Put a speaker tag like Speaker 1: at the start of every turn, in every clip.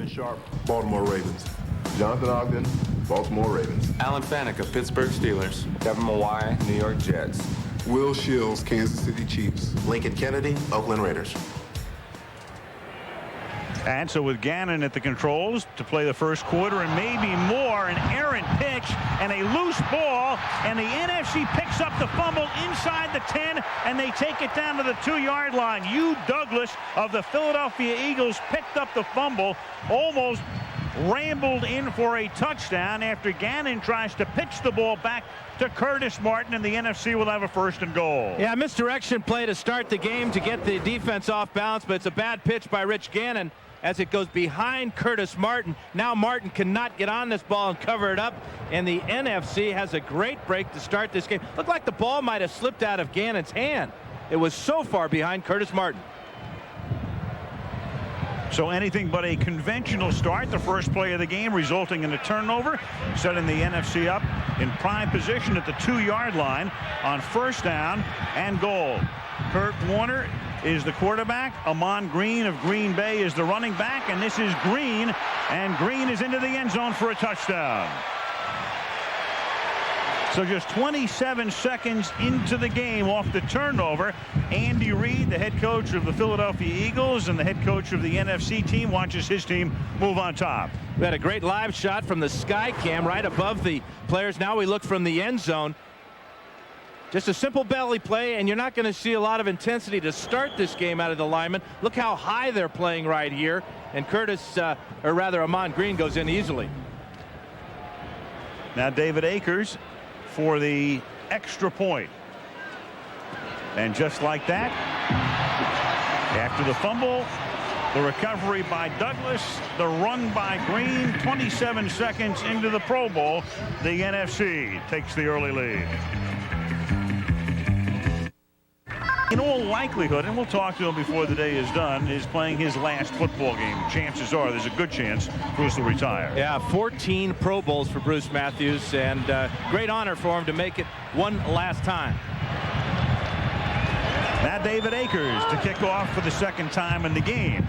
Speaker 1: Shannon Sharp, Baltimore Ravens. Jonathan Ogden, Baltimore Ravens.
Speaker 2: Alan Faneca, Pittsburgh Steelers.
Speaker 3: Devin Mawai, New York Jets.
Speaker 1: Will Shields, Kansas City Chiefs.
Speaker 4: Lincoln Kennedy, Oakland Raiders.
Speaker 5: And so with Gannon at the controls to play the first quarter and maybe more, an errant pitch and a loose ball, and the NFC picks up the fumble inside the 10, and they take it down to the 2-yard line. Hugh Douglas of the Philadelphia Eagles picked up the fumble, almost rambled in for a touchdown after Gannon tries to pitch the ball back to Curtis Martin, and the NFC will have a 1st and goal.
Speaker 6: Yeah, misdirection play to start the game to get the defense off balance, but it's a bad pitch by Rich Gannon as it goes behind Curtis Martin. Now Martin cannot get on this ball and cover it up, and the NFC has a great break to start this game. Looked like the ball might have slipped out of Gannon's hand. It was so far behind Curtis Martin.
Speaker 5: So anything but a conventional start, the first play of the game, resulting in a turnover, setting the NFC up in prime position at the 2-yard line on 1st down and goal. Kurt Warner is the quarterback. Ahman Green of Green Bay is the running back, and this is Green, and Green is into the end zone for a touchdown. So just 27 seconds into the game off the turnover, Andy Reid, the head coach of the Philadelphia Eagles and the head coach of the NFC team, watches his team move on top.
Speaker 6: We had a great live shot from the sky cam right above the players. Now we look from the end zone. Just a simple belly play, and you're not going to see a lot of intensity to start this game out of the linemen. Look how high they're playing right here, and Ahman Green goes in easily.
Speaker 5: Now David Akers for the extra point. And just like that, after the fumble, the recovery by Douglas, the run by Green, 27 seconds into the Pro Bowl, the NFC takes the early lead. In all likelihood, and we'll talk to him before the day is done, is playing his last football game. Chances are there's a good chance Bruce will retire.
Speaker 6: Yeah, 14 Pro Bowls for Bruce Matthews, and great honor for him to make it one last time.
Speaker 5: Now David Akers to kick off for the 2nd time in the game.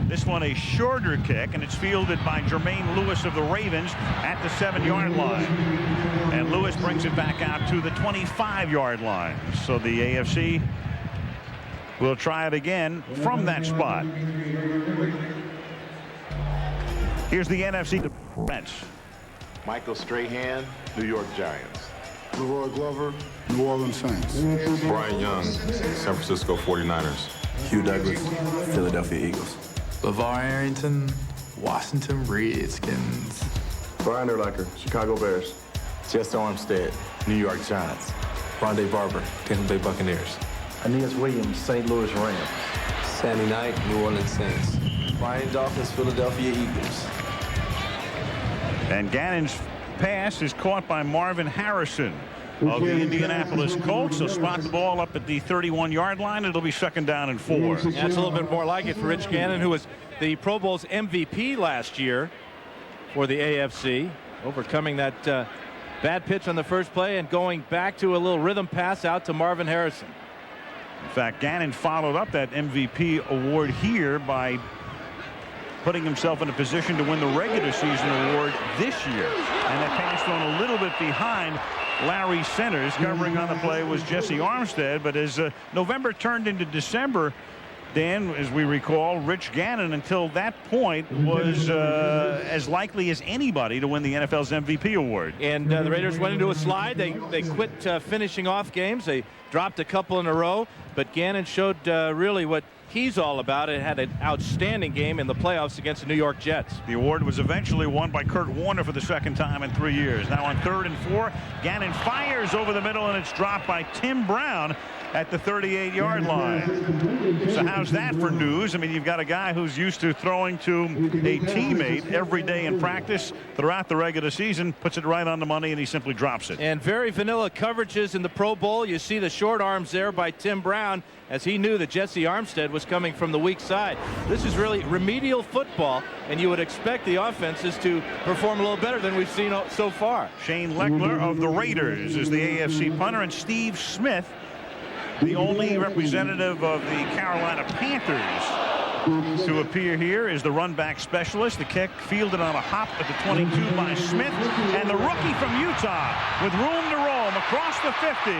Speaker 5: This one a shorter kick, and it's fielded by Jermaine Lewis of the Ravens at the 7-yard line. And Lewis brings it back out to the 25-yard line. So the AFC will try it again from that spot. Here's the NFC defense.
Speaker 4: Michael Strahan, New York Giants.
Speaker 1: Leroy Glover, New Orleans Saints.
Speaker 2: Brian Young, San Francisco 49ers.
Speaker 3: Hugh Douglas, Philadelphia Eagles.
Speaker 7: LeVar Arrington, Washington Redskins.
Speaker 1: Brian Urlacher, Chicago Bears.
Speaker 3: Jess Armstead, New York Giants. Rondé Barber, Tampa Bay Buccaneers.
Speaker 8: Aeneas Williams, St. Louis Rams.
Speaker 3: Sammy Knight, New Orleans Saints. Brian Dawkins, Philadelphia Eagles.
Speaker 5: And Gannon's pass is caught by Marvin Harrison of the Indianapolis Colts. He'll spot the ball up at the 31-yard line. It'll be 2nd down and 4.
Speaker 6: That's a little bit more like it for Rich Gannon, who was the Pro Bowl's MVP last year for the AFC, overcoming that bad pitch on the first play and going back to a little rhythm pass out to Marvin Harrison.
Speaker 5: In fact, Gannon followed up that MVP award here by putting himself in a position to win the regular season award this year. And that passed on a little bit behind Larry Centers. Covering on the play was Jesse Armstead. But as November turned into December, Dan, as we recall, Rich Gannon until that point was as likely as anybody to win the NFL's MVP award.
Speaker 6: And the Raiders went into a slide. They quit finishing off games. They dropped a couple in a row. But Gannon showed really what he's all about. It had an outstanding game in the playoffs against the New York Jets.
Speaker 5: The award was eventually won by Kurt Warner for the 2nd time in 3 years. Now on 3rd and 4, Gannon fires over the middle, and it's dropped by Tim Brown at the 38-yard line. So how's that for news? I mean, you've got a guy who's used to throwing to a teammate every day in practice throughout the regular season, puts it right on the money, and he simply drops it.
Speaker 6: And very vanilla coverages in the Pro Bowl. You see the short arms there by Tim Brown, as he knew that Jesse Armstead was coming from the weak side. This is really remedial football, and you would expect the offenses to perform a little better than we've seen so far.
Speaker 5: Shane Lechler of the Raiders is the AFC punter, and Steve Smith, the only representative of the Carolina Panthers To appear here is the run back specialist. The kick fielded on a hop at the 22 by Smith. And the rookie from Utah with room to roam across the 50.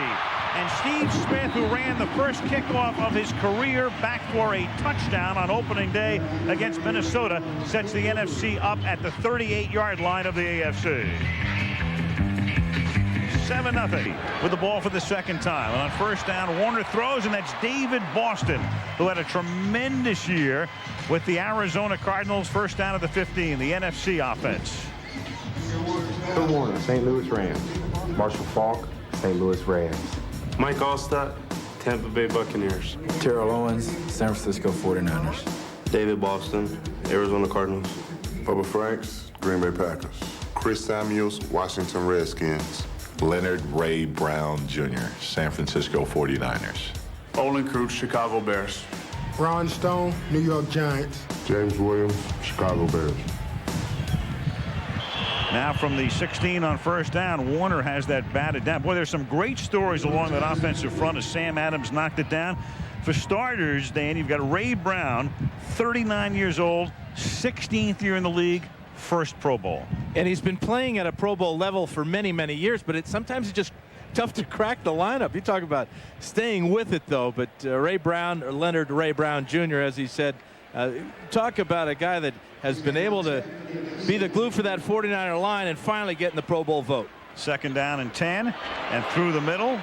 Speaker 5: And Steve Smith, who ran the first kickoff of his career back for a touchdown on opening day against Minnesota, sets the NFC up at the 38-yard line of the AFC. 7-0 with the ball for the second time. And on first down, Warner throws, and that's David Boston, who had a tremendous year with the Arizona Cardinals. First down of the 15, the NFC offense.
Speaker 9: Phil Warner, St. Louis Rams. Marshall Faulk, St. Louis Rams.
Speaker 10: Mike Allstott, Tampa Bay Buccaneers.
Speaker 7: Terrell Owens, San Francisco 49ers.
Speaker 10: David Boston, Arizona Cardinals.
Speaker 1: Bubba Franks, Green Bay Packers.
Speaker 11: Chris Samuels, Washington Redskins.
Speaker 12: Leonard Ray Brown Jr., San Francisco 49ers.
Speaker 3: Olin Kreutz, Chicago Bears.
Speaker 13: Ron Stone, New York Giants.
Speaker 1: James Williams, Chicago Bears.
Speaker 5: Now from the 16 on first down, Warner has that batted down. Boy, there's some great stories along that offensive front as Sam Adams knocked it down. For starters, Dan, you've got Ray Brown, 39 years old, 16th year in the league, first Pro Bowl.
Speaker 6: And he's been playing at a Pro Bowl level for many, many years, but sometimes it's just tough to crack the lineup. You talk about staying with it, though. But Ray Brown, or Leonard Ray Brown Jr., as he said, talk about a guy that has been able to be the glue for that 49er line and finally get in the Pro Bowl vote.
Speaker 5: Second down and 10, and through the middle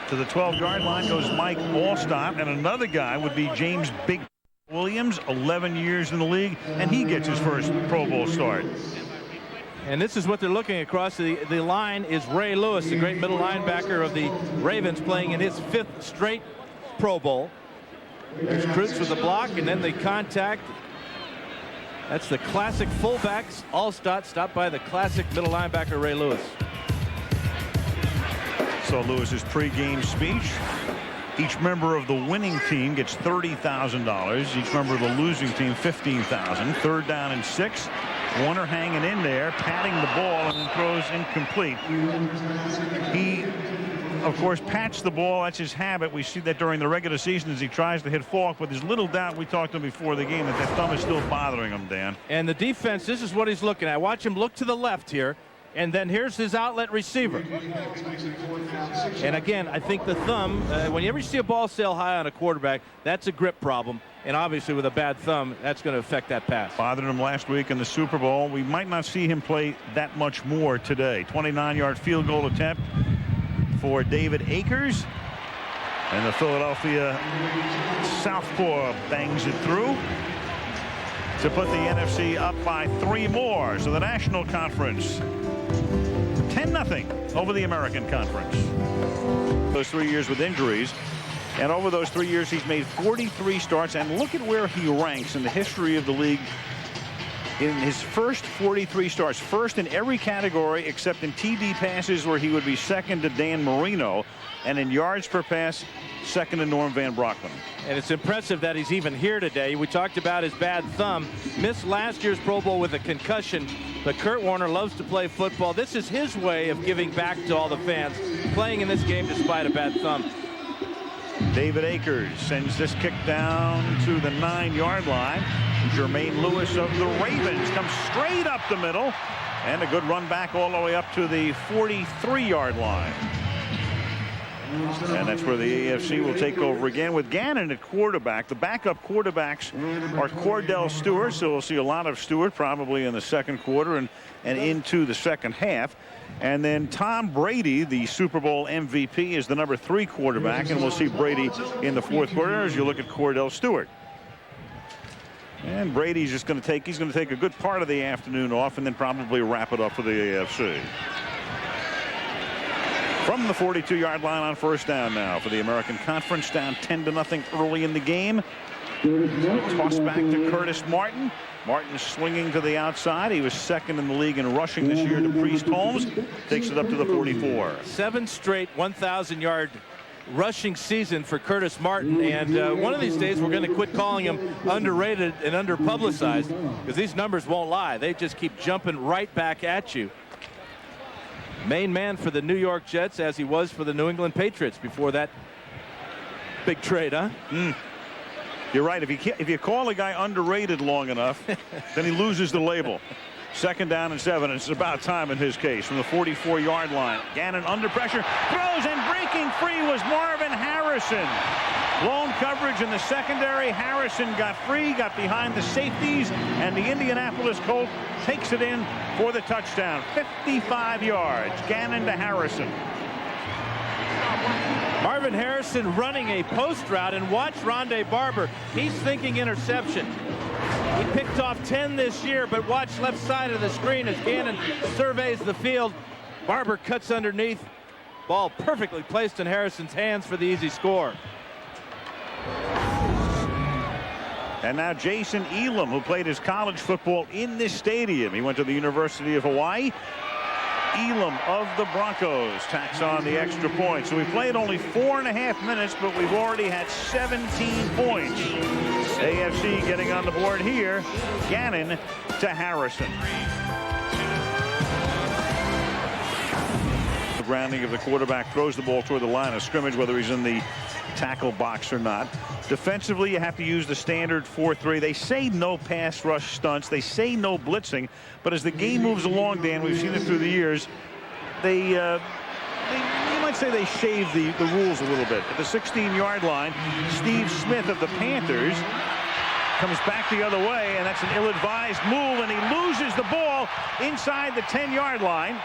Speaker 5: to the 12-yard line goes Mike Allstott, and another guy would be James Big Williams, 11 years in the league, and he gets his first Pro Bowl start.
Speaker 6: And this is what they're looking across. The line is Ray Lewis, the great middle linebacker of the Ravens, playing in his 5th straight Pro Bowl. There's Kreutz with the block, and then the contact. That's the classic fullbacks. Allstott stopped by the classic middle linebacker, Ray Lewis.
Speaker 5: So Lewis's pregame speech. Each member of the winning team gets $30,000. Each member of the losing team, $15,000. Third down and 6. Warner hanging in there, patting the ball, and then throws incomplete. He, of course, pats the ball. That's his habit. We see that during the regular season as he tries to hit Faulk. With his little doubt, we talked to him before the game, that thumb is still bothering him, Dan.
Speaker 6: And the defense, this is what he's looking at. Watch him look to the left here. And then here's his outlet receiver. And again, I think the thumb, whenever you see a ball sail high on a quarterback, that's a grip problem. And obviously with a bad thumb, that's going to affect that pass.
Speaker 5: Bothered him last week in the Super Bowl. We might not see him play that much more today. 29-yard field goal attempt for David Akers. And the Philadelphia Southpaw bangs it through to put the NFC up by 3 more. So the National Conference 10-0 over the American Conference. Those 3 years with injuries, and over those 3 years he's made 43 starts, and look at where he ranks in the history of the league in his first 43 starts. First in every category except in TD passes, where he would be second to Dan Marino, and in yards per pass, second to Norm Van Brocklin.
Speaker 6: And it's impressive that he's even here today. We talked about his bad thumb. Missed last year's Pro Bowl with a concussion. But Kurt Warner loves to play football. This is his way of giving back to all the fans, playing in this game despite a bad thumb.
Speaker 5: David Akers sends this kick down to the 9-yard line. Jermaine Lewis of the Ravens comes straight up the middle, and a good run back all the way up to the 43-yard line. And that's where the AFC will take over again with Gannon at quarterback. The backup quarterbacks are Cordell Stewart, so we'll see a lot of Stewart probably in the second quarter and into the second half. And then Tom Brady, the Super Bowl MVP, is the number 3 quarterback, and we'll see Brady in the fourth quarter as you look at Cordell Stewart. And Brady's just going to take a good part of the afternoon off and then probably wrap it up for the AFC. From the 42-yard line on first down now for the American Conference, down 10-0 early in the game. Toss back to Curtis Martin. Martin swinging to the outside. He was second in the league in rushing this year to Priest Holmes. Takes it up to the 44.
Speaker 6: 7 straight 1,000-yard rushing season for Curtis Martin, and one of these days we're going to quit calling him underrated and underpublicized, because these numbers won't lie. They just keep jumping right back at you. Main man for the New York Jets, as he was for the New England Patriots before that big trade, huh?
Speaker 5: You're right. If you call a guy underrated long enough, then he loses the label. 2nd down and 7. It's about time in his case from the 44-yard line. Gannon under pressure, throws, and breaking free was Marvin Harrison. Blown coverage in the secondary. Harrison got free, got behind the safeties, and the Indianapolis Colts takes it in for the touchdown. 55 yards. Gannon to Harrison.
Speaker 6: Marvin Harrison running a post route, and watch Rondé Barber. He's thinking interception. He picked off 10 this year, but watch left side of the screen as Gannon surveys the field. Barber cuts underneath. Ball perfectly placed in Harrison's hands for the easy score.
Speaker 5: And now Jason Elam, who played his college football in this stadium. He went to the University of Hawaii. Elam of the Broncos tacks on the extra point. So we played only 4.5 minutes, but we've already had 17 points. AFC getting on the board here. Gannon to Harrison. The grounding of the quarterback throws the ball toward the line of scrimmage, whether he's in the tackle box or not. Defensively, you have to use the standard 4-3. They say no pass rush stunts. They say no blitzing. But as the game moves along, Dan, we've seen it through the years, you might say they shave the rules a little bit. At the 16-yard line, Steve Smith of the Panthers comes back the other way, and that's an ill-advised move, and he loses the ball inside the 10-yard line.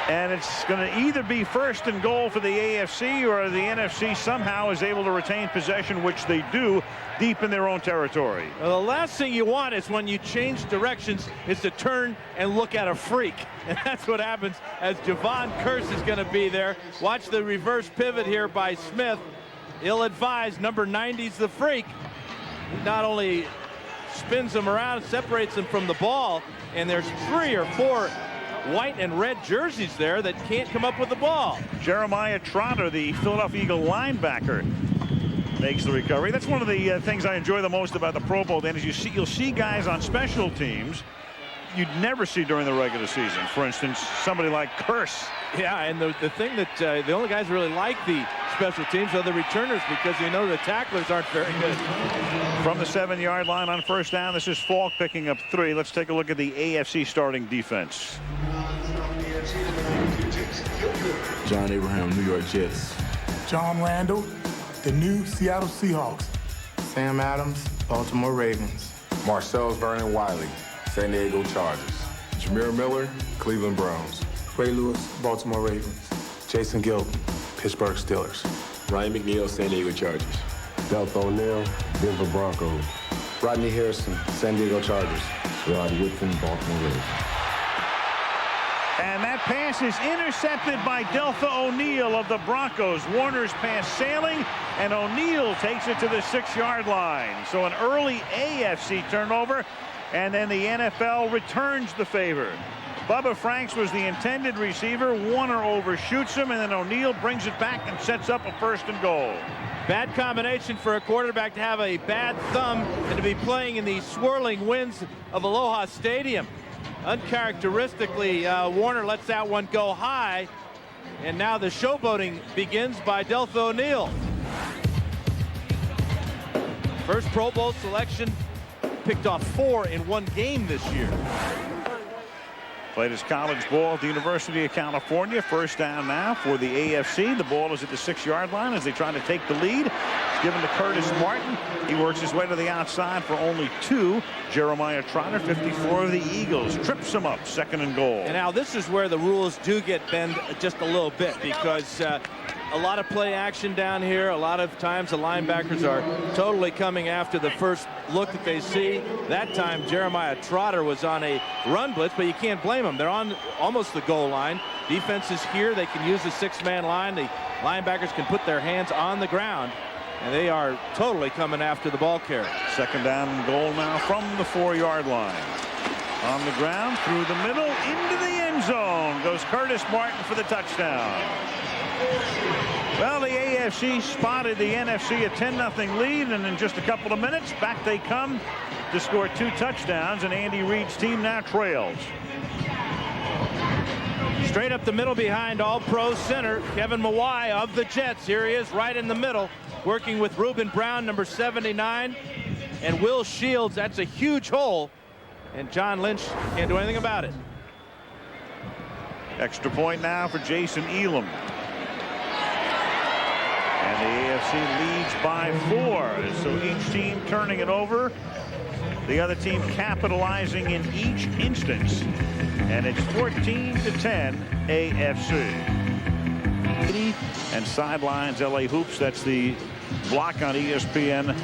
Speaker 5: And it's going to either be 1st and goal for the AFC, or the NFC somehow is able to retain possession, which they do, deep in their own territory.
Speaker 6: Well, the last thing you want is when you change directions is to turn and look at a freak. And that's what happens as Javon Kearse is going to be there. Watch the reverse pivot here by Smith. Ill-advised. Number 90's the freak. He not only spins him around, separates him from the ball, and there's 3 or 4 white and red jerseys there that can't come up with the ball.
Speaker 5: Jeremiah Trotter, the Philadelphia Eagle linebacker, makes the recovery. That's one of the things I enjoy the most about the Pro Bowl, Dan, is you'll see guys on special teams you'd never see during the regular season. For instance, somebody like Kearse.
Speaker 6: Yeah, and the thing that the only guys really like the special teams are the returners, because you know the tacklers aren't very good.
Speaker 5: From the 7-yard line on 1st down, this is Falk picking up 3. Let's take a look at the AFC starting defense.
Speaker 7: John Abraham, New York Jets.
Speaker 13: John Randall, the new Seattle Seahawks.
Speaker 9: Sam Adams, Baltimore Ravens.
Speaker 11: Marcellus Vernon Wiley, San Diego Chargers. Jameer Miller, Cleveland Browns.
Speaker 8: Ray Lewis, Baltimore Ravens.
Speaker 3: Jason Gilpin, Pittsburgh Steelers.
Speaker 7: Ryan McNeil, San Diego Chargers.
Speaker 9: Delta O'Neal, Denver Broncos.
Speaker 11: Rodney Harrison, San Diego Chargers.
Speaker 9: Rod Woodson, Baltimore Ravens.
Speaker 5: And that pass is intercepted by Delta O'Neal of the Broncos. Warner's pass sailing, and O'Neal takes it to the 6-yard line. So an early AFC turnover, and then the NFL returns the favor. Bubba Franks was the intended receiver. Warner overshoots him, and then O'Neal brings it back and sets up a 1st and goal.
Speaker 6: Bad combination for a quarterback to have a bad thumb and to be playing in the swirling winds of Aloha Stadium. Uncharacteristically, Warner lets that one go high, and now the showboating begins by Delta O'Neal. First Pro Bowl selection, picked off 4 in one game this year.
Speaker 5: Played his college ball at the University of California. 1st down now for the AFC. The ball is at the 6-yard line as they try to take the lead. It's given to Curtis Martin. He works his way to the outside for only 2. Jeremiah Trotter, 54 of the Eagles, trips him up. 2nd and goal.
Speaker 6: And now this is where the rules do get bent just a little bit, because a lot of play action down here. A lot of times the linebackers are totally coming after the first look that they see. That time Jeremiah Trotter was on a run blitz, but you can't blame them. They're on almost the goal line. Defense is here. They can use the 6-man line. The linebackers can put their hands on the ground, and they are totally coming after the ball carrier.
Speaker 5: 2nd down and goal now from the 4-yard line. On the ground, through the middle, into the end zone goes Curtis Martin for the touchdown. Well, the AFC spotted the NFC a 10-0 lead, and in just a couple of minutes, back they come to score 2 touchdowns, and Andy Reid's team now trails.
Speaker 6: Straight up the middle behind All-Pro center Kevin Mawai of the Jets. Here he is right in the middle, working with Ruben Brown, number 79, and Will Shields. That's a huge hole, and John Lynch can't do anything about it.
Speaker 5: Extra point now for Jason Elam. And the AFC leads by 4. So each team turning it over. The other team capitalizing in each instance. And it's 14-10 AFC. And sidelines LA Hoops. That's the block on ESPN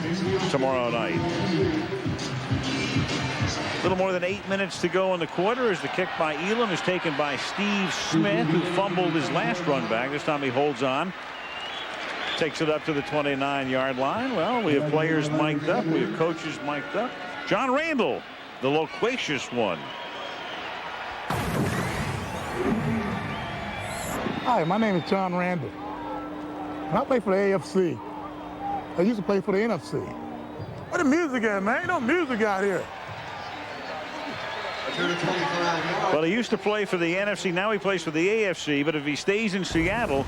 Speaker 5: tomorrow night. A little more than 8 minutes to go in the quarter as the kick by Elam is taken by Steve Smith, who fumbled his last run back. This time he holds on. Takes it up to the 29-yard line. Well, we have players mic'd up. We have coaches mic'd up. John Randall, the loquacious one.
Speaker 13: Hi, my name is John Randall. And I play for the AFC. I used to play for the NFC. Where the music at, man? Ain't no music out here.
Speaker 5: Well, he used to play for the NFC. Now he plays for the AFC. But if he stays in Seattle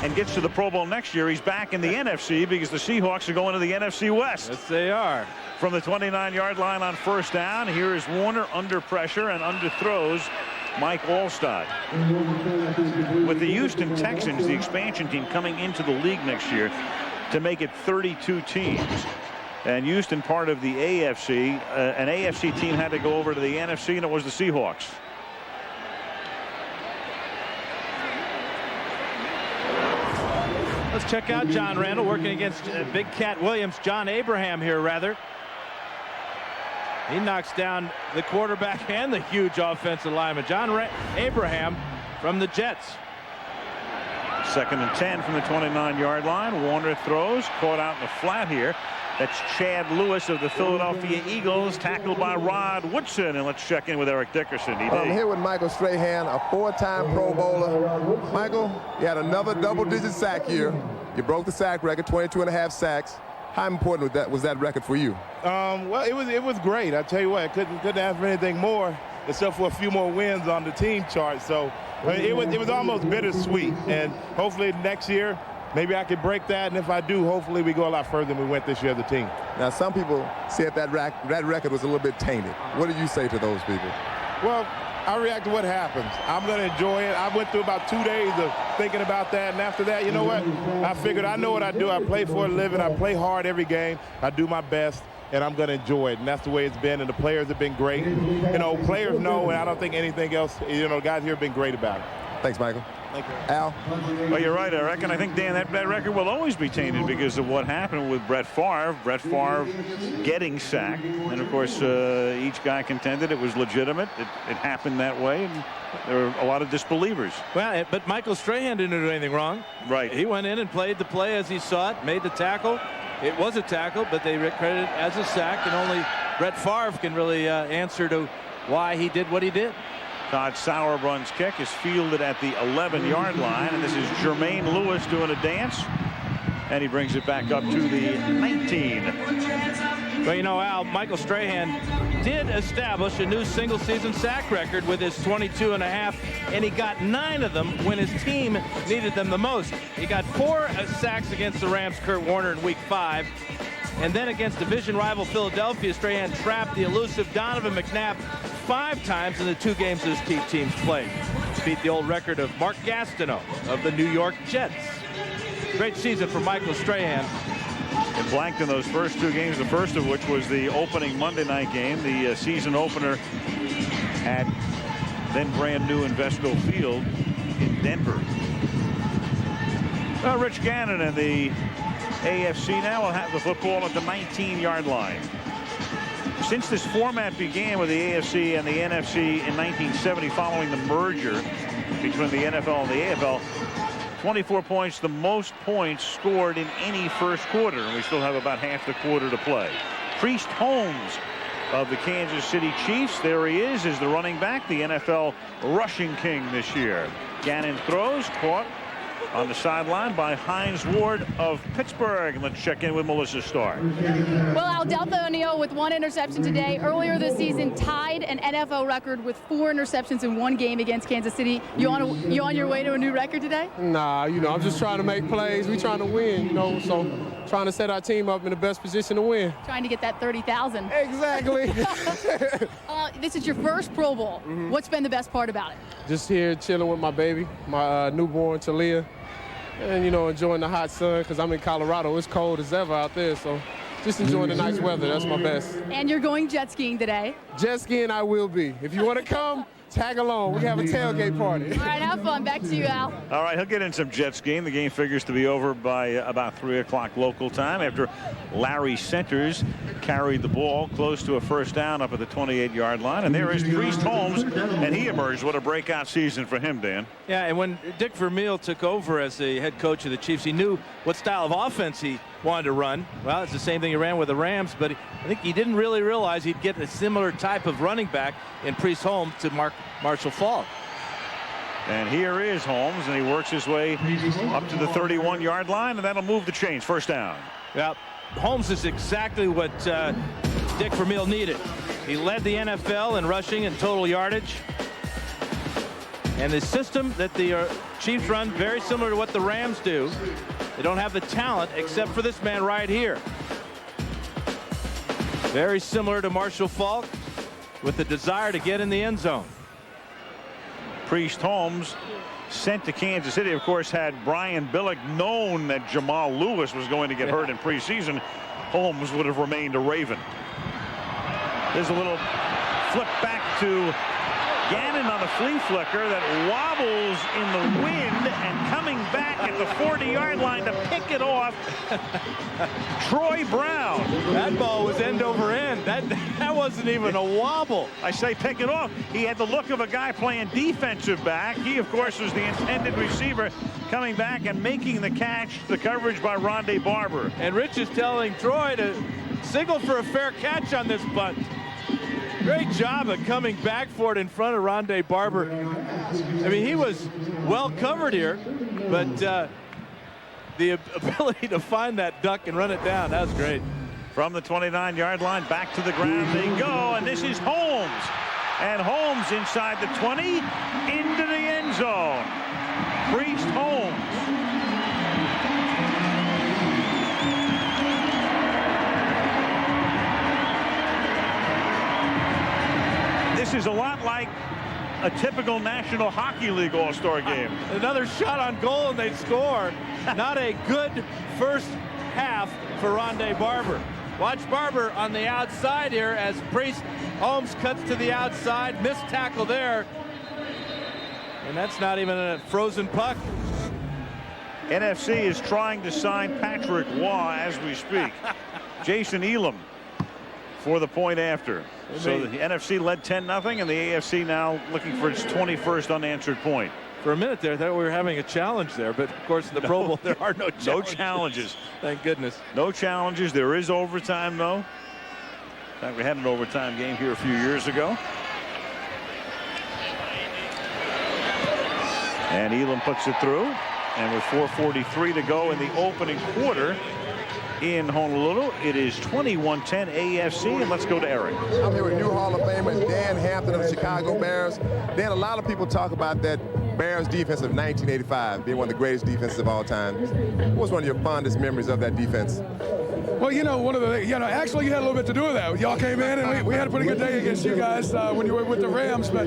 Speaker 5: and gets to the Pro Bowl next year, he's back in the NFC because the Seahawks are going to the NFC West.
Speaker 6: Yes, they are.
Speaker 5: From the 29-yard line on first down, here is Warner under pressure and underthrows Mike Alstott. With the Houston Texans, the expansion team, coming into the league next year to make it 32 teams. And Houston part of the AFC. An AFC team had to go over to the NFC, and it was the Seahawks.
Speaker 6: Let's check out John Randall working against Big Cat Williams. John Abraham here, rather. He knocks down the quarterback and the huge offensive lineman. Abraham from the Jets.
Speaker 5: 2nd and 10 from the 29-yard line. Warner throws, caught out in the flat here. That's Chad Lewis of the Philadelphia Eagles, tackled by Rod Woodson. And let's check in with Eric Dickerson.
Speaker 1: I'm here with Michael Strahan, a 4-time Pro Bowler. Michael, you had another double-digit sack year. You broke the sack record, 22.5 sacks. How important was that record for you?
Speaker 4: Well, it was great. I tell you what, I couldn't ask for anything more except for a few more wins on the team chart. So it was almost bittersweet. And hopefully next year, maybe I could break that, and if I do, hopefully we go a lot further than we went this year as a team.
Speaker 1: Now, some people said that record was a little bit tainted. What do you say to those people?
Speaker 4: Well, I react to what happens. I'm going to enjoy it. I went through about 2 days of thinking about that, and after that, you know what? I figured I know what I do. I play for a living. I play hard every game. I do my best, and I'm going to enjoy it, and that's the way it's been, and the players have been great. You know, players know, and I don't think anything else, you know, guys here have been great about it.
Speaker 1: Thanks, Michael.
Speaker 4: Thank you.
Speaker 1: Al?
Speaker 5: Well, you're right, Eric, and I think, Dan, that record will always be tainted because of what happened with Brett Favre. Brett Favre getting sacked, and, of course, each guy contended it was legitimate. It happened that way, and there were a lot of disbelievers.
Speaker 6: Well, but Michael Strahan didn't do anything wrong.
Speaker 5: Right.
Speaker 6: He went in and played the play as he saw it, made the tackle. It was a tackle, but they credited it as a sack, and only Brett Favre can really answer to why he did what he did.
Speaker 5: Todd Sauerbrun's kick is fielded at the 11-yard line, and this is Jermaine Lewis doing a dance, and he brings it back up to the 19.
Speaker 6: Well, you know, Al, Michael Strahan did establish a new single-season sack record with his 22.5, and he got 9 of them when his team needed them the most. He got 4 sacks against the Rams' Kurt Warner in Week 5. And then against division rival Philadelphia, Strahan trapped the elusive Donovan McNabb 5 times in the 2 games his teams played. Beat the old record of Mark Gastineau of the New York Jets. Great season for Michael Strahan.
Speaker 5: And blanked in those first 2 games, the first of which was the opening Monday night game, the season opener at then brand new Invesco Field in Denver. Well, Rich Gannon and the AFC now will have the football at the 19-yard line. Since this format began with the AFC and the NFC in 1970 following the merger between the NFL and the AFL, 24 points, the most points scored in any first quarter, and we still have about half the quarter to play. Priest Holmes of the Kansas City Chiefs, there he is the running back, the NFL rushing king this year. Gannon throws, caught on the sideline by Hines Ward of Pittsburgh. And let's check in with Melissa Starr.
Speaker 14: Well, Aldeltha O'Neal with 1 interception today. Earlier this season, tied an NFL record with 4 interceptions in 1 game against Kansas City. You on your way to a new record today?
Speaker 15: Nah, I'm just trying to make plays. We trying to win, so trying to set our team up in the best position to win.
Speaker 14: Trying to get that 30,000.
Speaker 15: Exactly.
Speaker 14: This is your first Pro Bowl.
Speaker 15: Mm-hmm.
Speaker 14: What's been the best part about it?
Speaker 15: Just here chilling with my baby, my newborn Talia, and enjoying the hot sun because I'm in Colorado. It's cold as ever out there, so just enjoying the nice weather. That's my best.
Speaker 14: And you're going jet skiing today.
Speaker 15: Jet skiing I will be. If you want to come, tag along. We have a tailgate party.
Speaker 14: All right, have fun. Back to you, Al.
Speaker 5: All right, he'll get in some jet skiing. The game figures to be over by about 3 o'clock local time after Larry Centers carried the ball close to a first down up at the 28-yard line. And there is Priest Holmes, and he emerged. What a breakout season for him, Dan.
Speaker 6: Yeah, and when Dick Vermeil took over as the head coach of the Chiefs, he knew what style of offense he wanted to run. Well, it's the same thing he ran with the Rams, but I think he didn't really realize he'd get a similar type of running back in Priest Holmes to Marshall Faulk.
Speaker 5: And here is Holmes, and he works his way up to the 31-yard line, and that'll move the chains. First down.
Speaker 6: Yeah, Holmes is exactly what Dick Vermeil needed. He led the NFL in rushing and total yardage. And the system that the Chiefs run, very similar to what the Rams do. They don't have the talent except for this man right here. Very similar to Marshall Faulk with the desire to get in the end zone.
Speaker 5: Priest Holmes sent to Kansas City, of course, had Brian Billick known that Jamal Lewis was going to get hurt in preseason, Holmes would have remained a Raven. There's a little flip back to Gannon on a flea flicker that wobbles in the wind and coming back at the 40-yard line to pick it off. Troy Brown.
Speaker 6: That ball was end over end. That wasn't even a wobble.
Speaker 5: I say pick it off. He had the look of a guy playing defensive back. He, of course, was the intended receiver coming back and making the catch. The coverage by Rondé Barber.
Speaker 6: And Rich is telling Troy to signal for a fair catch on this bunt. Great job of coming back for it in front of Rondé Barber. I mean, he was well covered here, but the ability to find that duck and run it down, that was great.
Speaker 5: From the 29-yard line, back to the ground they go, and this is Holmes. And Holmes inside the 20, into the end zone. Priest Holmes. This is a lot like a typical National Hockey League All-Star game.
Speaker 6: Another shot on goal and they score. Not a good first half for Rondé Barber. Watch Barber on the outside here as Priest Holmes cuts to the outside. Missed tackle there. And that's not even a frozen puck.
Speaker 5: NFC is trying to sign Patrick Waugh as we speak. Jason Elam for the point after. So the NFC led 10-0, and the AFC now looking for its 21st unanswered point.
Speaker 6: For a minute there, I thought we were having a challenge there, but of course in the Pro Bowl there are no challenges.
Speaker 5: No challenges.
Speaker 6: Thank goodness.
Speaker 5: No challenges. There is overtime, though. In fact, we had an overtime game here a few years ago. And Elam puts it through. And with 4:43 to go in the opening quarter in Honolulu, it is 21-10 AFC, and let's go to Eric.
Speaker 1: I'm here with new Hall of Famer Dan Hampton of the Chicago Bears. Dan, a lot of people talk about that Bears defense of 1985 being one of the greatest defenses of all time. What was one of your fondest memories of that defense?
Speaker 13: Well, actually you had a little bit to do with that. Y'all came in and we had a pretty good day against you guys when you were with the Rams. But,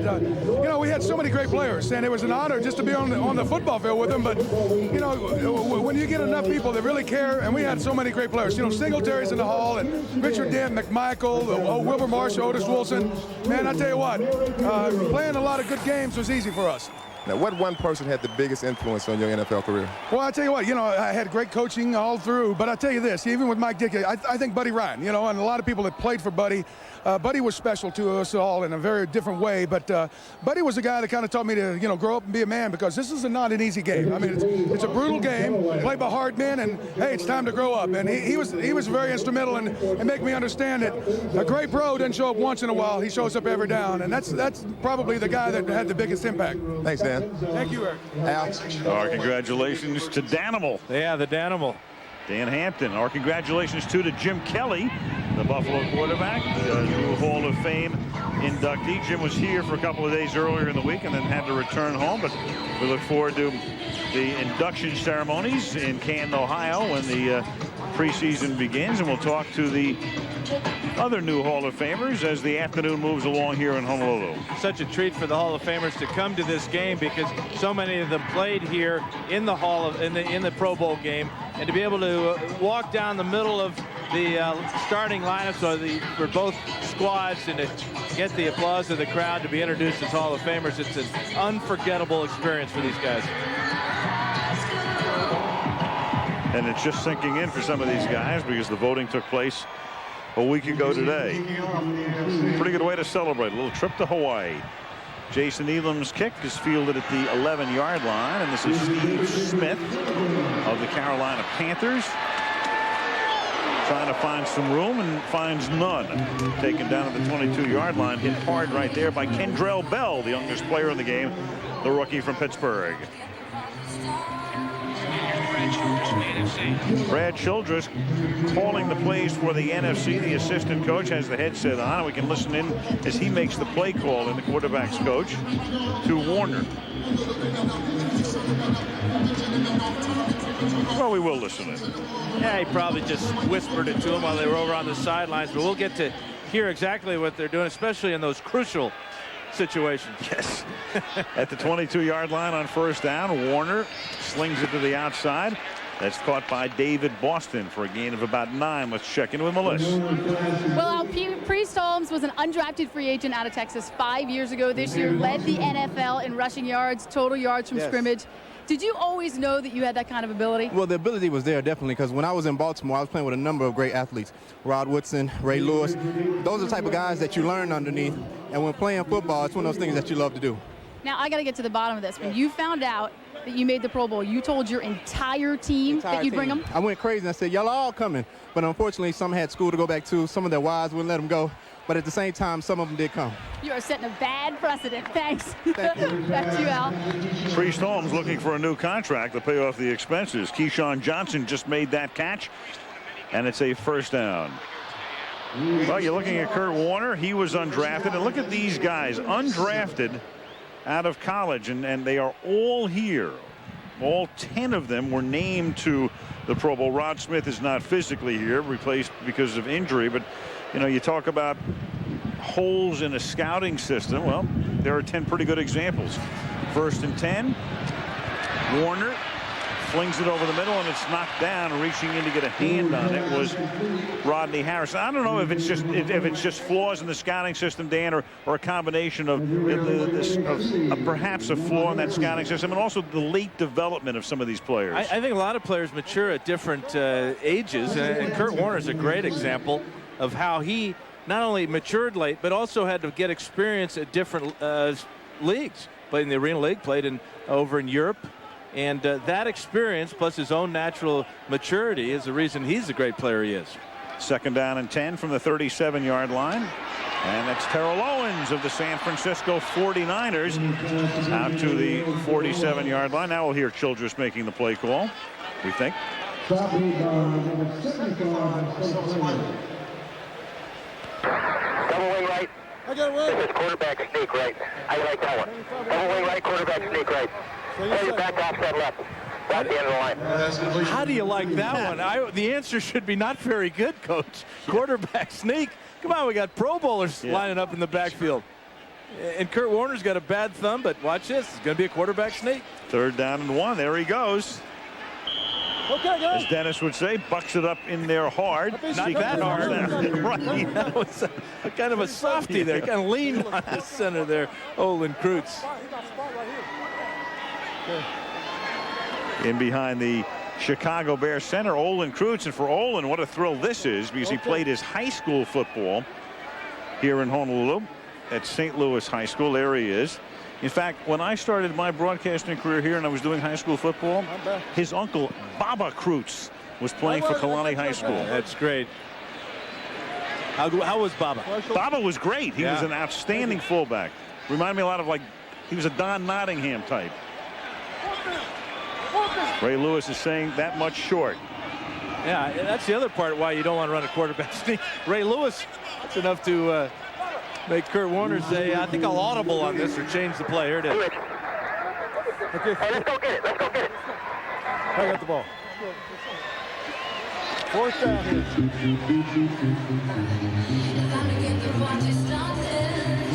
Speaker 13: we had so many great players, and it was an honor just to be on the football field with them. But, when you get enough people that really care, and we had so many great players. Singletary's in the Hall, and Richard Dent, McMichael, Wilbur Marshall, Otis Wilson. Man, I tell you what, playing a lot of good games was easy for us.
Speaker 1: Now, what one person had the biggest influence on your NFL career?
Speaker 13: Well, I tell you what, I had great coaching all through, but I tell you this, even with Mike Dickey, I think Buddy Ryan, and a lot of people that played for Buddy, Buddy was special to us all in a very different way, but Buddy was the guy that kind of taught me to, grow up and be a man, because this is not an easy game. I mean, it's a brutal game, played by hard men, and hey, it's time to grow up. And he was very instrumental in making me understand that a great pro doesn't show up once in a while, he shows up every down, and that's probably the guy that had the biggest impact.
Speaker 1: Thanks, Dan. man.
Speaker 13: Thank you, Eric.
Speaker 1: Al.
Speaker 5: Our congratulations to Danimal.
Speaker 6: Yeah, the Danimal.
Speaker 5: Dan Hampton. Our congratulations too to Jim Kelly, the Buffalo quarterback, the new Hall of Fame inductee. Jim was here for a couple of days earlier in the week and then had to return home, but we look forward to the induction ceremonies in Canton, Ohio when the preseason begins, and we'll talk to the other new Hall of Famers as the afternoon moves along here in Honolulu.
Speaker 6: Such a treat for the Hall of Famers to come to this game because so many of them played here in the in the Pro Bowl game, and to be able to walk down the middle of the starting lineup for both squads and to get the applause of the crowd to be introduced as Hall of Famers, it's an unforgettable experience for these guys.
Speaker 5: And it's just sinking in for some of these guys because the voting took place a week ago today. Pretty good way to celebrate. A little trip to Hawaii. Jason Elam's kick is fielded at the 11-yard line, and this is Steve Smith of the Carolina Panthers. Trying to find some room and finds none. Taken down at the 22-yard line, hit hard right there by Kendrell Bell, the youngest player in the game, the rookie from Pittsburgh. Brad Childress calling the plays for the NFC. The assistant coach has the headset on, and we can listen in as he makes the play call, and the quarterback's coach to Warner. Well, we will listen in.
Speaker 6: Yeah, he probably just whispered it to him while they were over on the sidelines, but we'll get to hear exactly what they're doing, especially in those crucial situations.
Speaker 5: Yes. At the 22-yard line on first down, Warner slings it to the outside. That's caught by David Boston for a gain of about 9. Let's check in with Melissa.
Speaker 14: Well, Priest Holmes was an undrafted free agent out of Texas 5 years ago. This year led the NFL in rushing yards, total yards from scrimmage. Did you always know that you had that kind of ability?
Speaker 3: Well, the ability was there, definitely, because when I was in Baltimore, I was playing with a number of great athletes. Rod Woodson, Ray Lewis. Those are the type of guys that you learn underneath. And when playing football, it's one of those things that you love to do.
Speaker 14: Now, I got to get to the bottom of this. When you found out that you made the Pro Bowl, you told your entire team that you'd bring them?
Speaker 3: I went crazy and I said, y'all are all coming. But unfortunately, some had school to go back to. Some of their wives wouldn't let them go. But at the same time, some of them did come.
Speaker 14: You are setting a bad precedent. Thanks.
Speaker 3: Thank you.
Speaker 14: Back to you, Al.
Speaker 5: Priest Holmes looking for a new contract to pay off the expenses. Keyshawn Johnson just made that catch, and it's a first down. Well, you're looking at Kurt Warner. He was undrafted. And look at these guys, undrafted out of college, and they are all here. All 10 of them were named to the Pro Bowl. Rod Smith is not physically here, replaced because of injury, but you know, you talk about holes in a scouting system. Well, there are 10 pretty good examples. First and 10. Warner flings it over the middle, and it's knocked down. Reaching in to get a hand on it was Rodney Harrison. I don't know if it's just flaws in the scouting system, Dan, or a combination of perhaps a flaw in that scouting system, and also the late development of some of these players.
Speaker 6: I think a lot of players mature at different ages, and Kurt Warner is a great example of how he not only matured late, but also had to get experience at different leagues. Played in the Arena League, played over in Europe. And that experience, plus his own natural maturity, is the reason he's the great player he is.
Speaker 5: Second down and 10 from the 37-yard line. And that's Terrell Owens of the San Francisco 49ers out to the 47-yard line. Now we'll hear Childress making the play call, we think.
Speaker 16: Double wing right.
Speaker 13: I got it right.
Speaker 16: This is quarterback sneak right. I like that one. Double wing right, quarterback sneak right. Play your back offset left. That's the end of the line.
Speaker 6: How do you like that one? The answer should be not very good, Coach. Quarterback sneak. Come on, we got Pro Bowlers lining up in the backfield. And Kurt Warner's got a bad thumb, but watch this. It's going to be a quarterback sneak.
Speaker 5: Third down and 1. There he goes.
Speaker 13: Okay, guys.
Speaker 5: As Dennis would say, bucks it up in there hard.
Speaker 6: Not that hard. Right. That was a kind of a softie there. Kind of leaned on the center there, Olin Kreutz.
Speaker 5: In behind the Chicago Bears center, Olin Kreutz. And for Olin, what a thrill this is, because he played his high school football here in Honolulu at St. Louis High School. There he is. In fact, when I started my broadcasting career here and I was doing high school football, his uncle, Baba Kreutz, was playing for Kalani High School.
Speaker 6: That's great. How was Baba?
Speaker 5: Baba was great. He was an outstanding fullback. Reminded me a lot of like He was a Don Nottingham type. Ray Lewis is saying that much short.
Speaker 6: Yeah, that's the other part why you don't want to run a quarterback sneak. Ray Lewis, that's enough to make Kurt Warner say, I think I'll audible on this or change the play. Here it is.
Speaker 16: Okay. Hey, let's go get it. Let's go get it.
Speaker 13: I got the ball. Fourth down here.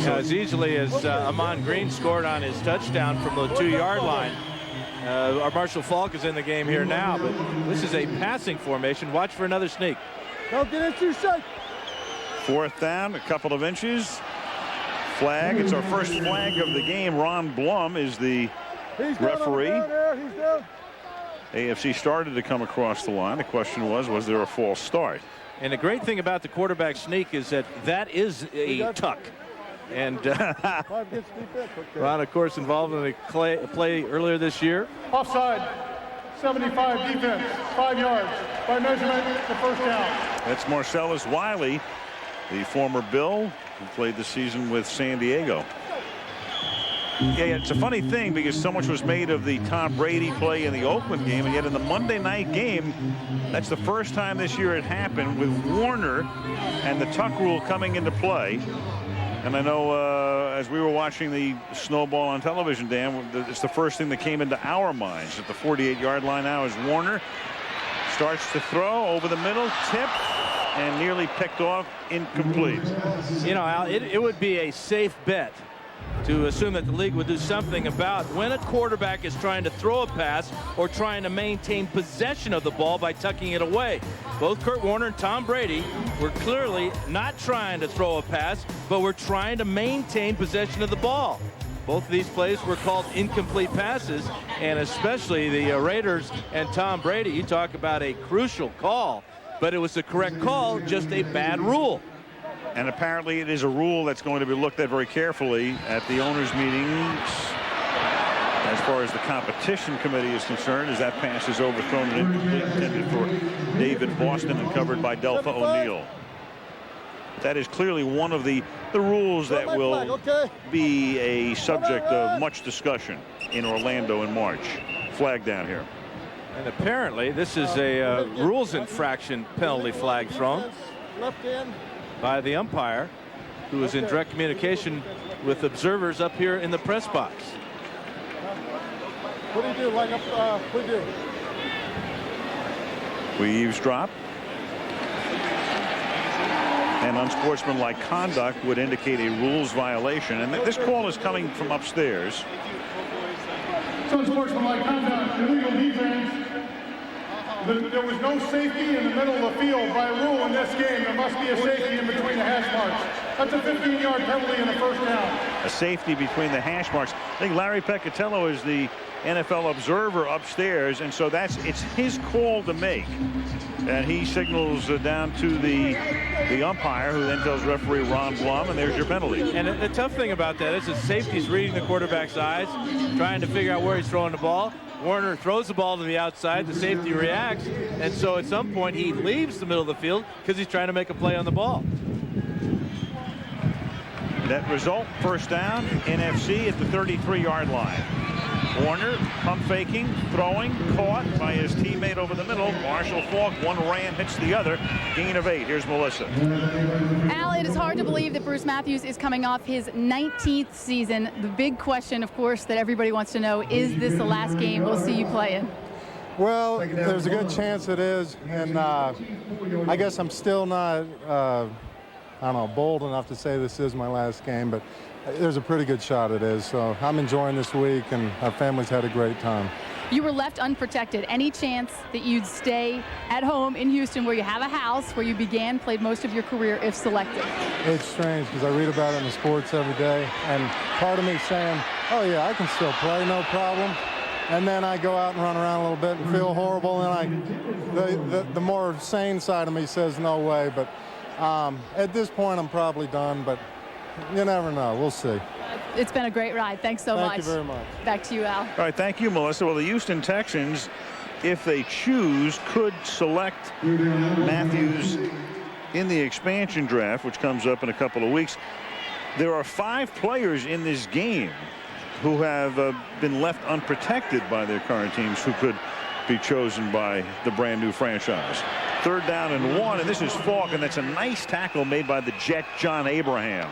Speaker 6: As easily as Amon Green scored on his touchdown from the 2-yard line. Our Marshall Faulk is in the game here now, but this is a passing formation. Watch for another sneak.
Speaker 13: Don't get into shape.
Speaker 5: Fourth down, a couple of inches. Flag. It's our first flag of the game. Ron Blum is the referee. AFC started to come across the line. The question was there a false start?
Speaker 6: And the great thing about the quarterback sneak is that is a tuck. And Ron, of course, involved in a play earlier this year.
Speaker 13: Offside, 75 defense, 5 yards. By measurement, the first down.
Speaker 5: That's Marcellus Wiley, the former Bill who played the season with San Diego. Yeah, it's a funny thing because so much was made of the Tom Brady play in the Oakland game, and yet in the Monday night game, that's the first time this year it happened with Warner and the tuck rule coming into play. And I know as we were watching the snowball on television, Dan, it's the first thing that came into our minds. At the 48-yard line now is Warner. Starts to throw over the middle, tip, and nearly picked off, incomplete.
Speaker 6: You know, Al, it would be a safe bet to assume that the league would do something about when a quarterback is trying to throw a pass or trying to maintain possession of the ball by tucking it away. Both Kurt Warner and Tom Brady were clearly not trying to throw a pass, but were trying to maintain possession of the ball. Both of these plays were called incomplete passes, and especially the Raiders and Tom Brady. You talk about a crucial call, but it was the correct call, just a bad rule.
Speaker 5: And apparently it is a rule that's going to be looked at very carefully at the owners' meetings as far as the competition committee is concerned, as that pass is overthrown and incomplete, intended for David Boston and covered by Delpha O'Neal. That is clearly one of the rules that will be a subject of much discussion in Orlando in March. Flag down here.
Speaker 6: And apparently this is a rules infraction penalty flag thrown by the umpire, who is in direct communication with observers up here in the press box.
Speaker 13: What do you do? Line up, what do you do?
Speaker 5: We eavesdrop. And unsportsmanlike conduct would indicate a rules violation. And this call is coming from upstairs.
Speaker 13: Unsportsmanlike conduct, illegal defense. There was no safety in the middle of the field by rule in this game. There must be a safety in between the hash marks. That's a 15-yard penalty in the first down.
Speaker 5: A safety between the hash marks. I think Larry Peccatello is the NFL observer upstairs, and so it's his call to make. And he signals down to the umpire, who then tells referee Ron Blum, and there's your penalty.
Speaker 6: And the tough thing about that is the safety's reading the quarterback's eyes, trying to figure out where he's throwing the ball. Warner throws the ball to the outside. The safety reacts, and so at some point he leaves the middle of the field because he's trying to make a play on the ball.
Speaker 5: That result, first down, NFC at the 33-yard line. Warner pump faking, throwing, caught by his teammate over the middle. Marshall Faulk, one ran, hits the other. Gain of 8. Here's Melissa.
Speaker 14: Al, it is hard to believe that Bruce Matthews is coming off his 19th season. The big question, of course, that everybody wants to know, is this the last game we'll see you play in?
Speaker 17: Well, there's a good chance it is, and I guess I'm still not, I don't know, bold enough to say this is my last game, but there's a pretty good shot it is. So I'm enjoying this week, and our family's had a great time.
Speaker 14: You were left unprotected. Any chance that you'd stay at home in Houston, where you have a house, where you played most of your career, if selected?
Speaker 17: It's strange because I read about it in the sports every day, and part of me saying, oh yeah, I can still play, no problem. And then I go out and run around a little bit and feel horrible, and the more sane side of me says no way. But at this point, I'm probably done, but you never know. We'll see.
Speaker 14: It's been a great ride. Thanks so much.
Speaker 17: Thank you very much.
Speaker 14: Back to you, Al.
Speaker 5: All right, thank you, Melissa. Well, the Houston Texans, if they choose, could select Matthews in the expansion draft, which comes up in a couple of weeks. There are 5 players in this game who have been left unprotected by their current teams who could be chosen by the brand new franchise. 3rd down and 1, and this is Falk, and that's a nice tackle made by the Jet John Abraham.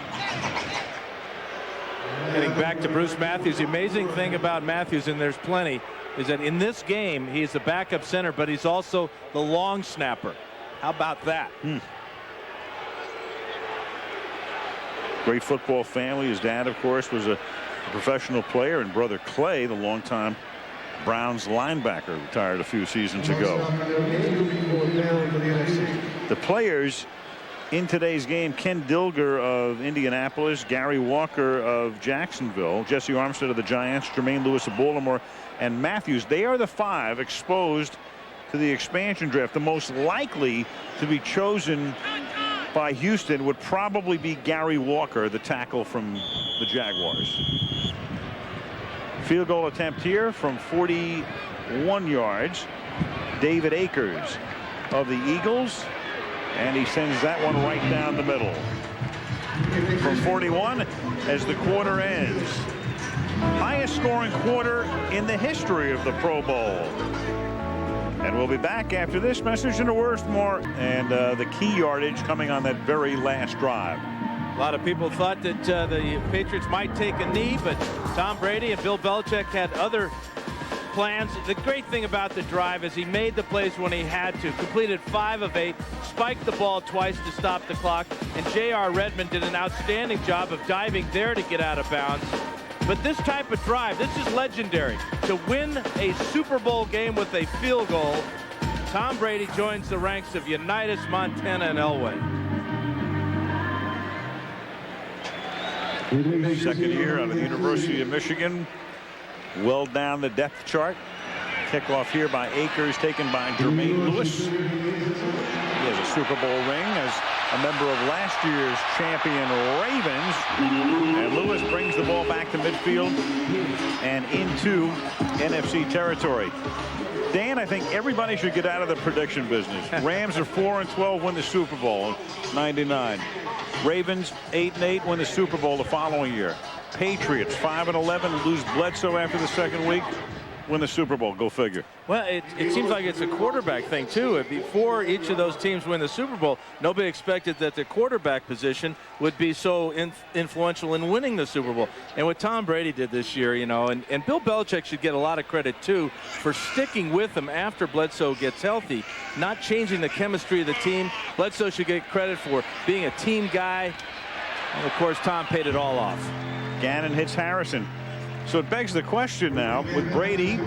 Speaker 6: Getting back to Bruce Matthews, the amazing thing about Matthews, and there's plenty, is that in this game he's the backup center, but he's also the long snapper. How about that?
Speaker 5: Great football family. His dad, of course, was a professional player, and brother Clay, the longtime Browns linebacker, retired a few seasons ago. The players in today's game: Ken Dilger of Indianapolis, Gary Walker of Jacksonville, Jesse Armstead of the Giants, Jermaine Lewis of Baltimore, and Matthews. They are the 5 exposed to the expansion draft. The most likely to be chosen by Houston would probably be Gary Walker, the tackle from the Jaguars. Field goal attempt here from 41 yards. David Akers of the Eagles, and he sends that one right down the middle. From 41 as the quarter ends. Highest scoring quarter in the history of the Pro Bowl. And we'll be back after this message and a word more, and the key yardage coming on that very last drive.
Speaker 6: A lot of people thought that the Patriots might take a knee, but Tom Brady and Bill Belichick had other plans. The great thing about the drive is he made the plays when he had to. Completed 5 of 8, spiked the ball twice to stop the clock, and J.R. Redmond did an outstanding job of diving there to get out of bounds. But this type of drive, this is legendary. To win a Super Bowl game with a field goal, Tom Brady joins the ranks of Unitas, Montana, and Elway.
Speaker 5: Second year out of the University of Michigan. Well down the depth chart. Kickoff here by Akers, taken by Jermaine Lewis. He has a Super Bowl ring as a member of last year's champion Ravens. And Lewis brings the ball back to midfield and into NFC territory. Dan, I think everybody should get out of the prediction business. Rams are 4-12, win the Super Bowl in '99. Ravens 8-8, win the Super Bowl the following year. Patriots 5-11, lose Bledsoe after the second week, win the Super Bowl. Go figure.
Speaker 6: Well, it seems like it's a quarterback thing too. Before each of those teams win the Super Bowl, nobody expected that the quarterback position would be so influential in winning the Super Bowl. And what Tom Brady did this year, you know, and Bill Belichick should get a lot of credit too for sticking with him after Bledsoe gets healthy, not changing the chemistry of the team. Bledsoe should get credit for being a team guy. And of course, Tom paid it all off.
Speaker 5: Gannon hits Harrison. So it begs the question now, with Brady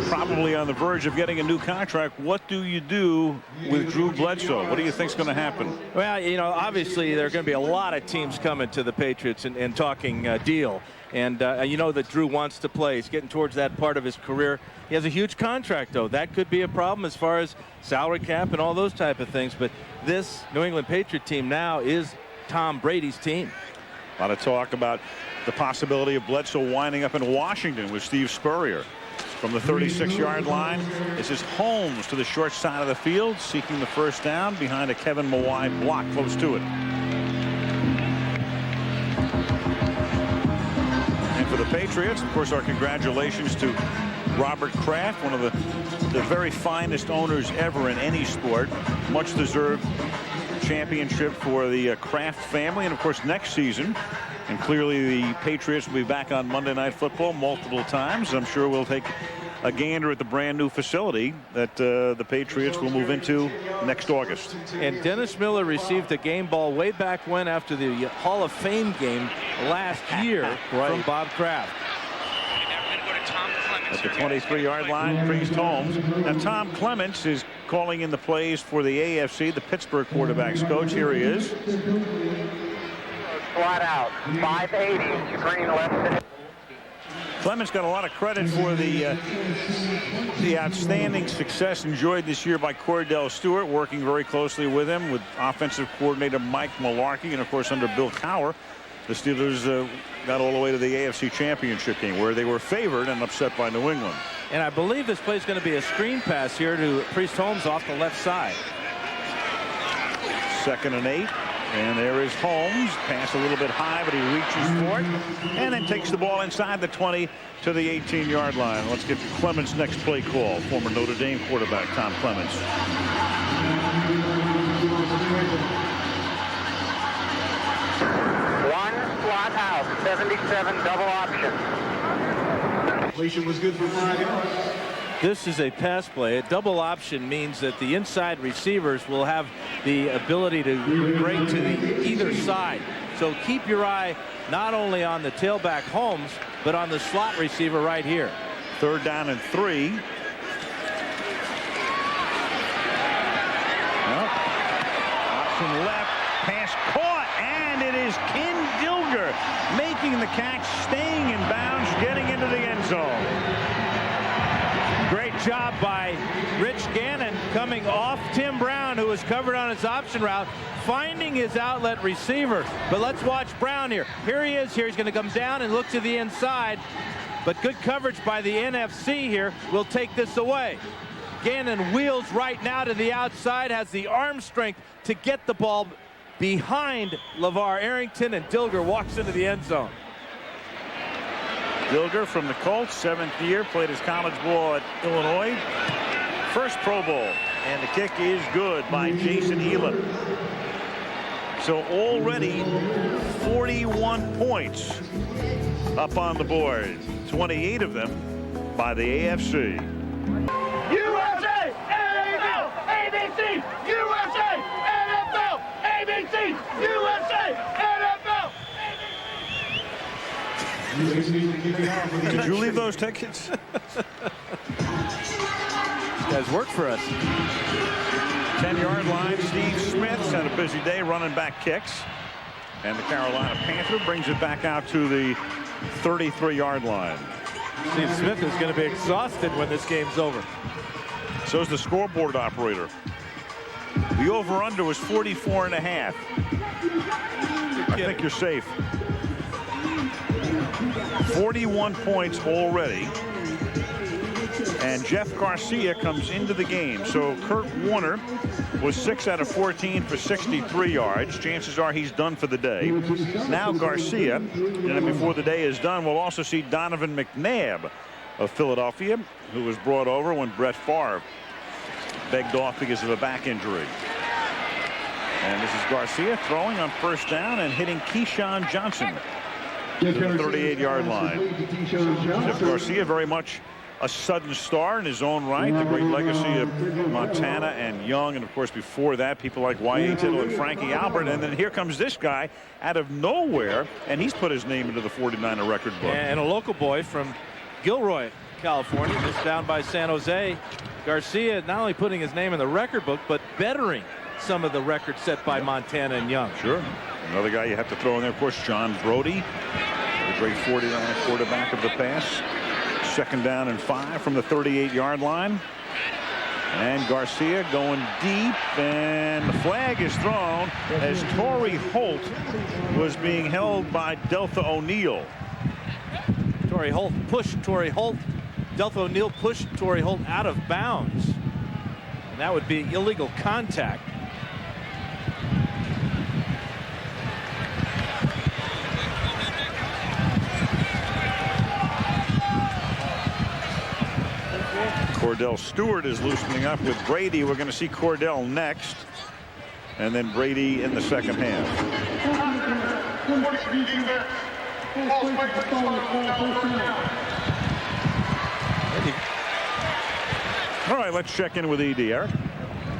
Speaker 5: probably on the verge of getting a new contract, what do you do with Drew Bledsoe? What do you think is going to happen?
Speaker 6: Well, you know, obviously there are going to be a lot of teams coming to the Patriots and talking deal. And you know that Drew wants to play. He's getting towards that part of his career. He has a huge contract, though. That could be a problem as far as salary cap and all those type of things. But this New England Patriot team now is Tom Brady's team.
Speaker 5: A lot of talk about the possibility of Bledsoe winding up in Washington with Steve Spurrier. From the 36-yard line, this is Holmes to the short side of the field, seeking the first down behind a Kevin Mawai block close to it. And for the Patriots, of course, our congratulations to Robert Kraft, one of the very finest owners ever in any sport. Much deserved championship for the Kraft family. And of course, next season, and clearly the Patriots will be back on Monday Night Football multiple times. I'm sure we'll take a gander at the brand new facility that the Patriots will move into next August.
Speaker 6: And Dennis Miller received a game ball way back when, after the Hall of Fame game last year from Bob Kraft.
Speaker 5: At the 23-yard line, Priest Holmes. Now Tom Clements is calling in the plays for the AFC, the Pittsburgh quarterbacks coach. Here he is.
Speaker 16: Flat out, 580, screen left.
Speaker 5: Clements got a lot of credit for the outstanding success enjoyed this year by Cordell Stewart, working very closely with him, with offensive coordinator Mike Mularkey, and of course under Bill Cowher, the Steelers got all the way to the AFC Championship game, where they were favored and upset by New England.
Speaker 6: And I believe this play is going to be a screen pass here to Priest Holmes off the left side.
Speaker 5: 2nd and 8. And there is Holmes. Pass a little bit high, but he reaches for it. And then takes the ball inside the 20 to the 18-yard line. Let's get Clements' next play call. Former Notre Dame quarterback Tom Clements.
Speaker 16: One slot out, 77 double option.
Speaker 18: Completion was good for Friday.
Speaker 6: This is a pass play. A double option means that the inside receivers will have the ability to break to either side. So keep your eye not only on the tailback Holmes, but on the slot receiver right here.
Speaker 5: 3rd down and 3. Well, option left. Pass caught. And it is Ken Dilger making the catch, staying in bounds, getting into the end zone.
Speaker 6: Great job by Rich Gannon coming off Tim Brown, who was covered on his option route, finding his outlet receiver. But let's watch Brown here. Here he is. Here he's going to come down and look to the inside. But good coverage by the NFC here will take this away. Gannon wheels right now to the outside, has the arm strength to get the ball behind LeVar Arrington, and Dilger walks into the end zone.
Speaker 5: Dilger from the Colts, 7th year, played his college ball at Illinois. First Pro Bowl, and the kick is good by Jason Elam. So already 41 points up on the board, 28 of them by the AFC.
Speaker 18: USA, NFL, ABC, USA, NFL, ABC, USA, NFL.
Speaker 5: Did you leave those tickets?
Speaker 6: Guys work for us.
Speaker 5: 10-yard line. Steve Smith's had a busy day running back kicks. And the Carolina Panther brings it back out to the 33-yard line.
Speaker 6: Steve Smith is going to be exhausted when this game's over.
Speaker 5: So is the scoreboard operator. The over-under was 44.5. I think you're safe. 41 points already. And Jeff Garcia comes into the game. So Kurt Warner was 6 out of 14 for 63 yards. Chances are he's done for the day. Now Garcia, and then before the day is done, we'll also see Donovan McNabb of Philadelphia, who was brought over when Brett Favre begged off because of a back injury. And this is Garcia throwing on 1st down and hitting Keyshawn Johnson to the 38-yard line. Jeff Garcia, very much a sudden star in his own right. The great legacy of Montana and Young, and of course before that people like Y.A. Tittle and Frankie Albert. And then here comes this guy out of nowhere, and he's put his name into the 49er record book.
Speaker 6: And a local boy from Gilroy, California, just down by San Jose. Garcia not only putting his name in the record book, but bettering some of the records set by Montana and Young.
Speaker 5: Sure. Another guy you have to throw in there, of course, John Brody, the great 49er quarterback of the pass. 2nd down and 5 from the 38-yard line. And Garcia going deep, and the flag is thrown as Torrey Holt was being held by Deltha O'Neal.
Speaker 6: Torrey Holt pushed Torrey Holt. Deltha O'Neal pushed Torrey Holt out of bounds. And that would be illegal contact.
Speaker 5: Cordell Stewart is loosening up with Brady. We're going to see Cordell next, and then Brady in the second half. All right, let's check in with ED. Eric?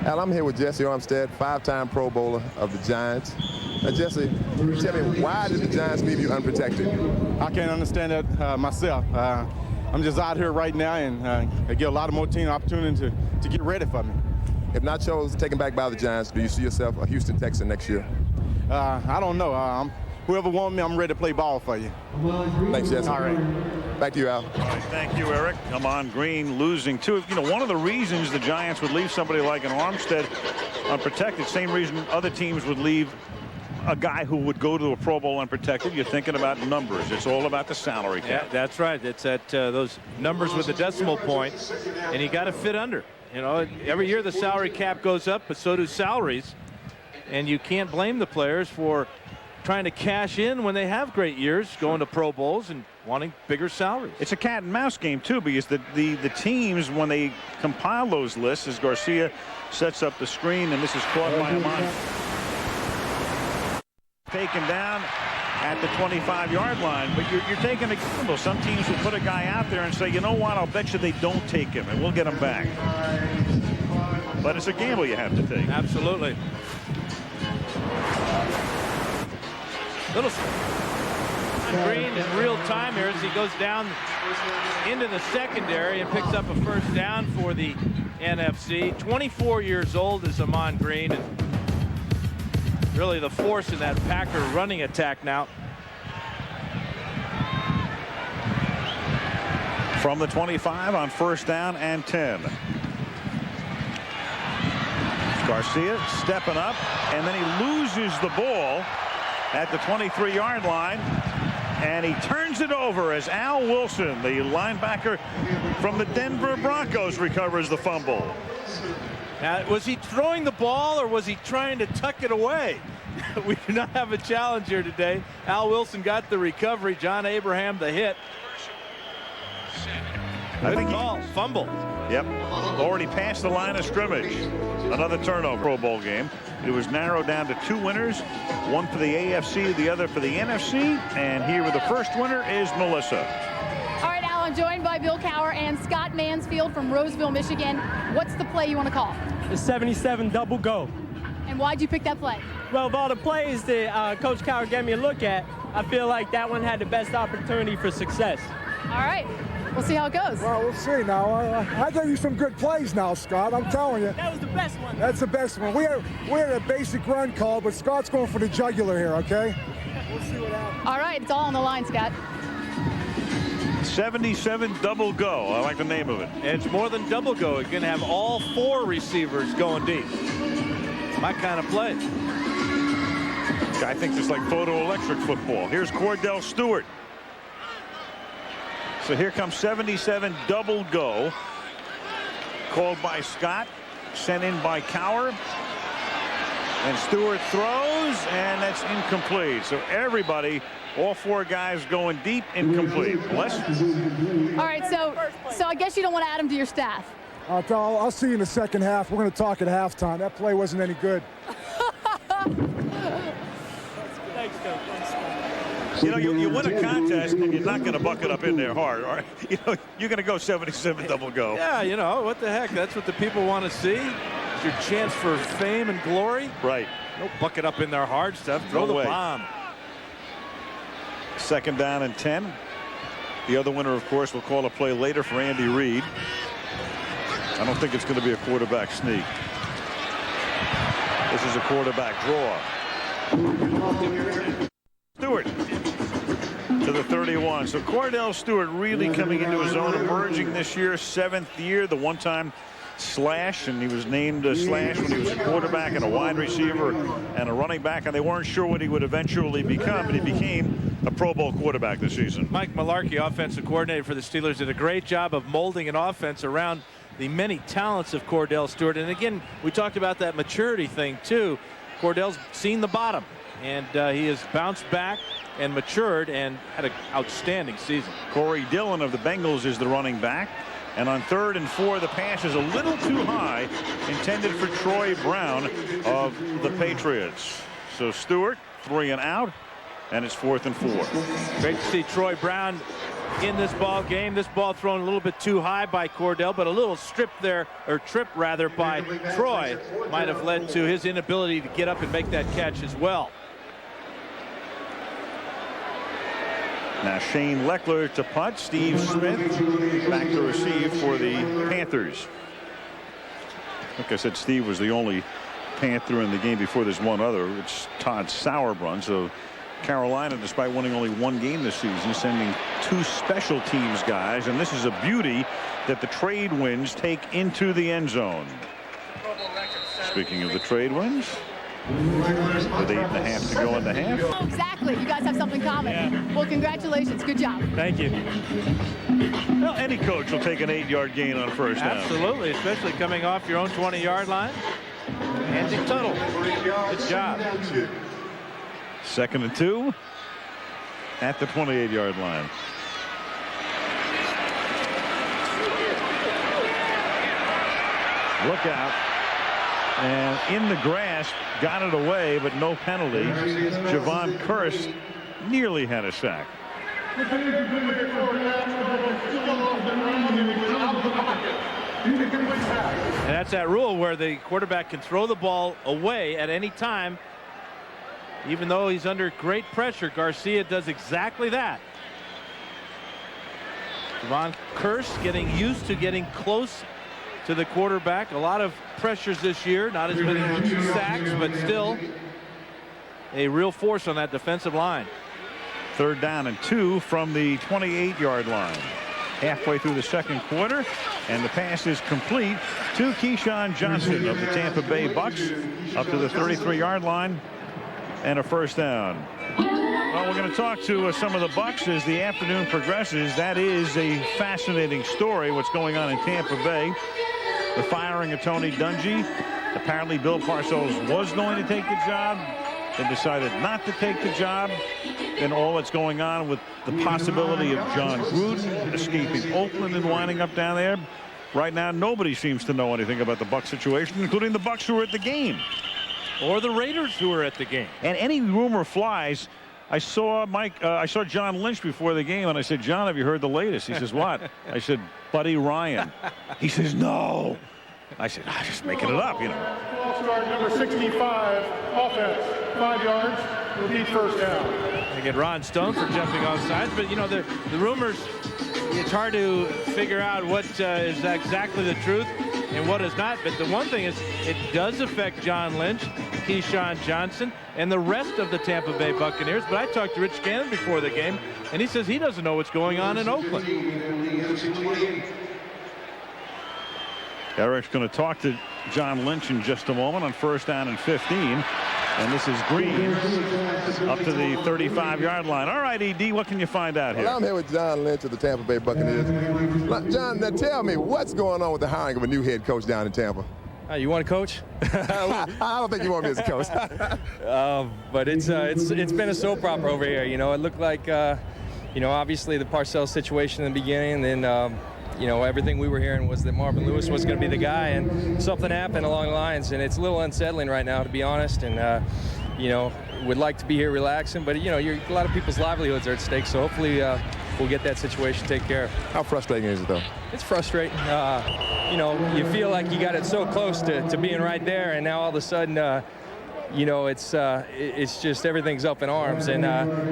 Speaker 1: Al, I'm here with Jesse Armstead, 5-time Pro Bowler of the Giants. Jesse, tell me, why did the Giants leave you unprotected?
Speaker 19: I can't understand that myself. I'm just out here right now, and I get a lot of more team opportunity to get ready for me.
Speaker 1: If not chosen, taken back by the Giants, do you see yourself a Houston Texan next year?
Speaker 19: I don't know. Whoever wants me, I'm ready to play ball for you.
Speaker 1: Thanks, Jesse.
Speaker 19: All right.
Speaker 1: Back to you, Al.
Speaker 5: All right, thank you, Eric. Ahman Green losing two. You know, one of the reasons the Giants would leave somebody like an Armstead unprotected, same reason other teams would leave a guy who would go to a Pro Bowl unprotected. You're thinking about numbers. It's all about the salary cap.
Speaker 6: Yeah, that's right. It's at those numbers with the decimal point, and you got to fit under. You know, every year the salary cap goes up, but so do salaries. And you can't blame the players for trying to cash in when they have great years, going to Pro Bowls and wanting bigger salaries.
Speaker 5: It's a cat and mouse game too, because the teams, when they compile those lists, as Garcia sets up the screen, and this is caught by Amon, taken down at the 25-yard line, but you're taking a gamble. Some teams will put a guy out there and say, you know what, I'll bet you they don't take him and we'll get him back. But it's a gamble you have to take.
Speaker 6: Absolutely. Little Green in real time here as he goes down into the secondary and picks up a first down for the NFC. 24 years old is Ahman Green, and really the force in that Packer running attack now.
Speaker 5: From the 25 on first down and 10. Garcia stepping up, and then he loses the ball at the 23-yard line, and he turns it over as Al Wilson, the linebacker from the Denver Broncos, recovers the fumble.
Speaker 6: Now, was he throwing the ball or was he trying to tuck it away? We do not have a challenge here today. Al Wilson got the recovery. John Abraham the hit.
Speaker 5: I think
Speaker 6: fumble.
Speaker 5: Yep, already past the line of scrimmage. Another turnover. Pro Bowl game. It was narrowed down to 2 winners, one for the AFC, the other for the NFC, and here with the first winner is Melissa.
Speaker 14: All right, Al, I'm joined by Bill Cowher and Scott Mansfield from Roseville, Michigan. What's the play you want to call?
Speaker 20: The 77 double go.
Speaker 14: And why'd you pick that play?
Speaker 20: Well, of all the plays that Coach Cowher gave me a look at, I feel like that one had the best opportunity for success.
Speaker 14: All right. We'll see how it goes.
Speaker 21: Well, we'll see now. I gave you some good plays now, Scott. I'm telling you.
Speaker 20: That was the best one.
Speaker 21: That's the best one. We had a basic run call, but Scott's going for the jugular here, okay? We'll see what happens.
Speaker 14: All right, it's all on the line, Scott.
Speaker 5: 77 double go. I like the name of it.
Speaker 6: And it's more than double go. You're going to have all 4 receivers going deep. My kind of play.
Speaker 5: I think it's like photoelectric football. Here's Cordell Stewart. So here comes 77 double go. Called by Scott. Sent in by Cowher. And Stewart throws, and that's incomplete. So everybody, all 4 guys going deep, incomplete. Les?
Speaker 14: All right, so I guess you don't want to add him to your staff.
Speaker 21: I'll see you in the second half. We're going to talk at halftime. That play wasn't any good.
Speaker 20: Thanks, Coach.
Speaker 5: You know, you win a contest and you're not going to buck it up in there hard. All right? You know, you're going to go 77 double go.
Speaker 6: Yeah, you know, what the heck? That's what the people want to see. It's your chance for fame and glory.
Speaker 5: Right.
Speaker 6: Don't buck it up in their hard stuff. Throw the bomb.
Speaker 5: Second down and 10. The other winner, of course, will call a play later for Andy Reid. I don't think it's going to be a quarterback sneak. This is a quarterback draw. Stewart to the 31. So Cordell Stewart really coming into his own, emerging this year, 7th year, the one-time Slash, and he was named a Slash when he was a quarterback and a wide receiver and a running back, and they weren't sure what he would eventually become, but he became a Pro Bowl quarterback this season.
Speaker 6: Mike Mularkey, offensive coordinator for the Steelers, did a great job of molding an offense around the many talents of Cordell Stewart. And again, we talked about that maturity thing too. Cordell's seen the bottom, and he has bounced back and matured and had an outstanding season.
Speaker 5: Corey Dillon of the Bengals is the running back. And on 3rd and 4, the pass is a little too high, intended for Troy Brown of the Patriots. So Stewart 3 and out, and it's 4th and 4.
Speaker 6: Great to see Troy Brown in this ball game. This ball thrown a little bit too high by Cordell, but a little trip rather by Troy might have led to his inability to get up and make that catch as well.
Speaker 5: Now Shane Leckler to punt. Steve Smith back to receive for the Panthers. Like I said, Steve was the only Panther in the game before. There's one other. It's Todd Sauerbrunn. So Carolina, despite winning only 1 game this season, sending 2 special teams guys. And this is a beauty that the trade wins take into the end zone. Speaking of the trade wins, with 8.5 to go in the half.
Speaker 14: Oh, exactly. You guys have something common. Yeah. Well, congratulations. Good job.
Speaker 6: Thank you.
Speaker 5: Well, any coach will take an 8-yard gain on first down.
Speaker 6: Absolutely, especially coming off your own 20-yard line. Andy Tuttle. Good job.
Speaker 5: 2nd and 2 at the 28-yard line. Look out. And in the grasp, got it away, but no penalty. Javon Curse nearly had a sack.
Speaker 6: And that's that rule where the quarterback can throw the ball away at any time. Even though he's under great pressure, Garcia does exactly that. Javon Curse getting used to getting close to the quarterback. A lot of pressures this year, not as many sacks, but still a real force on that defensive line.
Speaker 5: 3rd down and 2 from the 28-yard line. Halfway through the 2nd quarter, and the pass is complete to Keyshawn Johnson of the Tampa Bay Bucks up to the 33-yard line, and a 1st down. Well, we're going to talk to some of the Bucks as the afternoon progresses. That is a fascinating story, what's going on in Tampa Bay. The firing of Tony Dungy. Apparently Bill Parcells was going to take the job, then decided not to take the job. Then all that's going on with the possibility of John Gruden escaping Oakland and winding up down there. Right now, nobody seems to know anything about the Bucs situation, including the Bucs who were at the game.
Speaker 6: Or the Raiders who were at the game.
Speaker 5: And any rumor flies. I saw John Lynch before the game, and I said, John, have you heard the latest? He says, what? I said, Buddy Ryan. He says, no. I said, I'm just making it up, you know.
Speaker 18: Start number 65, offense, 5 yards, repeat 1st down.
Speaker 6: They get Ron Stone for jumping off sides, but you know the rumors, it's hard to figure out what is exactly the truth and what is not. But the one thing is, it does affect John Lynch, Keyshawn Johnson, and the rest of the Tampa Bay Buccaneers. But I talked to Rich Gannon before the game, and he says he doesn't know what's going on in Oakland.
Speaker 5: Eric's going to talk to John Lynch in just a moment on 1st down and 15. And this is Green up to the 35-yard line. All right, ED, what can you find out here?
Speaker 1: Well, I'm here with John Lynch of the Tampa Bay Buccaneers. John, now tell me, what's going on with the hiring of a new head coach down in Tampa?
Speaker 2: You want to coach?
Speaker 1: I don't think you want me as a coach.
Speaker 2: But it's been a soap opera over here. You know, it looked like, obviously the Parcells situation in the beginning, and then, everything we were hearing was that Marvin Lewis was going to be the guy, and something happened along the lines, and it's a little unsettling right now, to be honest. And, would like to be here relaxing, but, a lot of people's livelihoods are at stake, so hopefully we'll get that situation taken care of.
Speaker 1: How frustrating is it, though?
Speaker 2: It's frustrating. You feel like you got it so close to being right there, and now all of a sudden, it's just everything's up in arms, and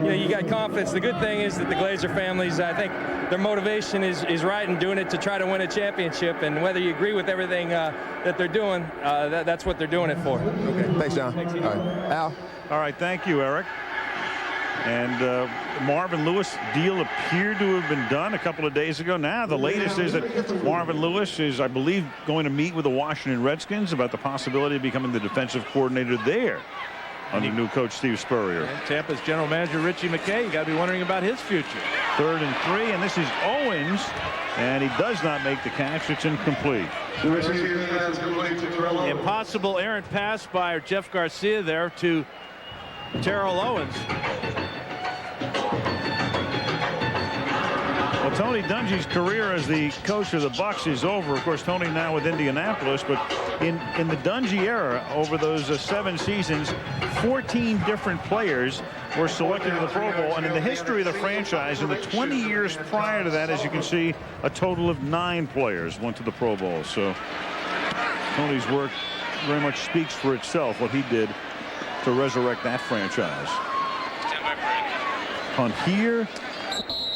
Speaker 2: you got confidence. The good thing is that the Glazer families, I think their motivation is right in doing it to try to win a championship, and whether you agree with everything that they're doing, that's what they're doing it for.
Speaker 1: Okay, thanks, John.
Speaker 2: Thanks,
Speaker 1: all right. Al.
Speaker 5: All right, thank you, Eric. And Marvin Lewis deal appeared to have been done a couple of days ago. Now the latest is that Marvin Lewis is, I believe, going to meet with the Washington Redskins about the possibility of becoming the defensive coordinator there under new coach Steve Spurrier.
Speaker 6: And Tampa's general manager Richie McKay, you got to be wondering about his future.
Speaker 5: 3rd and 3, and this is Owens, and he does not make the catch. It's incomplete.
Speaker 6: Impossible errant pass by Jeff Garcia there to Terrell Owens.
Speaker 5: Well, Tony Dungy's career as the coach of the Bucs is over. Of course, Tony now with Indianapolis, but in the Dungy era, over those 7 seasons, 14 different players were selected to the Pro Bowl, and in the history of the franchise, in the 20 years prior to that, as you can see, a total of 9 players went to the Pro Bowl. So Tony's work very much speaks for itself, what he did to resurrect that franchise. Punt here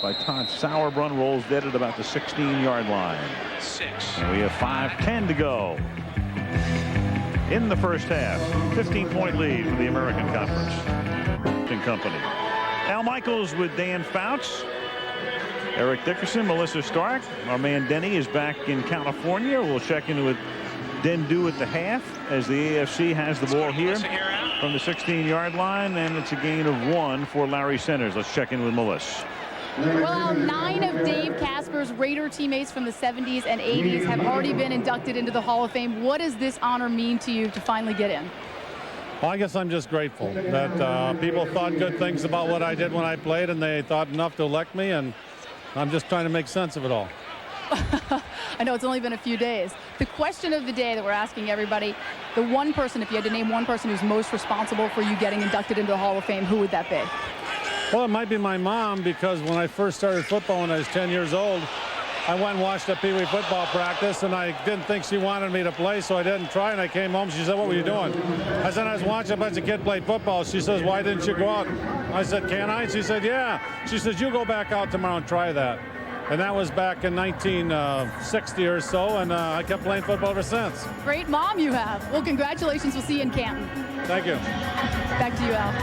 Speaker 5: by Todd Sauerbrunn, rolls dead at about the 16-yard line.
Speaker 6: 6.
Speaker 5: And we have 5:10 to go in the first half. 15-point lead for the American Conference and Company. Al Michaels with Dan Fouts, Eric Dickerson, Melissa Stark. Our man Denny is back in California. We'll check in with Den Du at the half as the AFC has the ball here from the 16-yard line, and it's a gain of 1 for Larry Centers. Let's check in with Melissa.
Speaker 14: Well, 9 of Dave Casper's Raider teammates from the 70s and 80s have already been inducted into the Hall of Fame. What does this honor mean to you to finally get in?
Speaker 10: Well, I guess I'm just grateful that people thought good things about what I did when I played, and they thought enough to elect me, and I'm just trying to make sense of it all.
Speaker 14: I know it's only been a few days. The question of the day that we're asking everybody, the one person, if you had to name one person who's most responsible for you getting inducted into the Hall of Fame, who would that be?
Speaker 10: Well, it might be my mom, because when I first started football when I was 10 years old, I went and watched a Pee Wee football practice, and I didn't think she wanted me to play, so I didn't try, and I came home. She said, "What were you doing?" I said, "I was watching a bunch of kids play football." She says, "Why didn't you go out?" I said, "Can I?" She said, "Yeah." She says, "You go back out tomorrow and try that." And that was back in 1960 or so, and I kept playing football ever since.
Speaker 14: Great mom you have. Well, congratulations. We'll see you in Canton.
Speaker 10: Thank you.
Speaker 14: Back to you, Al.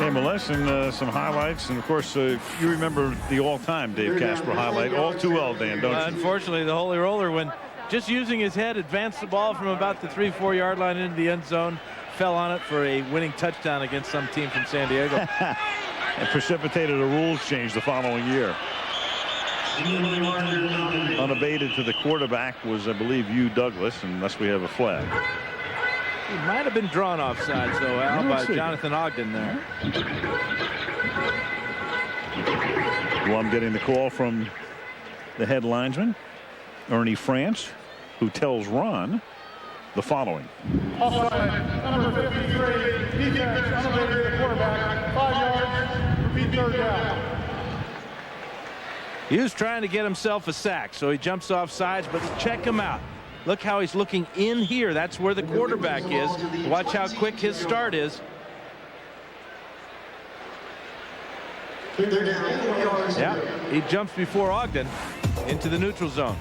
Speaker 5: MLS and some highlights, and of course you remember the all-time Dave Casper highlight all too well, Dan, don't you?
Speaker 6: Unfortunately, the Holy Roller, when just using his head, advanced the ball from about the 3-4 yard line into the end zone, fell on it for a winning touchdown against some team from San Diego.
Speaker 5: And precipitated a rules change the following year. Unabated to the quarterback was, I believe, Hugh Douglas, unless we have a flag.
Speaker 6: He might have been drawn offside, so Al, by Jonathan Ogden there.
Speaker 5: Well, I'm getting the call from the head linesman, Ernie France, who tells Ron the following.
Speaker 18: Offside, number 53, defense, unabated to the quarterback, 5 yards, repeat third down.
Speaker 6: He was trying to get himself a sack, so he jumps off sides, but check him out. Look how he's looking in here. That's where the quarterback is. Watch how quick his start is. Yeah, he jumps before Ogden into the neutral zone.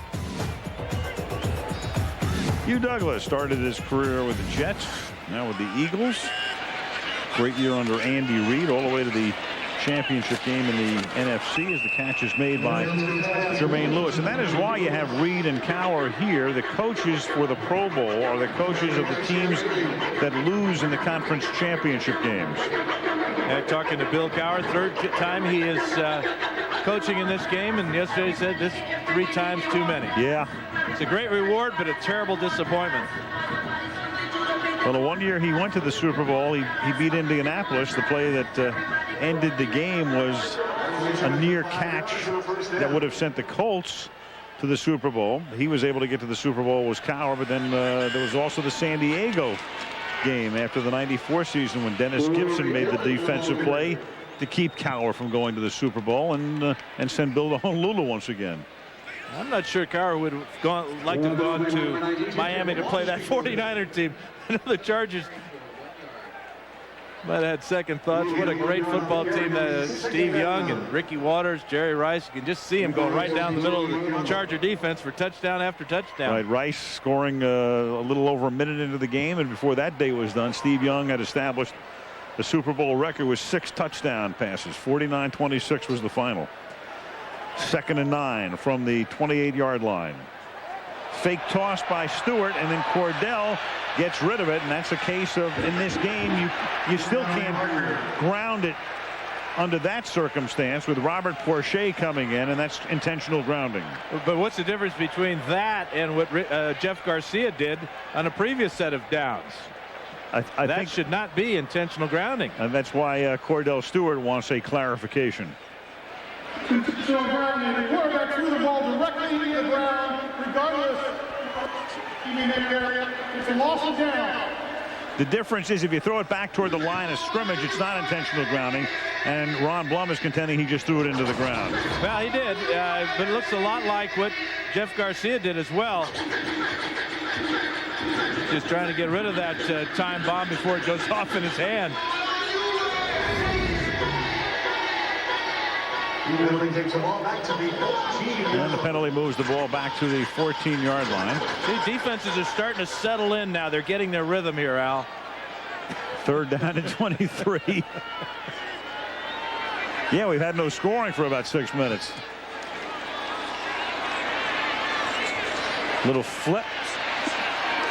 Speaker 5: Hugh Douglas started his career with the Jets, now with the Eagles. Great year under Andy Reid, all the way to the championship game in the NFC as the catch is made by Jermaine Lewis. And that is why you have Reid and Cowher here. The coaches for the Pro Bowl are the coaches of the teams that lose in the conference championship games.
Speaker 6: Talking to Bill Cowher, third time he is coaching in this game, and yesterday he said this 3 times too many.
Speaker 5: Yeah.
Speaker 6: It's a great reward, but a terrible disappointment.
Speaker 5: Well, the one year he went to the Super Bowl, he beat Indianapolis. The play that ended the game was a near catch that would have sent the Colts to the Super Bowl. He was able to get to the Super Bowl, was Cowher, but then there was also the San Diego game after the '94 season when Dennis Gibson made the defensive play to keep Cowher from going to the Super Bowl and send Bill to Honolulu once again.
Speaker 6: I'm not sure Cowher would have liked to have gone to Miami to play that 49er team. I know the Chargers might have had second thoughts. What a great football team. Steve Young and Ricky Waters, Jerry Rice. You can just see him going right down the middle of the Charger defense for touchdown after touchdown.
Speaker 5: Right, Rice scoring a little over a minute into the game, and before that day was done, Steve Young had established the Super Bowl record with 6 touchdown passes. 49-26 was the final. 2nd and 9 from the 28-yard line. Fake toss by Stewart, and then Cordell gets rid of it, and that's a case of, in this game, you still can't ground it under that circumstance with Robert Porcher coming in, and that's intentional grounding.
Speaker 6: But what's the difference between that and what Jeff Garcia did on a previous set of downs?
Speaker 5: I
Speaker 6: that
Speaker 5: think
Speaker 6: should not be intentional grounding.
Speaker 5: And that's why Cordell Stewart wants a clarification.
Speaker 18: So grounding, the quarterback threw the ball directly into the ground, regardless of the area. It's a loss of down.
Speaker 5: The difference is if you throw it back toward the line of scrimmage, it's not intentional grounding, and Ron Blum is contending he just threw it into the ground.
Speaker 6: Well, he did, but it looks a lot like what Jeff Garcia did as well. Just trying to get rid of that time bomb before it goes off in his hand.
Speaker 5: And the penalty moves the ball back to the 14-yard line.
Speaker 6: See, defenses are starting to settle in now. They're getting their rhythm here, Al.
Speaker 5: 3rd down and 23. Yeah, we've had no scoring for about 6 minutes. Little flip.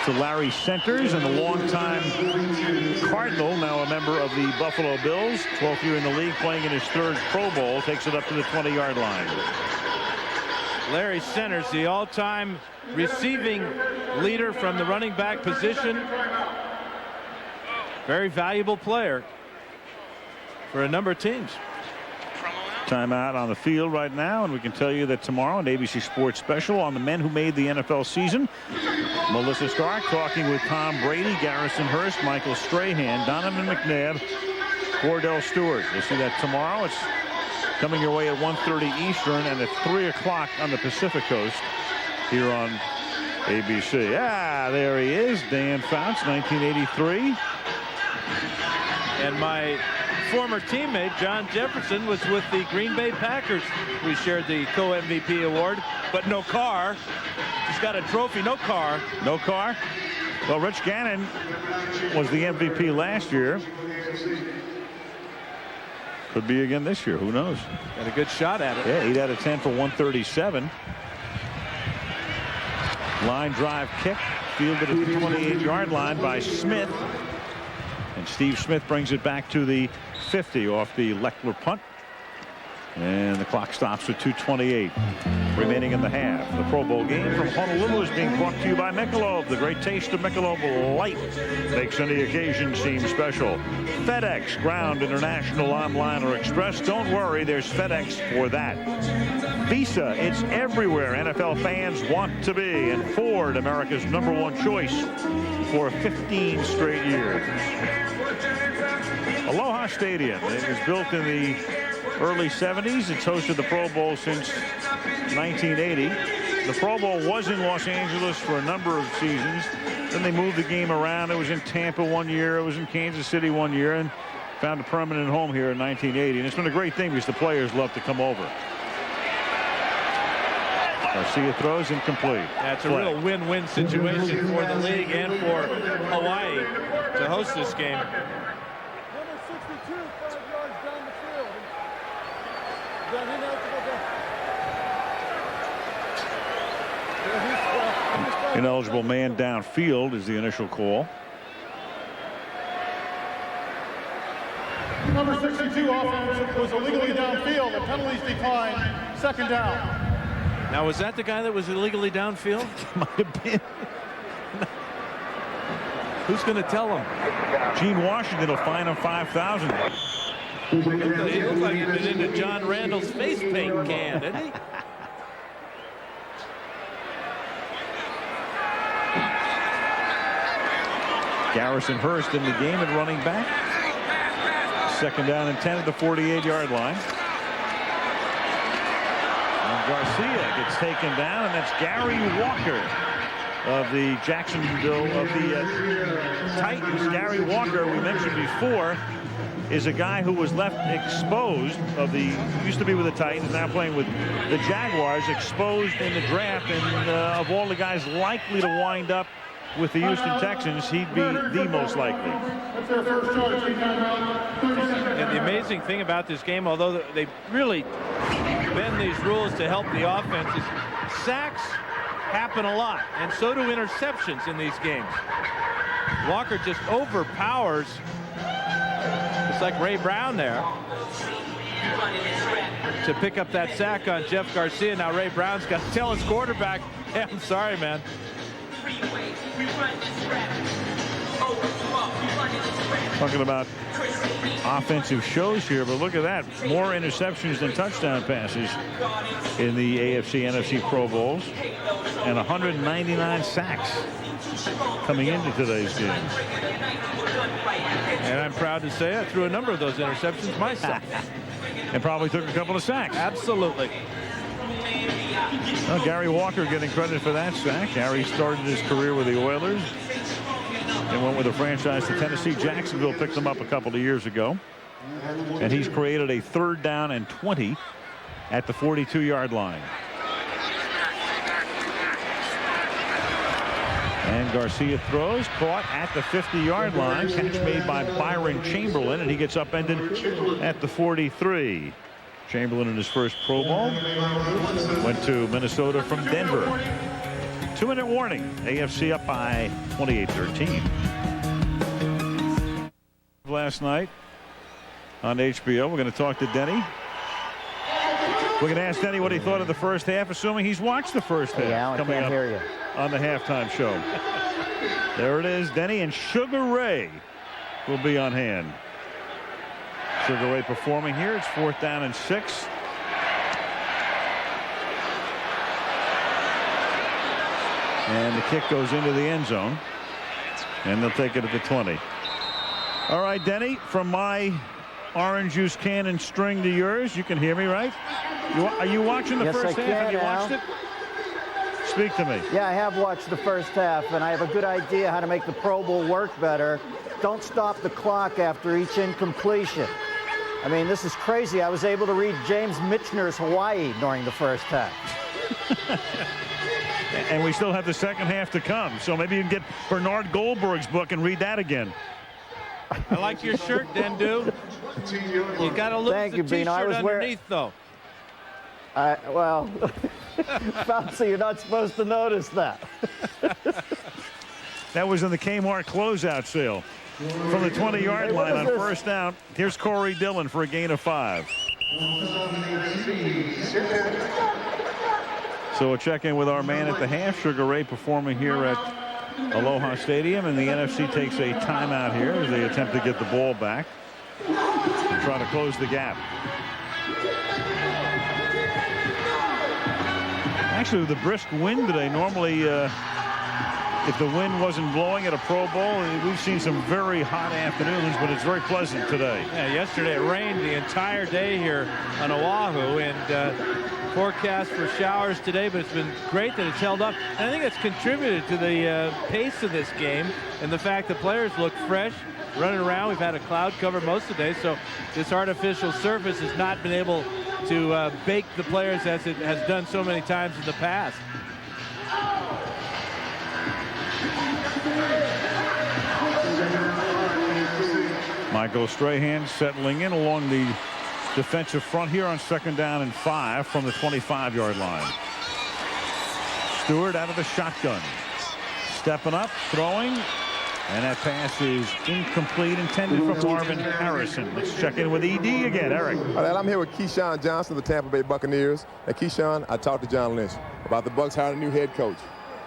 Speaker 5: to Larry Centers, and the longtime Cardinal, now a member of the Buffalo Bills, 12th year in the league, playing in his 3rd Pro Bowl, takes it up to the 20-yard line.
Speaker 6: Larry Centers, the all-time receiving leader from the running back position. Very valuable player for a number of teams.
Speaker 5: Timeout on the field right now, and we can tell you that tomorrow, an ABC Sports special on the men who made the NFL season. Melissa Stark talking with Tom Brady, Garrison Hurst, Michael Strahan, Donovan McNabb, Cordell Stewart. You'll see that tomorrow. It's coming your way at 1:30 Eastern and at 3 o'clock on the Pacific Coast here on ABC. There he is, Dan Fouts, 1983.
Speaker 6: And my former teammate John Jefferson was with the Green Bay Packers. We shared the co-MVP award, but no car. He's got a trophy, no car.
Speaker 5: No car? Well, Rich Gannon was the MVP last year. Could be again this year. Who knows?
Speaker 6: Got a good shot at it.
Speaker 5: Yeah, 8 out of 10 for 137. Line drive kick, fielded at the 28-yard line by Smith. And Steve Smith brings it back to the 50 off the Leckler punt. And the clock stops with 2:28 remaining in the half. The Pro Bowl game from Honolulu is being brought to you by Michelob. The great taste of Michelob Light makes any occasion seem special. FedEx, Ground, International, Online, or Express. Don't worry, there's FedEx for that. Visa, it's everywhere NFL fans want to be. And Ford, America's #1 choice for 15 straight years. Aloha Stadium. It was built in the early 70s. It's hosted the Pro Bowl since 1980. The Pro Bowl was in Los Angeles for a number of seasons. Then they moved the game around. It was in Tampa one year. It was in Kansas City one year, and found a permanent home here in 1980. And it's been a great thing because the players love to come over. Garcia throws incomplete.
Speaker 6: That's a real win-win situation for the league and for Hawaii to host this game.
Speaker 5: Ineligible man downfield is the initial call.
Speaker 18: Number 62 offense was illegally downfield. The penalties declined. 2nd down.
Speaker 6: Now, was that the guy that was illegally downfield?
Speaker 5: Might have been.
Speaker 6: Who's going to tell him?
Speaker 5: Gene Washington will fine him $5,000.
Speaker 6: He looked like he'd been into John Randall's face paint can, didn't he?
Speaker 5: Garrison Hurst in the game at running back. 2nd down and 10 at the 48-yard line. And Garcia gets taken down, and that's Gary Walker of the Jacksonville, of the Titans. Gary Walker, we mentioned before, is a guy who was left exposed used to be with the Titans, now playing with the Jaguars, exposed in the draft, and of all the guys likely to wind up with the Houston Texans, he'd be the most likely.
Speaker 6: And the amazing thing about this game, although they really bend these rules to help the offense, is sacks happen a lot, and so do interceptions in these games. Walker just overpowers. It's like Ray Brown there to pick up that sack on Jeff Garcia. Now Ray Brown's got to tell his quarterback, hey, I'm sorry, man.
Speaker 5: Talking about offensive shows here, but look at that. More interceptions than touchdown passes in the AFC, NFC Pro Bowls, and 199 sacks coming into today's game.
Speaker 6: And I'm proud to say I threw a number of those interceptions myself.
Speaker 5: And probably took a couple of sacks.
Speaker 6: Absolutely.
Speaker 5: Well, Gary Walker getting credit for that sack. Gary started his career with the Oilers and went with the franchise to Tennessee. Jacksonville picked him up a couple of years ago. And he's created a 3rd down and 20 at the 42-yard line. And Garcia throws, caught at the 50-yard line. Catch made by Byron Chamberlain, and he gets upended at the 43. Chamberlain in his first Pro Bowl went to Minnesota from Denver. 2-minute warning. AFC up by 28-13. Last night on HBO. We're going to talk to Denny. We're going to ask Denny what he thought of the first half, assuming he's watched the first half.
Speaker 12: Yeah, I can't hear you.
Speaker 5: On the halftime show. There it is. Denny and Sugar Ray will be on hand. Sugar Ray performing here. It's 4th down and 6. And the kick goes into the end zone. And they'll take it at the 20. All right, Denny, from my orange juice can and string to yours. You can hear me, right? Are you watching the first half? Have you watched it? Speak to me.
Speaker 12: Yeah, I have watched the first half, and I have a good idea how to make the Pro Bowl work better. Don't stop the clock after each incompletion. I mean, this is crazy. I was able to read James Michener's Hawaii during the first half.
Speaker 5: And we still have the second half to come. So maybe you can get Bernard Goldberg's book and read that again.
Speaker 6: I like your shirt, Dendu. You got to lose the T-shirt underneath, though.
Speaker 12: Well, Bouncy, you're not supposed to notice that.
Speaker 5: That was in the Kmart closeout sale. From the 20-yard line on first down, here's Corey Dillon for a gain of 5. So we'll check in with our man at the half. Sugar Ray performing here at Aloha Stadium, and the NFC takes a timeout here as they attempt to get the ball back and try to close the gap. Actually, with the brisk wind today, normally if the wind wasn't blowing at a Pro Bowl, we've seen some very hot afternoons, but it's very pleasant today.
Speaker 6: Yeah, yesterday it rained the entire day here on Oahu, and forecast for showers today, but it's been great that it's held up. And I think it's contributed to the pace of this game and the fact that players look fresh, running around. We've had a cloud cover most of the day, so this artificial surface has not been able to bake the players as it has done so many times in the past.
Speaker 5: Michael Strahan settling in along the defensive front here on 2nd down and 5 from the 25-yard line. Stewart out of the shotgun. Stepping up, throwing, and that pass is incomplete, intended for Marvin Harrison. Let's check in with ED again. Eric.
Speaker 1: All right, I'm here with Keyshawn Johnson of the Tampa Bay Buccaneers. Now, Keyshawn, I talked to John Lynch about the Bucs hiring a new head coach.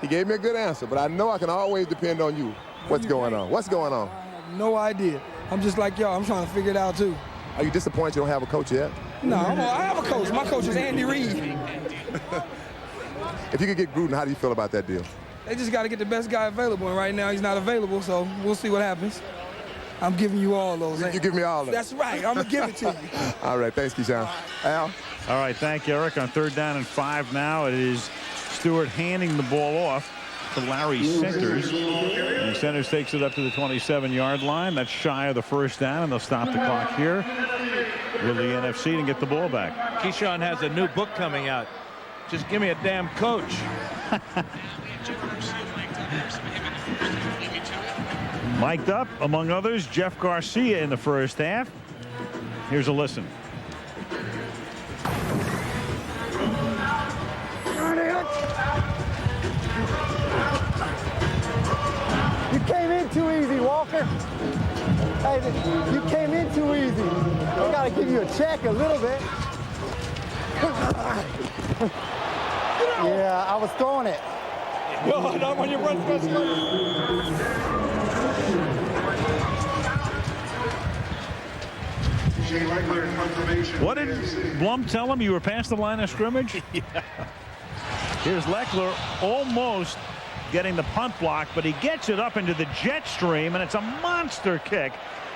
Speaker 1: He gave me a good answer, but I know I can always depend on you. What's going on? What's going on?
Speaker 22: I have no idea. I'm just like y'all. I'm trying to figure it out, too.
Speaker 1: Are you disappointed you don't have a coach yet?
Speaker 22: No, I have a coach. My coach is Andy Reid.
Speaker 1: If you could get Gruden, how do you feel about that deal?
Speaker 22: They just got to get the best guy available, and right now he's not available, so we'll see what happens. I'm giving you all those.
Speaker 1: You give me all of them.
Speaker 22: That's right. I'm going to give it to you.
Speaker 1: All right. Thanks, Keyshawn. Al?
Speaker 5: All right. Thank you, Eric. On 3rd down and 5 now, it is Stewart handing the ball off to Larry Centers. And Centers takes it up to the 27-yard line. That's shy of the first down, and they'll stop the clock here with the NFC and get the ball back.
Speaker 6: Keyshawn has a new book coming out. Just give me a damn coach.
Speaker 5: Mic'd up, among others, Jeff Garcia in the first half. Here's a listen.
Speaker 12: You came in too easy, Walker. Hey, you came in too easy. We got to give you a check a little bit. Yeah, I was throwing it.
Speaker 22: Yo, not when you run first.
Speaker 5: What did Blum tell him? You were past the line of scrimmage?
Speaker 6: Yeah.
Speaker 5: Here's Leckler almost getting the punt block, but he gets it up into the jet stream, and it's a monster kick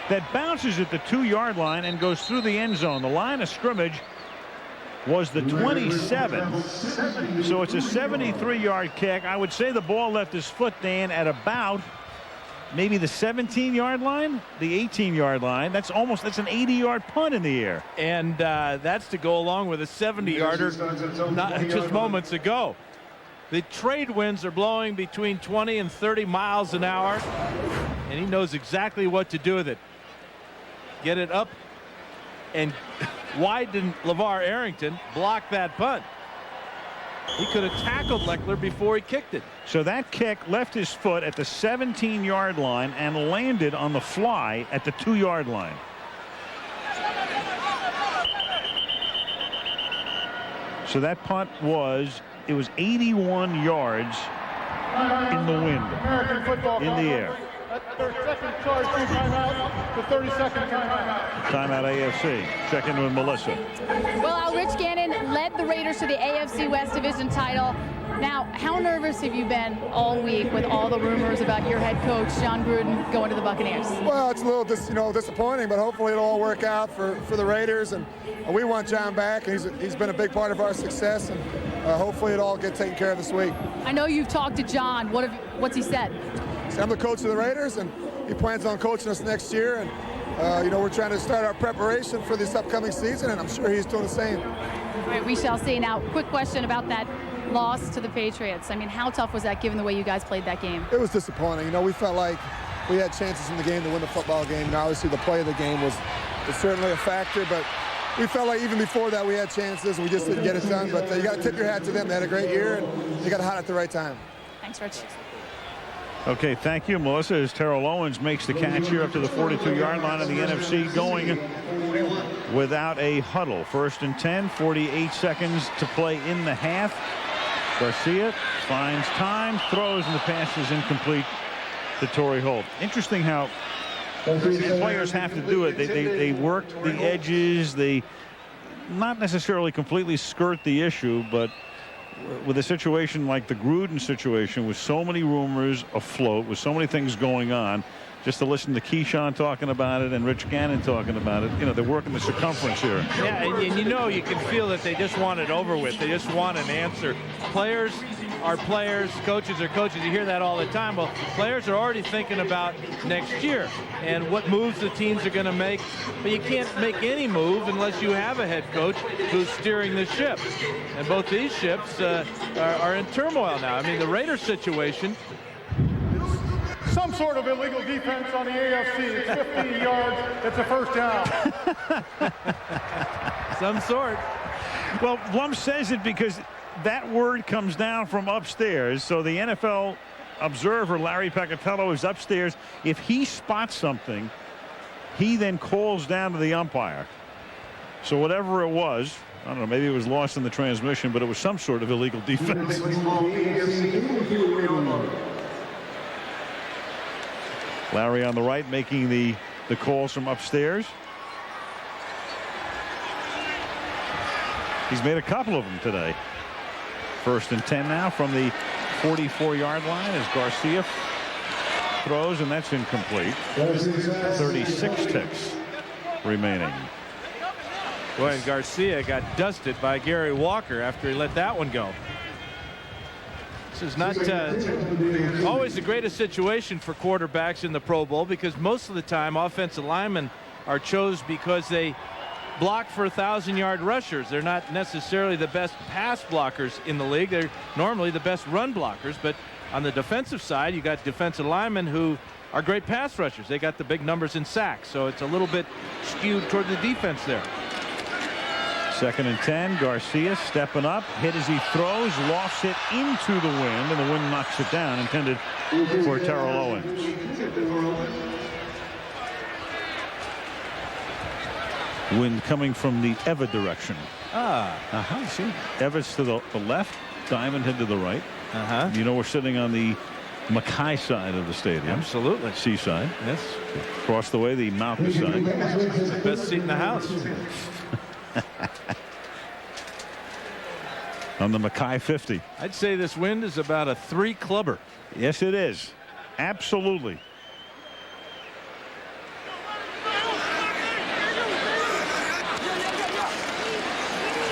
Speaker 5: that bounces at the 2-yard line and goes through the end zone. The line of scrimmage was the 27. So it's a 73-yard kick. I would say the ball left his foot, Dan, at about maybe the 17-yard line, the 18-yard line. That's an 80-yard punt in the air.
Speaker 6: And that's to go along with a 70-yarder just moments ago. The trade winds are blowing between 20 and 30 miles an hour, and he knows exactly what to do with it. Get it up, and why didn't LeVar Arrington block that punt? He could have tackled Leckler before he kicked it.
Speaker 5: So that kick left his foot at the 17-yard line and landed on the fly at the 2-yard line. So that punt was 81 yards in the wind, in the air.
Speaker 18: Their second charge, timeout, the 32nd timeout.
Speaker 5: Timeout AFC. Check in with Melissa.
Speaker 14: Well, Rich Gannon led the Raiders to the AFC West Division title. Now, how nervous have you been all week with all the rumors about your head coach, John Gruden, going to the Buccaneers?
Speaker 21: Well, it's a little disappointing, but hopefully it'll all work out for the Raiders. And we want John back. He's been a big part of our success, and hopefully it'll all get taken care of this week.
Speaker 14: I know you've talked to John. What's he said?
Speaker 21: So I'm the coach of the Raiders, and he plans on coaching us next year. And we're trying to start our preparation for this upcoming season, and I'm sure he's doing the same.
Speaker 14: All right, we shall see. Now, quick question about that loss to the Patriots. I mean, how tough was that given the way you guys played that game?
Speaker 21: It was disappointing. We felt like we had chances in the game to win the football game. And obviously the play of the game was certainly a factor, but we felt like even before that we had chances and we just didn't get it done. But you got to tip your hat to them. They had a great year, and they got hot at the right time.
Speaker 14: Thanks, Rich.
Speaker 5: Okay, thank you, Melissa. As Terrell Owens makes the catch here up to the 42-yard line of the NFC, going without a huddle. 1st and 10, 48 seconds to play in the half. Garcia finds time, throws, and the pass is incomplete to Torrey Holt. Interesting how players have to do it. They work the edges. They not necessarily completely skirt the issue, but with a situation like the Gruden situation, with so many rumors afloat, with so many things going on, just to listen to Keyshawn talking about it and Rich Gannon talking about it, they're working the circumference here.
Speaker 6: Yeah, and you can feel that they just want it over with. They just want an answer. Players are players, coaches are coaches. You hear that all the time. Well, players are already thinking about next year and what moves the teams are going to make. But you can't make any move unless you have a head coach who's steering the ship. And both these ships are in turmoil now. I mean, the Raiders situation.
Speaker 18: Some sort of illegal defense on the AFC. It's 15 yards. It's a first down.
Speaker 6: Some sort.
Speaker 5: Well, Blum says it because that word comes down from upstairs. So the NFL observer, Larry Pacatello, is upstairs. If he spots something, he then calls down to the umpire. So whatever it was, I don't know, maybe it was lost in the transmission, but it was some sort of illegal defense. Larry on the right making the calls from upstairs. He's made a couple of them today. 1st and 10 now from the 44-yard line as Garcia throws, and that's incomplete. 36 ticks remaining.
Speaker 6: Boy, and Garcia got dusted by Gary Walker after he let that one go. This is not always the greatest situation for quarterbacks in the Pro Bowl, because most of the time offensive linemen are chosen because they block for 1,000-yard rushers. They're not necessarily the best pass blockers in the league. They're normally the best run blockers. But on the defensive side, you got defensive linemen who are great pass rushers. They got the big numbers in sacks, so it's a little bit skewed toward the defense there.
Speaker 5: 2nd and 10. Garcia stepping up, hit as he throws, lofts it into the wind, and the wind knocks it down, intended for Terrell Owens. Wind coming from the Eva direction. See, Eva's to the left, Diamond Head to the right. We're sitting on the Mackay side of the stadium.
Speaker 6: Absolutely.
Speaker 5: Seaside.
Speaker 6: Yes.
Speaker 5: Across the way, the Malcolm side.
Speaker 6: Best seat in the house.
Speaker 5: On the Mackay 50.
Speaker 6: I'd say this wind is about a 3 clubber.
Speaker 5: Yes, it is. Absolutely.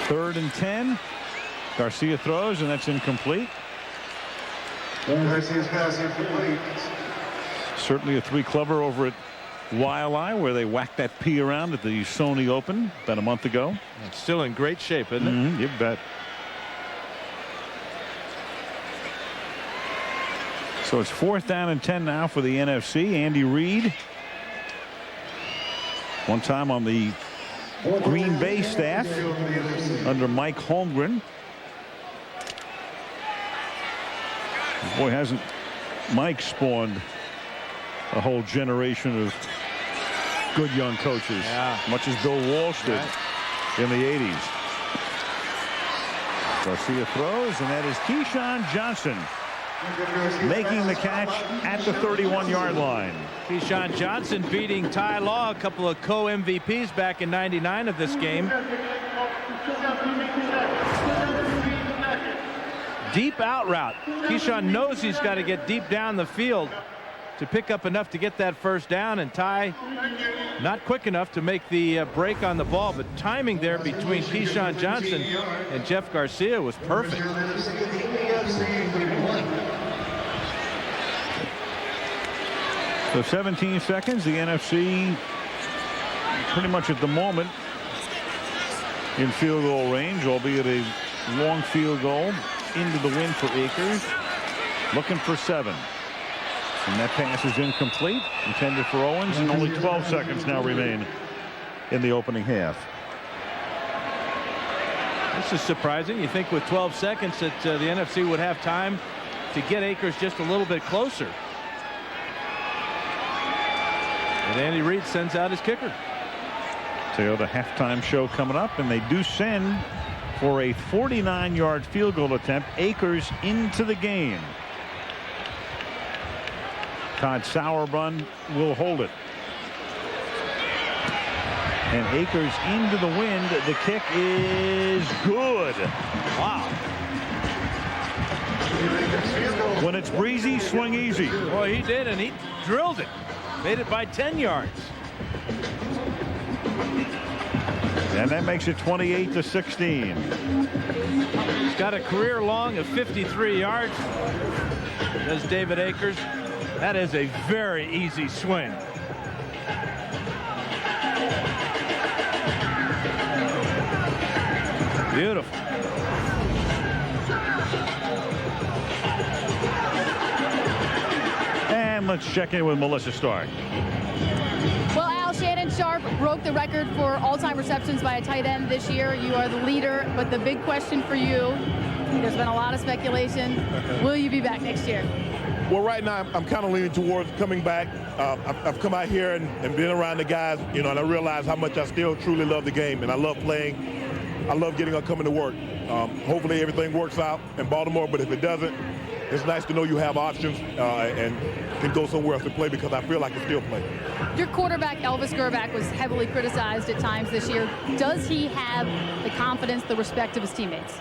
Speaker 5: Third and 10. Garcia throws, and that's incomplete. Certainly a 3 clubber over at Waialae, where they whacked that P around at the Sony Open about a month ago.
Speaker 6: It's still in great shape, isn't it?
Speaker 5: You bet. So it's 4th down and 10 now for the NFC. Andy Reid, one time on the Green Bay staff under Mike Holmgren. Boy, hasn't Mike spawned a whole generation of good young coaches, much as Bill Walsh did in the 80s. Garcia throws, and that is Keyshawn Johnson making the catch at the 31-yard line.
Speaker 6: Keyshawn Johnson beating Ty Law, a couple of co-MVPs back in '99 of this game. Deep out route. Keyshawn knows he's got to get deep down the field to pick up enough to get that first down, and Ty not quick enough to make the break on the ball, but timing there between Keyshawn Johnson and Jeff Garcia was perfect.
Speaker 5: So 17 seconds, the NFC pretty much at the moment in field goal range, albeit a long field goal into the wind for Akers, looking for 7. And that pass is incomplete, intended for Owens, and only 12 seconds now remain in the opening half.
Speaker 6: This is surprising. You think with 12 seconds that the NFC would have time to get Akers just a little bit closer. And Andy Reid sends out his kicker.
Speaker 5: Toyota halftime show coming up, and they do send for a 49-yard field goal attempt Akers into the game. Todd Sauerbrunn will hold it. And Akers into the wind. The kick is good.
Speaker 6: Wow.
Speaker 5: When it's breezy, swing easy.
Speaker 6: Well, he did, and he drilled it. Made it by 10 yards.
Speaker 5: And that makes it 28-16.
Speaker 6: He's got a career long of 53 yards. Does David Akers. That is a very easy swing. Beautiful.
Speaker 5: And let's check in with Melissa Stark.
Speaker 14: Well, Al, Shannon Sharpe broke the record for all-time receptions by a tight end this year. You are the leader, but the big question for you, there's been a lot of speculation. Will you be back next year?
Speaker 4: Well, right now I'm kind of leaning towards coming back. I've come out here and been around the guys, you know, and I realize how much I still truly love the game, and I love playing. I love getting up, coming to work. Hopefully everything works out in Baltimore, but if it doesn't, it's nice to know you have options and can go somewhere else to play, because I feel like I can still play.
Speaker 14: Your quarterback, Elvis Grbac, was heavily criticized at times this year. Does he have the confidence, the respect of his teammates?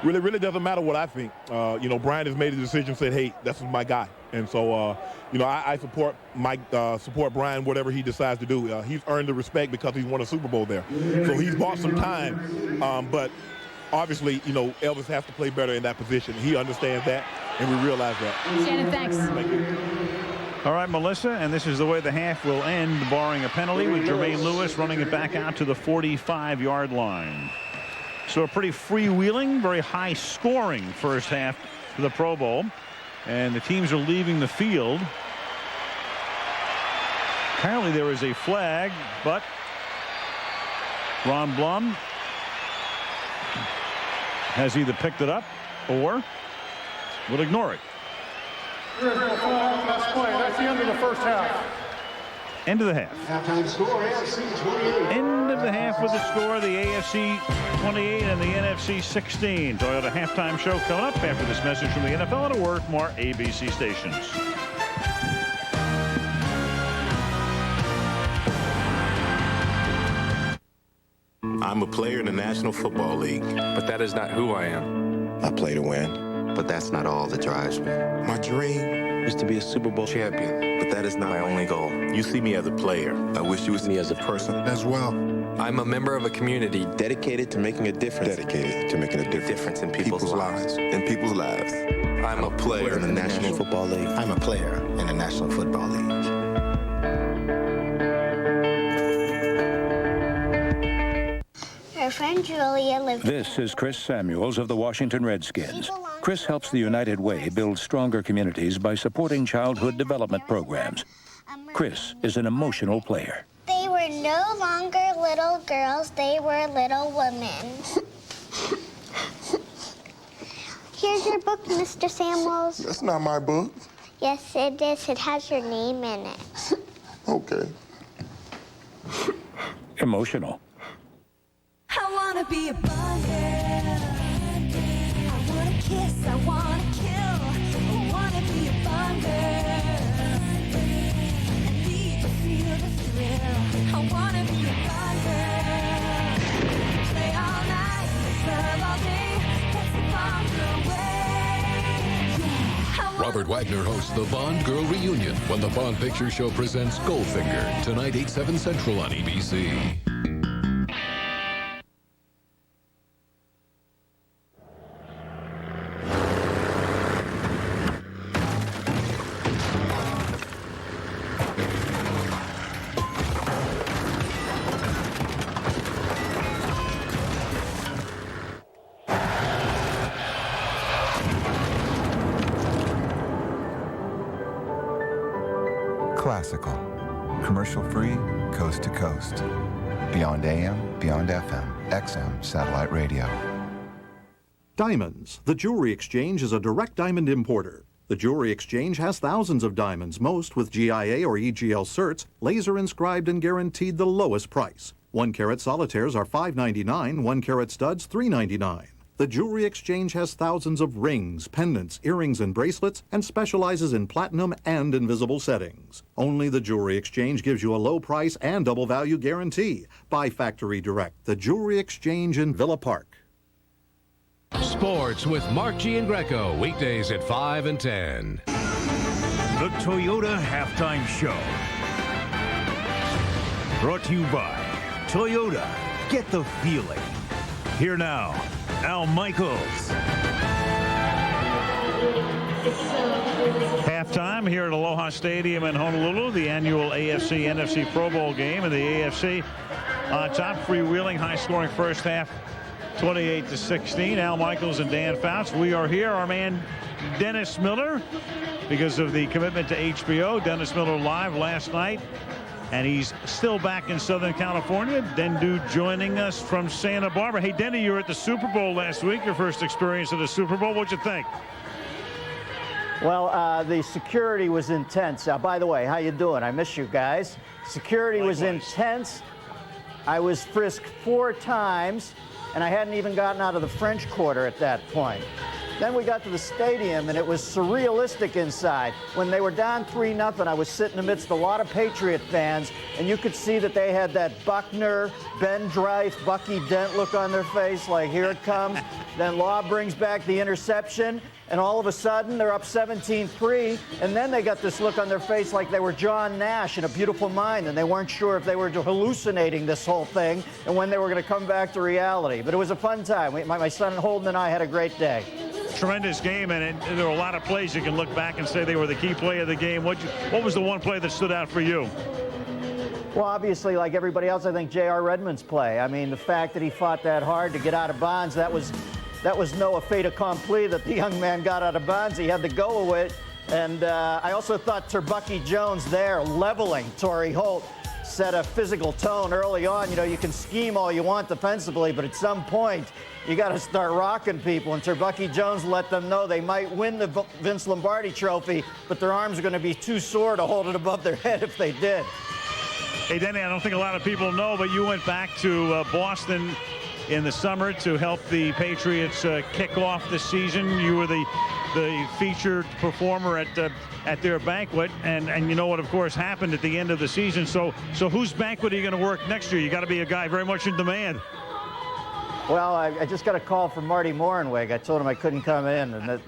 Speaker 4: Really doesn't matter what I think. You know, Brian has made a decision, said, hey, that's my guy. And so, you know, I support Mike, support Brian, whatever he decides to do. He's earned the respect because he's won a Super Bowl there. So he's bought some time. But obviously, you know, Elvis has to play better in that position. He understands that, and we realize that.
Speaker 14: Shannon, thanks.
Speaker 4: Thank you.
Speaker 5: All right, Melissa, and this is the way the half will end, barring a penalty, with Jermaine Lewis running it back out to the 45-yard line. So a pretty freewheeling, very high-scoring first half to the Pro Bowl. And the teams are leaving the field. Apparently there is a flag, but Ron Blum has either picked it up or will ignore it.
Speaker 18: That's the end of the first half.
Speaker 5: End of the half.
Speaker 18: Halftime score, AFC 28.
Speaker 5: End of the half with the score, the AFC 28 and the NFC 16. Toyota halftime show coming up after this message from the NFL and a word from our ABC stations.
Speaker 11: I'm a player in the National Football League.
Speaker 7: But that is not who I am.
Speaker 11: I play to win.
Speaker 7: But that's not all that drives me.
Speaker 11: My dream is to be a Super Bowl champion. But that is not my only goal. You see me as a player. I wish you would see me as a person as well.
Speaker 7: I'm a member of a community
Speaker 11: Dedicated to making a difference. Dedicated to making a difference in people's lives. In people's lives. I'm a player in the National Football League. I'm a player in the National Football League.
Speaker 8: Her friend Julia lives.
Speaker 23: This is Chris Samuels of the Washington Redskins. Chris helps the United Way build stronger communities by supporting childhood development programs. Chris is an emotional player.
Speaker 8: They were no longer little girls, they were little women. Here's your book, Mr. Samuels.
Speaker 3: That's not my book.
Speaker 8: Yes, it is. It has your name in it.
Speaker 3: Okay.
Speaker 23: Emotional.
Speaker 9: I wanna be a Bond girl. I wanna kiss, I wanna kill. I wanna be a Bond girl. I need to feel the thrill. I wanna be a Bond girl. Play all night, love all day. That's the Bond girl way. Yeah.
Speaker 15: Robert Wagner hosts the Bond Girl Reunion when the Bond Picture Show presents Goldfinger, tonight 8/7 Central on ABC.
Speaker 24: Classical. Commercial-free, coast to coast. Beyond AM, beyond FM, XM satellite radio.
Speaker 25: Diamonds. The Jewelry Exchange is a direct diamond importer. The Jewelry Exchange has thousands of diamonds, most with GIA or EGL certs, laser inscribed and guaranteed the lowest price. 1 carat solitaires are $5.99, 1 carat studs $3.99. The Jewelry Exchange has thousands of rings, pendants, earrings, and bracelets, and specializes in platinum and invisible settings. Only the Jewelry Exchange gives you a low price and double value guarantee. Buy factory direct. The Jewelry Exchange in Villa Park.
Speaker 15: Sports with Mark G. and Greco, weekdays at 5 and 10.
Speaker 5: The Toyota Halftime Show. Brought to you by Toyota. Get the feeling. Here now, Al Michaels. Halftime here at Aloha Stadium in Honolulu, the annual AFC-NFC Pro Bowl game, and the AFC on top, freewheeling, high-scoring first half, 28-16. Al Michaels and Dan Fouts. We are here. Our man Dennis Miller, because of the commitment to HBO. Dennis Miller live last night, and he's still back in Southern California. Dendu joining us from Santa Barbara. Hey, Dendu, you were at the Super Bowl last week, your first experience at the Super Bowl. What'd you think?
Speaker 12: Well, the security was intense. By the way, how you doing? I miss you guys. Security was intense. I was frisked 4 times, and I hadn't even gotten out of the French Quarter at that point. Then we got to the stadium, and it was surrealistic inside. When they were down 3-0, I was sitting amidst a lot of Patriot fans, and you could see that they had that Buckner, Ben Dreif, Bucky Dent look on their face, like, here it comes. Then Law brings back the interception, and all of a sudden, they're up 17-3, and then they got this look on their face like they were John Nash in A Beautiful Mind, and they weren't sure if they were hallucinating this whole thing and when they were going to come back to reality. But it was a fun time. My son Holden and I had a great day.
Speaker 5: Tremendous game, and there were a lot of plays you can look back and say they were the key play of the game. What was the one play that stood out for you?
Speaker 12: Well, obviously, like everybody else, I think J.R. Redmond's play. I mean, the fact that he fought that hard to get out of bounds, that was no a fait accompli that the young man got out of bounds. He had to go with it. And I also thought Turbucky Jones there leveling Torrey Holt set a physical tone early on. You know, you can scheme all you want defensively, but at some point, you got to start rocking people. And Turbucky Jones let them know they might win the Vince Lombardi trophy, but their arms are going to be too sore to hold it above their head if they did.
Speaker 5: Hey, Denny, I don't think a lot of people know, but you went back to Boston in the summer to help the Patriots kick off the season. You were the featured performer at their banquet, and you know what, of course, happened at the end of the season. So whose banquet are you going to work next year? You got to be a guy very much in demand.
Speaker 12: Well, I just got a call from Marty Morenweg. I told him I couldn't come in, and that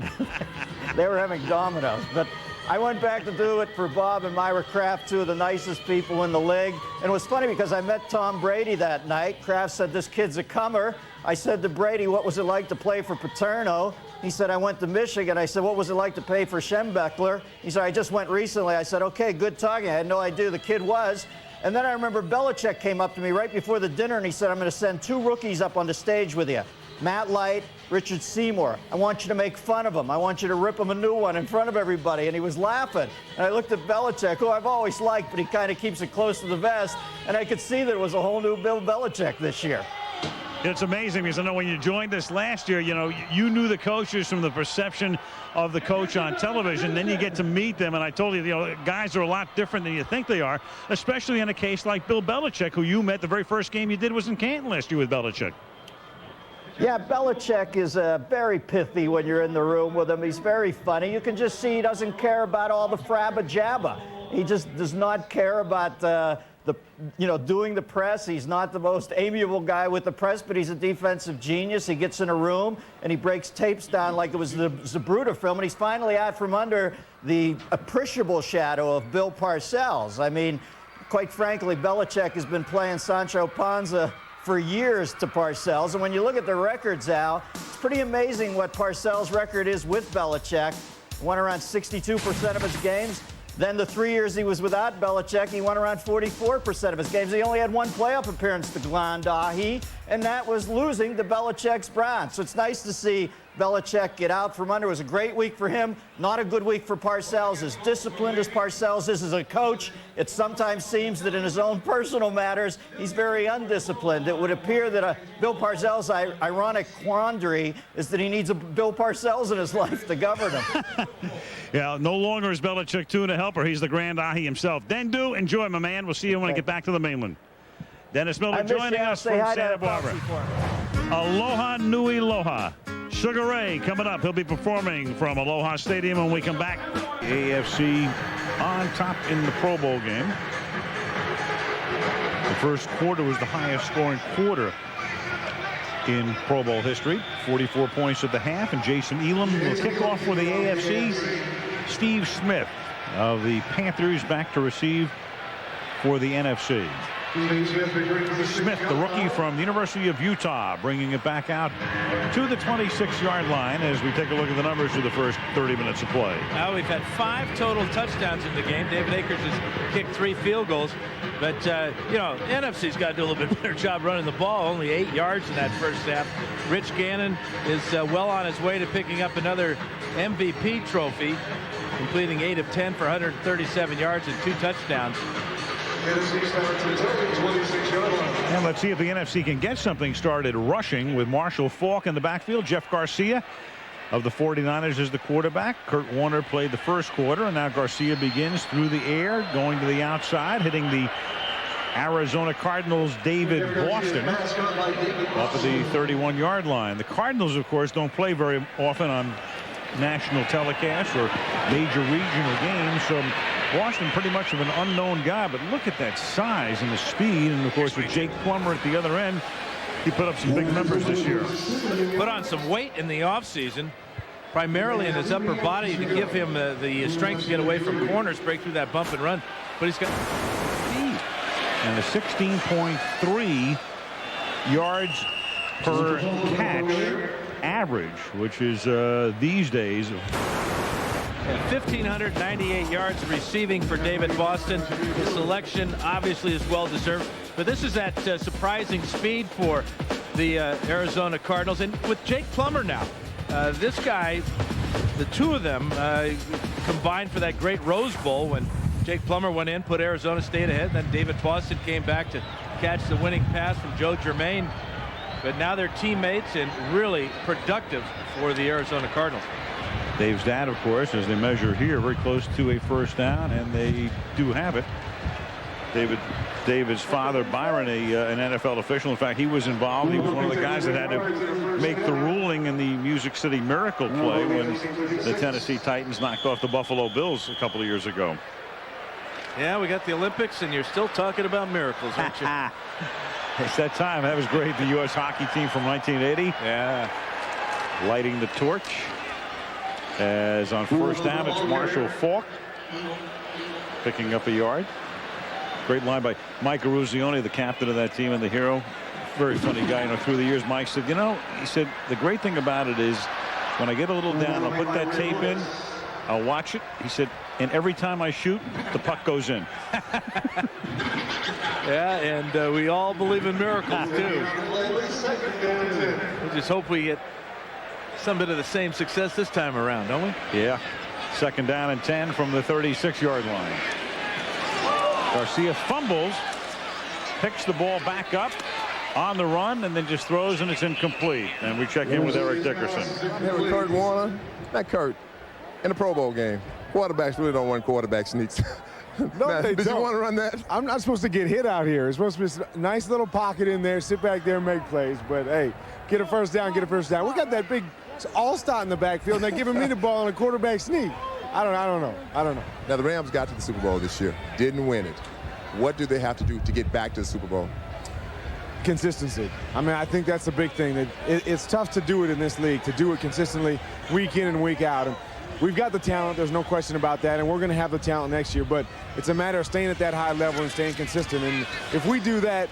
Speaker 12: they were having dominoes. But I went back to do it for Bob and Myra Kraft, 2 of the nicest people in the league. And it was funny because I met Tom Brady that night. Kraft said, this kid's a comer. I said to Brady, what was it like to play for Paterno? He said, I went to Michigan. I said, what was it like to play for Schembechler? He said, I just went recently. I said, okay, good talking. I had no idea who the kid was. And then I remember Belichick came up to me right before the dinner, and he said, I'm going to send 2 rookies up on the stage with you. Matt Light, Richard Seymour. I want you to make fun of them. I want you to rip them a new one in front of everybody. And he was laughing. And I looked at Belichick, who I've always liked, but he kind of keeps it close to the vest. And I could see that it was a whole new Bill Belichick this year.
Speaker 5: It's amazing because I know when you joined us last year, you knew the coaches from the perception of the coach on television. Then you get to meet them, and I told you, guys are a lot different than you think they are, especially in a case like Bill Belichick, who you met the very first game you did was in Canton last year with Belichick.
Speaker 12: Yeah, Belichick is very pithy when you're in the room with him. He's very funny. You can just see he doesn't care about all the frabba jabba. He just does not care about doing the press. He's not the most amiable guy with the press, but he's a defensive genius. He gets in a room and he breaks tapes down like it was the Zapruder film, and he's finally out from under the appreciable shadow of Bill Parcells. I mean, quite frankly, Belichick has been playing Sancho Panza for years to Parcells, and when you look at the records, Al, it's pretty amazing what Parcells' record is with Belichick. Won around 62% of his games. Then the 3 years he was without Belichick, he won around 44% of his games. He only had one playoff appearance to Glenn Dahi, and that was losing to Belichick's Browns. So it's nice to see Belichick get out from under. It was a great week for him, not a good week for Parcells. As disciplined as Parcells is as a coach, it sometimes seems that in his own personal matters, he's very undisciplined. It would appear that Bill Parcells' ironic quandary is that he needs a Bill Parcells in his life to govern him.
Speaker 5: Yeah, no longer is Belichick tuna helper. He's the Grand Ahi himself. Dendu, enjoy, my man. We'll see you when I get back to the mainland. Dennis Miller joining us from Santa Barbara. Aloha Nui Aloha. Sugar Ray coming up. He'll be performing from Aloha Stadium when we come back. AFC on top in the Pro Bowl game. The first quarter was the highest scoring quarter in Pro Bowl history. 44 points at the half, and Jason Elam will kick off for the AFC. Steve Smith of the Panthers back to receive for the NFC. Smith, the rookie from the University of Utah, bringing it back out to the 26-yard line as we take a look at the numbers of the first 30 minutes of play.
Speaker 6: Now we've had 5 total touchdowns in the game. David Akers has kicked 3 field goals. But, the NFC's got to do a little bit better job running the ball. Only 8 yards in that first half. Rich Gannon is well on his way to picking up another MVP trophy, completing 8 of 10 for 137 yards and 2 touchdowns.
Speaker 5: And let's see if the NFC can get something started rushing with Marshall Faulk in the backfield. Jeff Garcia of the 49ers is the quarterback. Kurt Warner played the first quarter, and now Garcia begins through the air, going to the outside, hitting the Arizona Cardinals' David Boston up at the 31-yard line. The Cardinals, of course, don't play very often on national telecasts or major regional games, so Boston pretty much of an unknown guy, but look at that size and the speed, and of course with Jake Plummer at the other end, he put up some big numbers this year.
Speaker 6: Put on some weight in the offseason, primarily in his upper body to give him the strength to get away from corners, break through that bump and run, but he's got speed.
Speaker 5: And a 16.3 yards per catch average, which is these days.
Speaker 6: 1,598 yards receiving for David Boston. His selection obviously is well deserved, but this is that surprising speed for the Arizona Cardinals, and with Jake Plummer now, this guy, the two of them combined for that great Rose Bowl when Jake Plummer went in, put Arizona State ahead, then David Boston came back to catch the winning pass from Joe Germain. But now they're teammates and really productive for the Arizona Cardinals.
Speaker 5: Dave's dad, of course, as they measure here, very close to a first down, and they do have it. David's father, Byron, an NFL official. In fact, he was involved. He was one of the guys that had to make the ruling in the Music City Miracle play when the Tennessee Titans knocked off the Buffalo Bills a couple of years ago.
Speaker 6: Yeah, we got the Olympics, and you're still talking about miracles, aren't you?
Speaker 5: It's that time. That was great. The U.S. hockey team from 1980.
Speaker 6: Yeah.
Speaker 5: Lighting the torch. As on first down, it's Marshall Faulk picking up a yard. Great line by Mike Eruzione, the captain of that team and the hero. Very funny guy. Through the years, Mike said, he said, the great thing about it is when I get a little down, I'll put that tape in. I'll watch it. He said, and every time I shoot, the puck goes in.
Speaker 6: Yeah, and we all believe in miracles, too. We just hope we get some bit of the same success this time around, don't we?
Speaker 5: Yeah. Second down and 10 from the 36-yard line. Garcia fumbles, picks the ball back up, on the run and then just throws and it's incomplete. And we check in with Eric Dickerson.
Speaker 1: Yeah, with Kurt Warner. Not Kurt. In the Pro Bowl game, quarterbacks really don't run quarterback sneaks.
Speaker 3: No,
Speaker 1: now,
Speaker 3: they
Speaker 1: did
Speaker 3: don't.
Speaker 1: you want to run that?
Speaker 3: I'm not supposed to get hit out here. It's supposed to be a nice little pocket in there, sit back there and make plays. But, hey, get a first down, get a first down. We got that big all-star in the backfield, and they're giving me the ball on a quarterback sneak. I don't know.
Speaker 1: Now, the Rams got to the Super Bowl this year, didn't win it. What do they have to do to get back to the Super Bowl?
Speaker 3: Consistency. I mean, I think that's a big thing. That it's tough to do it in this league, to do it consistently week in and week out. And we've got the talent, there's no question about that, and we're going to have the talent next year, but it's a matter of staying at that high level and staying consistent. And if we do that,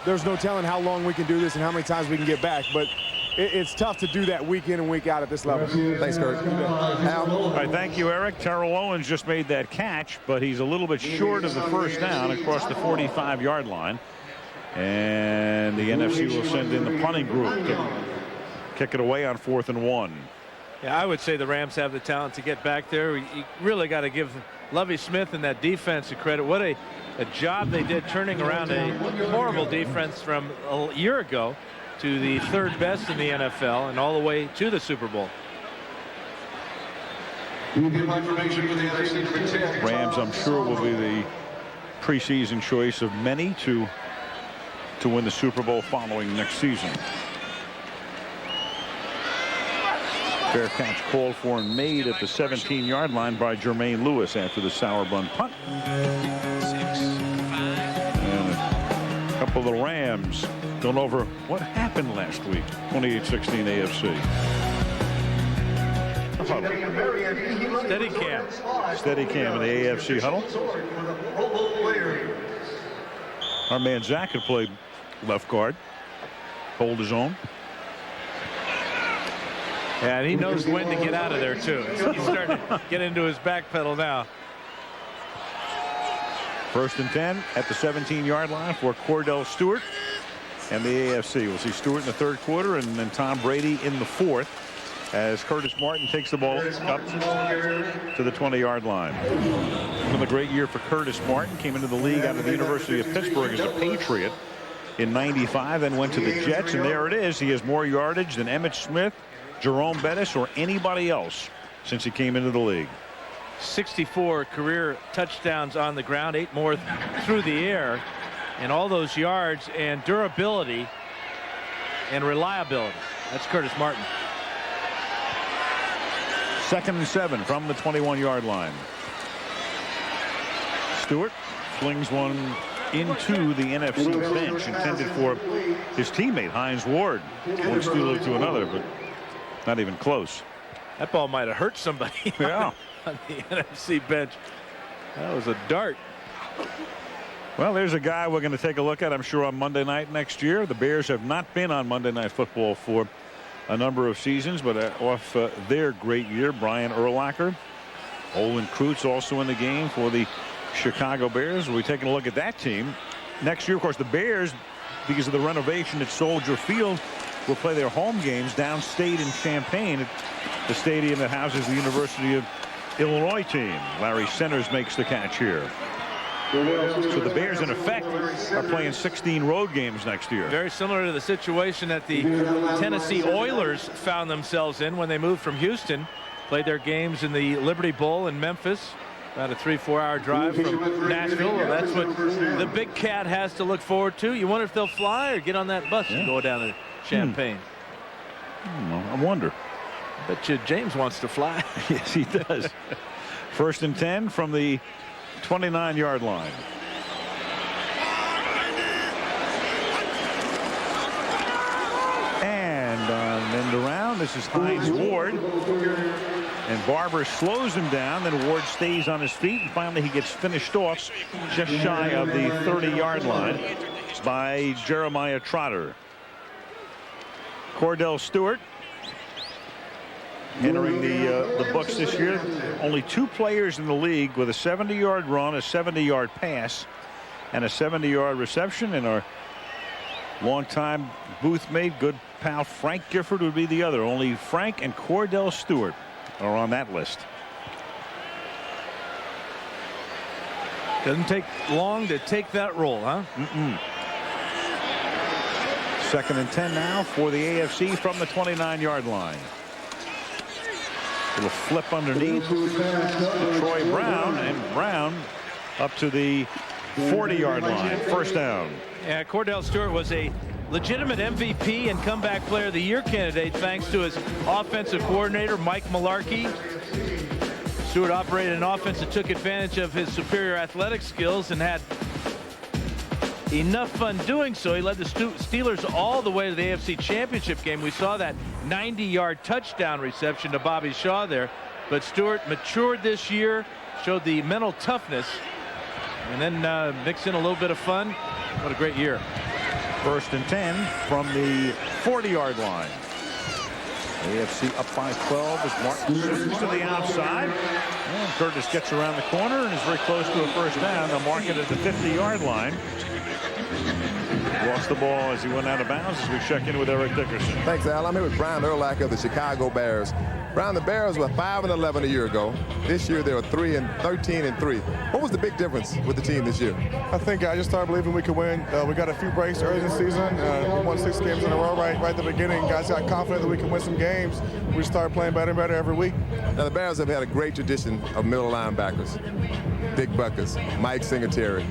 Speaker 3: there's no telling how long we can do this and how many times we can get back. But it's tough to do that week in and week out at this level.
Speaker 1: Thanks, Kurt. Al?
Speaker 5: All right, thank you, Eric. Terrell Owens just made that catch, but he's a little bit short of the first down across the 45-yard line. And the NFC will send in the punting group to kick it away on 4th and 1.
Speaker 6: Yeah, I would say the Rams have the talent to get back there. You really got to give Lovie Smith and that defense a credit. What a job they did turning around a horrible defense from a year ago to the 3rd best in the NFL and all the way to the Super Bowl.
Speaker 5: Rams, I'm sure, will be the preseason choice of many to win the Super Bowl following next season. Fair catch called for and made at the 17-yard line by Jermaine Lewis after the sour bun punt. And a couple of the Rams going over what happened last week, 28-16 AFC.
Speaker 6: Steady cam.
Speaker 5: Steady cam in the AFC huddle. Our man Zach had played left guard, hold his own.
Speaker 6: Yeah, and he knows when to get out of there, too. He's starting to get into his back pedal now.
Speaker 5: 1st and 10 at the 17-yard line for Cordell Stewart and the AFC. We'll see Stewart in the 3rd quarter and then Tom Brady in the 4th as Curtis Martin takes the ball up to the 20-yard line. Another great year for Curtis Martin. Came into the league out of the University of Pittsburgh as a Patriot in '95, then went to the Jets, and there it is. He has more yardage than Emmitt Smith, Jerome Bettis, or anybody else since he came into the league.
Speaker 6: 64 career touchdowns on the ground, 8 more through the air, and all those yards and durability and reliability. That's Curtis Martin.
Speaker 5: 2nd and 7 from the 21-yard line. Stewart flings one into the NFC bench intended for his teammate Hines Ward. One Steeler to another, but not even close.
Speaker 6: That ball might have hurt somebody.
Speaker 5: Yeah.
Speaker 6: On the NFC bench. That was a dart.
Speaker 5: Well, there's a guy we're going to take a look at, I'm sure, on Monday night next year. The Bears have not been on Monday Night Football for a number of seasons, but off their great year, Brian Urlacher. Olin Kreutz also in the game for the Chicago Bears. We'll be taking a look at that team next year. Of course, the Bears, because of the renovation at Soldier Field, will play their home games downstate in Champaign at the stadium that houses the University of Illinois team. Larry Centers makes the catch here. So the Bears, in effect, are playing 16 road games next year.
Speaker 6: Very similar to the situation that the Tennessee Oilers found themselves in when they moved from Houston. Played their games in the Liberty Bowl in Memphis. About a 3-4 hour drive from Nashville. Well, that's what the Big Cat has to look forward to. You wonder if they'll fly or get on that bus and go down to Champaign.
Speaker 5: I wonder.
Speaker 6: Bet you James wants to fly.
Speaker 5: Yes, he does. 1st and 10 from the 29-yard line. And on end around, this is Hines Ward. And Barber slows him down. Then Ward stays on his feet. And finally, he gets finished off just shy of the 30-yard line by Jeremiah Trotter. Cordell Stewart entering the books this year. Only 2 players in the league with a 70-yard run, a 70-yard pass, and a 70-yard reception. And our longtime booth mate, good pal Frank Gifford would be the other. Only Frank and Cordell Stewart are on that list.
Speaker 6: Doesn't take long to take that role, huh?
Speaker 5: 2nd and 10 now for the AFC from the 29-yard line. Little flip underneath. Troy Brown, and Brown up to the 40-yard line. First down.
Speaker 6: Yeah, Cordell Stewart was a legitimate MVP and comeback player of the year candidate thanks to his offensive coordinator, Mike Mularkey. Stewart operated an offense that took advantage of his superior athletic skills and had enough fun doing so. He led the Steelers all the way to the AFC Championship game. We saw that 90-yard touchdown reception to Bobby Shaw there. But Stewart matured this year, showed the mental toughness, and then mixed in a little bit of fun. What a great year.
Speaker 5: 1st and 10 from the 40-yard line. AFC up by 12 as Martin swings to the outside. And Curtis gets around the corner and is very close to a first down. They'll mark it at the 50-yard line. Lost the ball as he went out of bounds as we check in with Eric Dickerson.
Speaker 1: Thanks, Al. I'm here with Brian Urlacher of the Chicago Bears. Brian, the Bears were 5-11 a year ago. This year they were 13-3. What was the big difference with the team this year?
Speaker 21: I think I just started believing we could win. We got a few breaks early in the season. We won 6 games in a row right at the beginning. Guys got confident that we can win some games. We started playing better and better every week.
Speaker 1: Now, the Bears have had a great tradition of middle linebackers. Dick Buckus, Mike Singletary.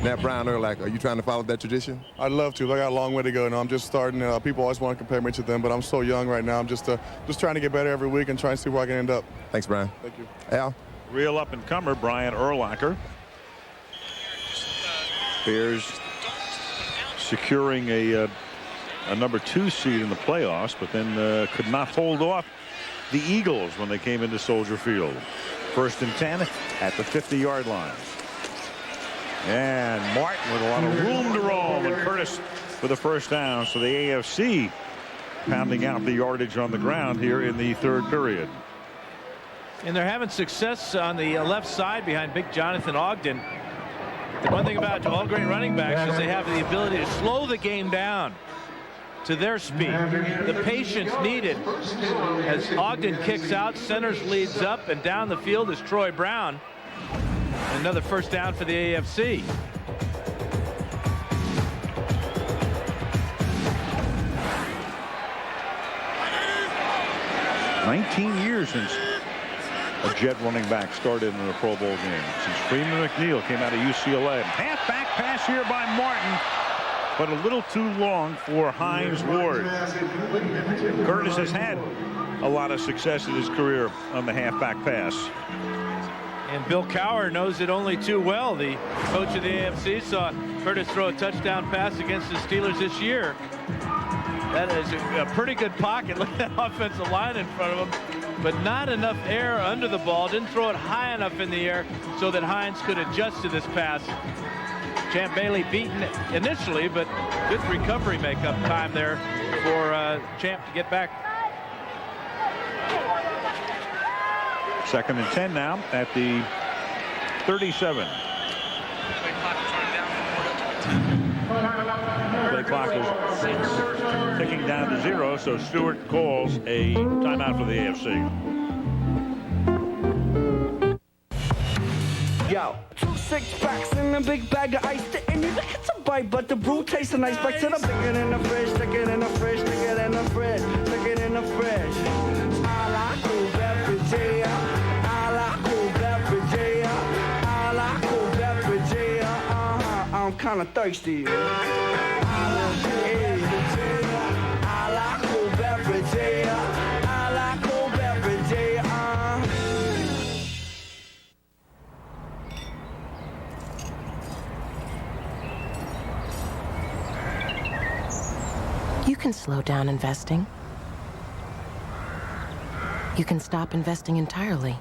Speaker 1: Now, Brian Urlacher, are you trying to follow that tradition?
Speaker 21: I'd love to, but I got a long way to go. I'm just starting. People always want to compare me to them, but I'm so young right now. I'm just trying to get better every week and trying to see where I can end up.
Speaker 1: Thanks, Brian.
Speaker 21: Thank you.
Speaker 1: Al?
Speaker 5: Real up-and-comer, Brian Urlacher. Bears securing a number 2 seed in the playoffs, but then could not hold off the Eagles when they came into Soldier Field. 1st and 10 at the 50-yard line. And Martin with a lot of room to roam, and Curtis with a first down. So the AFC pounding out the yardage on the ground here in the 3rd period.
Speaker 6: And they're having success on the left side behind big Jonathan Ogden. The one thing about all great running backs is they have the ability to slow the game down to their speed. The patience needed as Ogden kicks out, centers leads up, and down the field is Troy Brown. Another first down for the AFC.
Speaker 5: "19 years since a Jet running back started in a Pro Bowl game, since Freeman McNeil came out of UCLA. Halfback pass here by Martin, but a little too long for Hines Ward. Curtis has had a lot of success in his career on the halfback pass.
Speaker 6: And Bill Cowher knows it only too well. The coach of the AFC saw Curtis throw a touchdown pass against the Steelers this year. That is a pretty good pocket. Look at that offensive line in front of him. But not enough air under the ball. Didn't throw it high enough in the air so that Hines could adjust to this pass. Champ Bailey beaten initially, but good recovery makeup time there for Champ to get back.
Speaker 5: 2nd and 10 now at the 37. Play clock is ticking down to 0, so Stewart calls a timeout for the AFC.
Speaker 13: Yo, 2 6-packs and a big bag of ice. And you look at the bite, but the brew tastes nice. Back to the stick it in the fridge, stick it in the fridge, stick it in the fridge, stick it in the fridge. I like cool beverage, I like cool beverage, I like cool beverage. I'm kind of thirsty. I like cool beverage, I like cool beverage.
Speaker 16: You can slow down investing. You can stop investing entirely.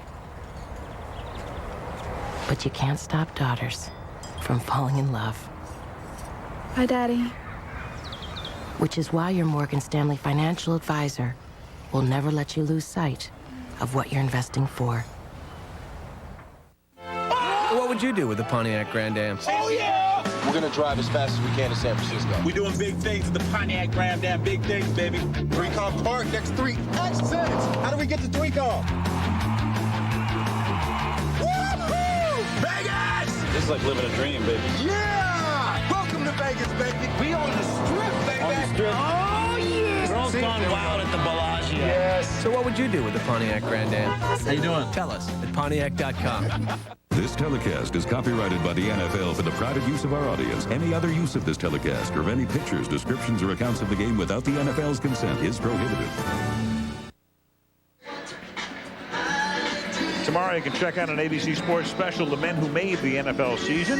Speaker 16: But you can't stop daughters from falling in love.
Speaker 17: Hi, Daddy.
Speaker 16: Which is why your Morgan Stanley financial advisor will never let you lose sight of what you're investing for.
Speaker 19: What would you do with the Pontiac Grand Am?
Speaker 20: Oh, yeah! We're going to drive as fast as we can to San Francisco. We're doing big things with the Pontiac Grand Am. Big things, baby. 3Com Park, next 3 exits. How do we get to 3Com? Woohoo! Vegas! This is like living a dream, baby. Yeah! Welcome to Vegas, baby. We on the strip, baby.
Speaker 13: strip.
Speaker 19: Oh, yeah.
Speaker 13: Girls gone wild at the Bellagio.
Speaker 19: Yes. So what would you do with the Pontiac Grand Am?
Speaker 13: How you doing?
Speaker 19: Tell us at Pontiac.com.
Speaker 2: This telecast is copyrighted by the NFL for the private use of our audience. Any other use of this telecast or of any pictures, descriptions, or accounts of the game without the NFL's consent is prohibited.
Speaker 5: Tomorrow you can check out an ABC Sports special, The Men Who Made the NFL Season,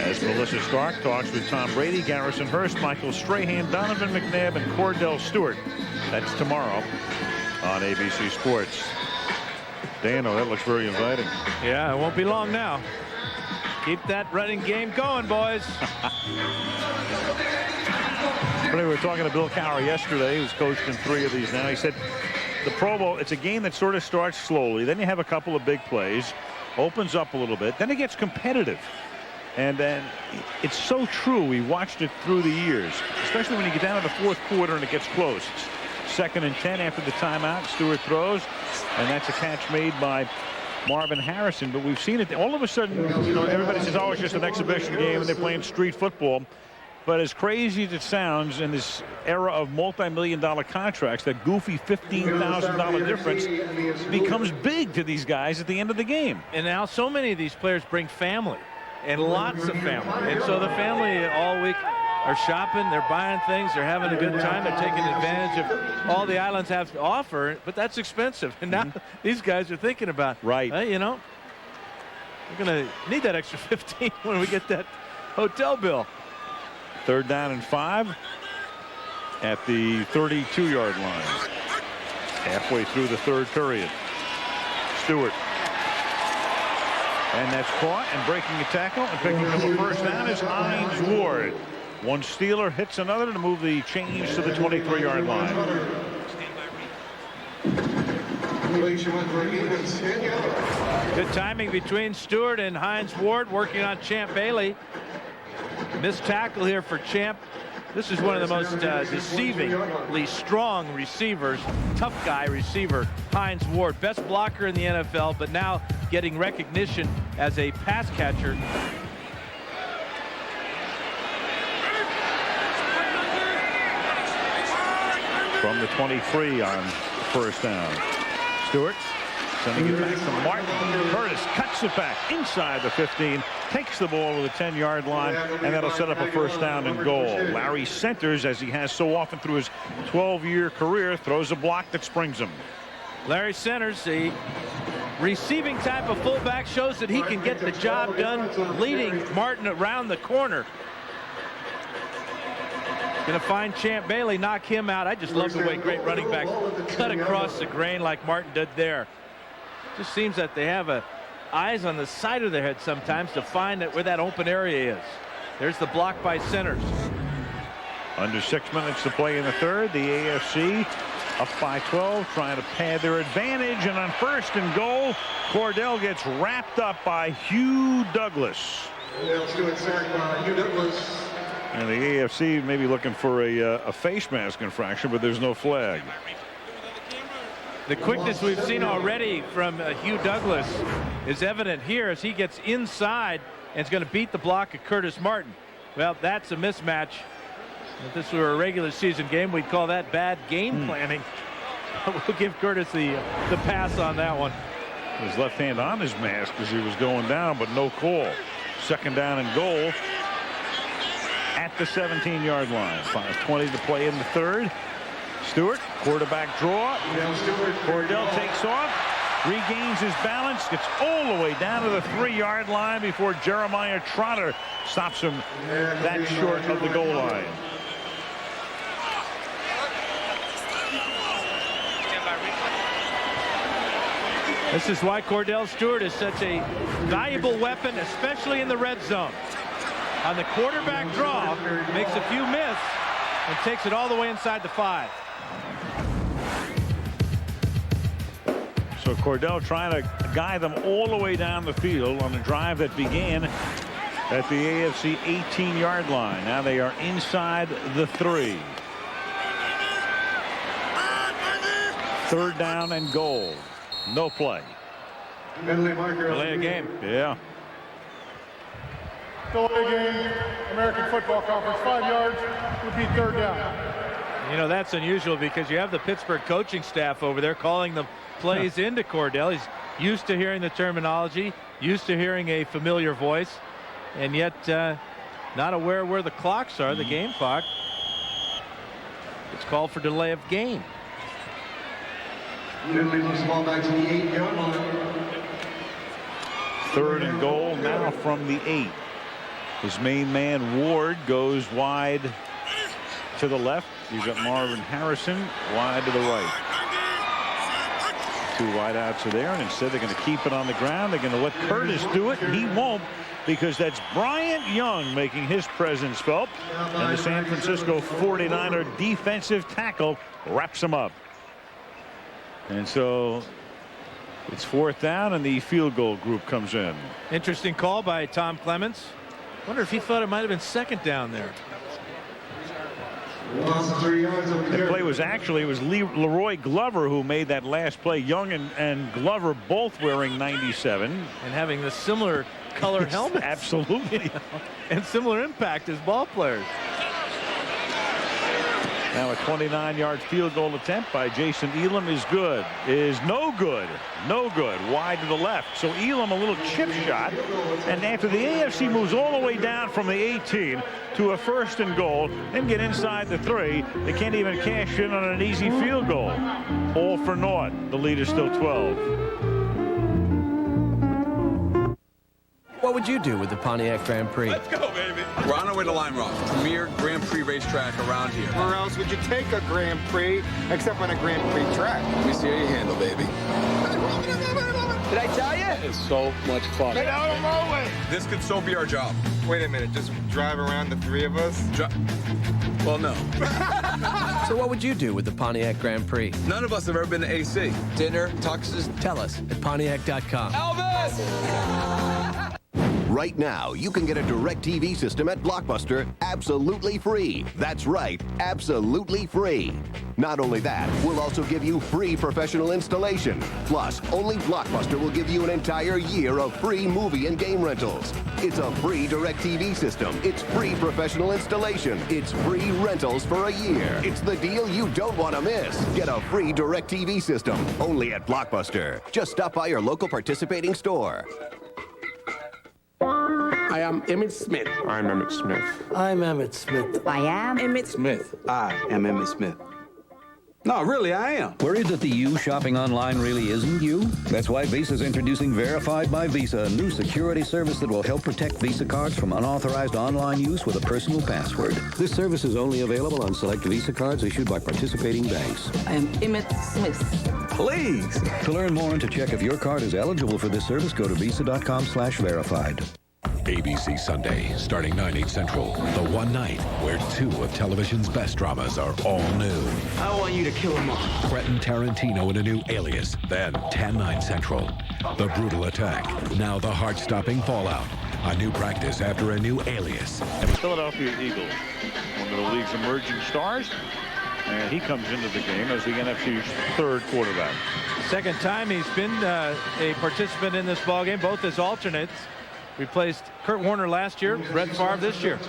Speaker 5: as Melissa Stark talks with Tom Brady, Garrison Hurst, Michael Strahan, Donovan McNabb, and Cordell Stewart. That's tomorrow on ABC Sports. Dano, that looks very inviting.
Speaker 6: Yeah, it won't be long now. Keep that running game going, boys.
Speaker 5: We were talking to Bill Cowher yesterday, who's coached in 3 of these now. He said the Pro Bowl, it's a game that sort of starts slowly. Then you have a couple of big plays, opens up a little bit. Then it gets competitive. And then it's so true. We watched it through the years, especially when you get down to the 4th quarter and it gets close. It's 2nd and 10 after the timeout. Stewart throws, and that's a catch made by Marvin Harrison. But we've seen it all of a sudden. You know, everybody says, oh, it's just an exhibition game and they're playing street football. But as crazy as it sounds, in this era of multi-million-dollar contracts, that goofy $15,000 difference becomes big to these guys at the end of the game.
Speaker 6: And now so many of these players bring family, and lots of family. And so the family all week are shopping, they're buying things, they're having a good time, they're taking advantage of all the islands have to offer, but that's expensive. And now these guys are thinking about,
Speaker 5: right,
Speaker 6: you know, we're going to need that extra 15 when we get that hotel bill.
Speaker 5: 3rd down and 5 at the 32-yard line. Halfway through the 3rd period. Stewart. And that's caught, and breaking a tackle and picking up a first down is Hines Ward. One Steeler hits another to move the change to the 23-yard line.
Speaker 6: Good timing between Stewart and Hines Ward, working on Champ Bailey. Missed tackle here for Champ. This is one of the most deceivingly strong receivers, tough guy receiver, Hines Ward. Best blocker in the NFL, but now getting recognition as a pass catcher.
Speaker 5: From the 23 on first down. Stewart sending it back to Martin. Curtis cuts it back inside the 15, takes the ball to the 10-yard line, and that'll set up a first down and goal. Larry Centers, as he has so often through his 12-year career, throws a block that springs him.
Speaker 6: Larry Centers, the receiving type of fullback, shows that he can get the job done, leading Martin around the corner. Going to find Champ Bailey, knock him out. I just love the way great running backs cut across the grain like Martin did there. Just seems that they have eyes on the side of their head sometimes to find where that open area is. There's the block by Centers.
Speaker 5: Under 6 minutes to play in the 3rd. The AFC up by 12, trying to pad their advantage. And on 1st and goal, Cordell gets wrapped up by Hugh Douglas. And the AFC may be looking for a face mask infraction, but there's no flag.
Speaker 6: The quickness we've seen already from Hugh Douglas is evident here as he gets inside and is going to beat the block of Curtis Martin. Well, that's a mismatch. If this were a regular season game, we'd call that bad game planning. We'll give Curtis the pass on that one.
Speaker 5: His left hand on his mask as he was going down, but no call. 2nd down and goal at the 17-yard line. 5:20 to play in the 3rd. Stewart, quarterback draw. Cordell takes off, regains his balance, gets all the way down to the 3-yard line before Jeremiah Trotter stops him that short of the goal line.
Speaker 6: This is why Cordell Stewart is such a valuable weapon, especially in the red zone. On the quarterback draw, makes a few miss and takes it all the way inside the 5.
Speaker 5: So Cordell trying to guide them all the way down the field on a drive that began at the AFC 18-yard line. Now they are inside the 3. 3rd down and goal. No play.
Speaker 6: Delay a game.
Speaker 5: Yeah.
Speaker 4: delay game, American Football Conference, 5 yards, repeat third down.
Speaker 6: You know, that's unusual because you have the Pittsburgh coaching staff over there calling the plays into Cordell. He's used to hearing the terminology, used to hearing a familiar voice, and yet not aware where the clocks are, the game clock. It's called for delay of game.
Speaker 5: Third and goal now from the 8. His main man Ward goes wide to the left. You've got Marvin Harrison wide to the right. 2 wideouts are there, and instead they're going to keep it on the ground. They're going to let Curtis do it, and he won't, because that's Bryant Young making his presence felt, and the San Francisco 49er defensive tackle wraps him up. And so it's 4th down, and the field goal group comes in.
Speaker 6: Interesting call by Tom Clements. Wonder if he thought it might have been 2nd down there.
Speaker 5: The play was actually, it was Leroy Glover who made that last play. Young and Glover both wearing 97.
Speaker 6: And having the similar colored helmets.
Speaker 5: Absolutely.
Speaker 6: And similar impact as ball players.
Speaker 5: Now a 29-yard field goal attempt by Jason Elam is good. Is no good. No good. Wide to the left. So Elam a little chip shot. And after the AFC moves all the way down from the 18 to a 1st and goal and get inside the 3, they can't even cash in on an easy field goal. All for naught. The lead is still 12.
Speaker 19: What would you do with the Pontiac Grand Prix?
Speaker 10: Let's go, baby. We're on our way to Lime Rock, premier Grand Prix racetrack around here.
Speaker 14: Where else would you take a Grand Prix except on a Grand Prix track?
Speaker 10: Let me see how you handle, baby.
Speaker 14: Did I tell you?
Speaker 10: It's so much fun.
Speaker 14: Get out of my way.
Speaker 10: This could so be our job.
Speaker 14: Wait a minute, just drive around the 3 of us?
Speaker 10: Well, no.
Speaker 19: So what would you do with the Pontiac Grand Prix?
Speaker 10: None of us have ever been to AC.
Speaker 19: Dinner, tuxes? Tell us at Pontiac.com.
Speaker 10: Elvis!
Speaker 18: Right now, you can get a DirecTV system at Blockbuster absolutely free. That's right, absolutely free. Not only that, we'll also give you free professional installation. Plus, only Blockbuster will give you an entire year of free movie and game rentals. It's a free DirecTV system. It's free professional installation. It's free rentals for a year. It's the deal you don't want to miss. Get a free DirecTV system only at Blockbuster. Just stop by your local participating store.
Speaker 22: I am Emmett Smith.
Speaker 26: I'm Emmett Smith.
Speaker 22: I'm Emmett Smith. I am Emmett
Speaker 26: Smith. I am Emmett Smith.
Speaker 22: No, really, I am.
Speaker 27: Worried that the you shopping online really isn't you? That's why Visa's introducing Verified by Visa, a new security service that will help protect Visa cards from unauthorized online use with a personal password. This service is only available on select Visa cards issued by participating banks.
Speaker 22: I am Emmett Smith.
Speaker 26: Please.
Speaker 27: To learn more and to check if your card is eligible for this service, go to visa.com/verified.
Speaker 15: ABC Sunday, starting 9/8 Central. The one night where 2 of television's best dramas are all new.
Speaker 22: I want you to kill them all.
Speaker 15: Quentin Tarantino in a new Alias. Then 10/9 Central. The brutal attack. Now the heart-stopping fallout. A new practice after a new Alias.
Speaker 5: Philadelphia Eagles, one of the league's emerging stars. And he comes into the game as the NFC's 3rd quarterback.
Speaker 6: 2nd time he's been a participant in this ballgame, both as alternates. Replaced Kurt Warner last year, Brett Favre this year.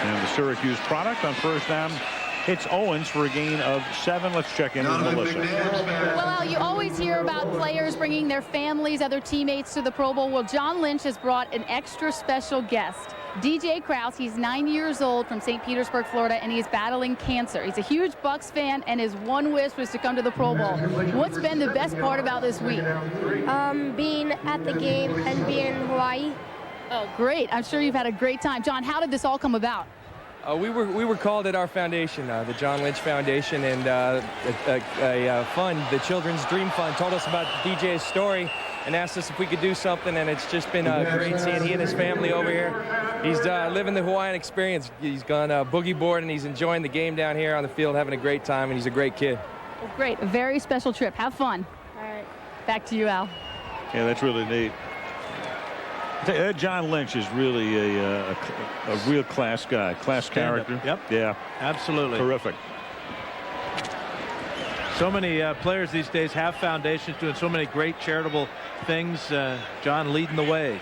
Speaker 5: And the Syracuse product on 1st down hits Owens for a gain of 7. Let's check in with Melissa.
Speaker 28: Well, Al, you always hear about players bringing their families, other teammates to the Pro Bowl. Well, John Lynch has brought an extra special guest. DJ Krause, he's 9 years old from St. Petersburg, Florida, and he's battling cancer. He's a huge Bucs fan, and his one wish was to come to the Pro Bowl. What's been the best part about this week?
Speaker 8: Being at the game and being in Hawaii.
Speaker 28: Oh, great. I'm sure you've had a great time. John, how did this all come about?
Speaker 29: We were called at our foundation, the John Lynch Foundation, and a fund, the Children's Dream Fund, told us about DJ's story and asked us if we could do something, and it's just been great seeing he and his family over here. He's living the Hawaiian experience. He's gone boogie board, and he's enjoying the game down here on the field, having a great time, and he's a great kid.
Speaker 28: Well, great. A very special trip. Have fun. All right. Back to you, Al.
Speaker 5: Yeah, that's really neat. John Lynch is really a real class guy, class character.
Speaker 6: Yep.
Speaker 5: Yeah.
Speaker 6: Absolutely.
Speaker 5: Terrific.
Speaker 6: So many players these days have foundations doing so many great charitable things. John leading the way.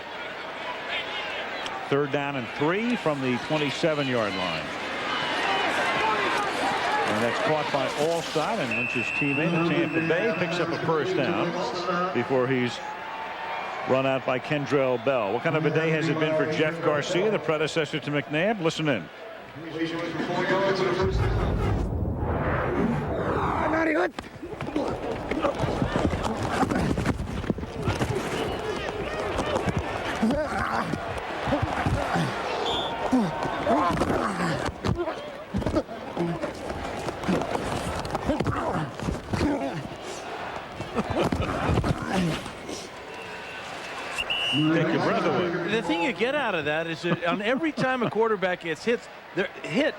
Speaker 5: 3rd down and 3 from the 27-yard line. And that's caught by Alstott, and Lynch's teammate in Tampa Bay picks up a first down before he's run out by Kendrell Bell. What kind of a day has it been for Jeff Garcia, the predecessor to McNabb? Listen in.
Speaker 13: Very good.
Speaker 5: Take your breath away.
Speaker 6: The thing you get out of that is that on every time a quarterback gets hit,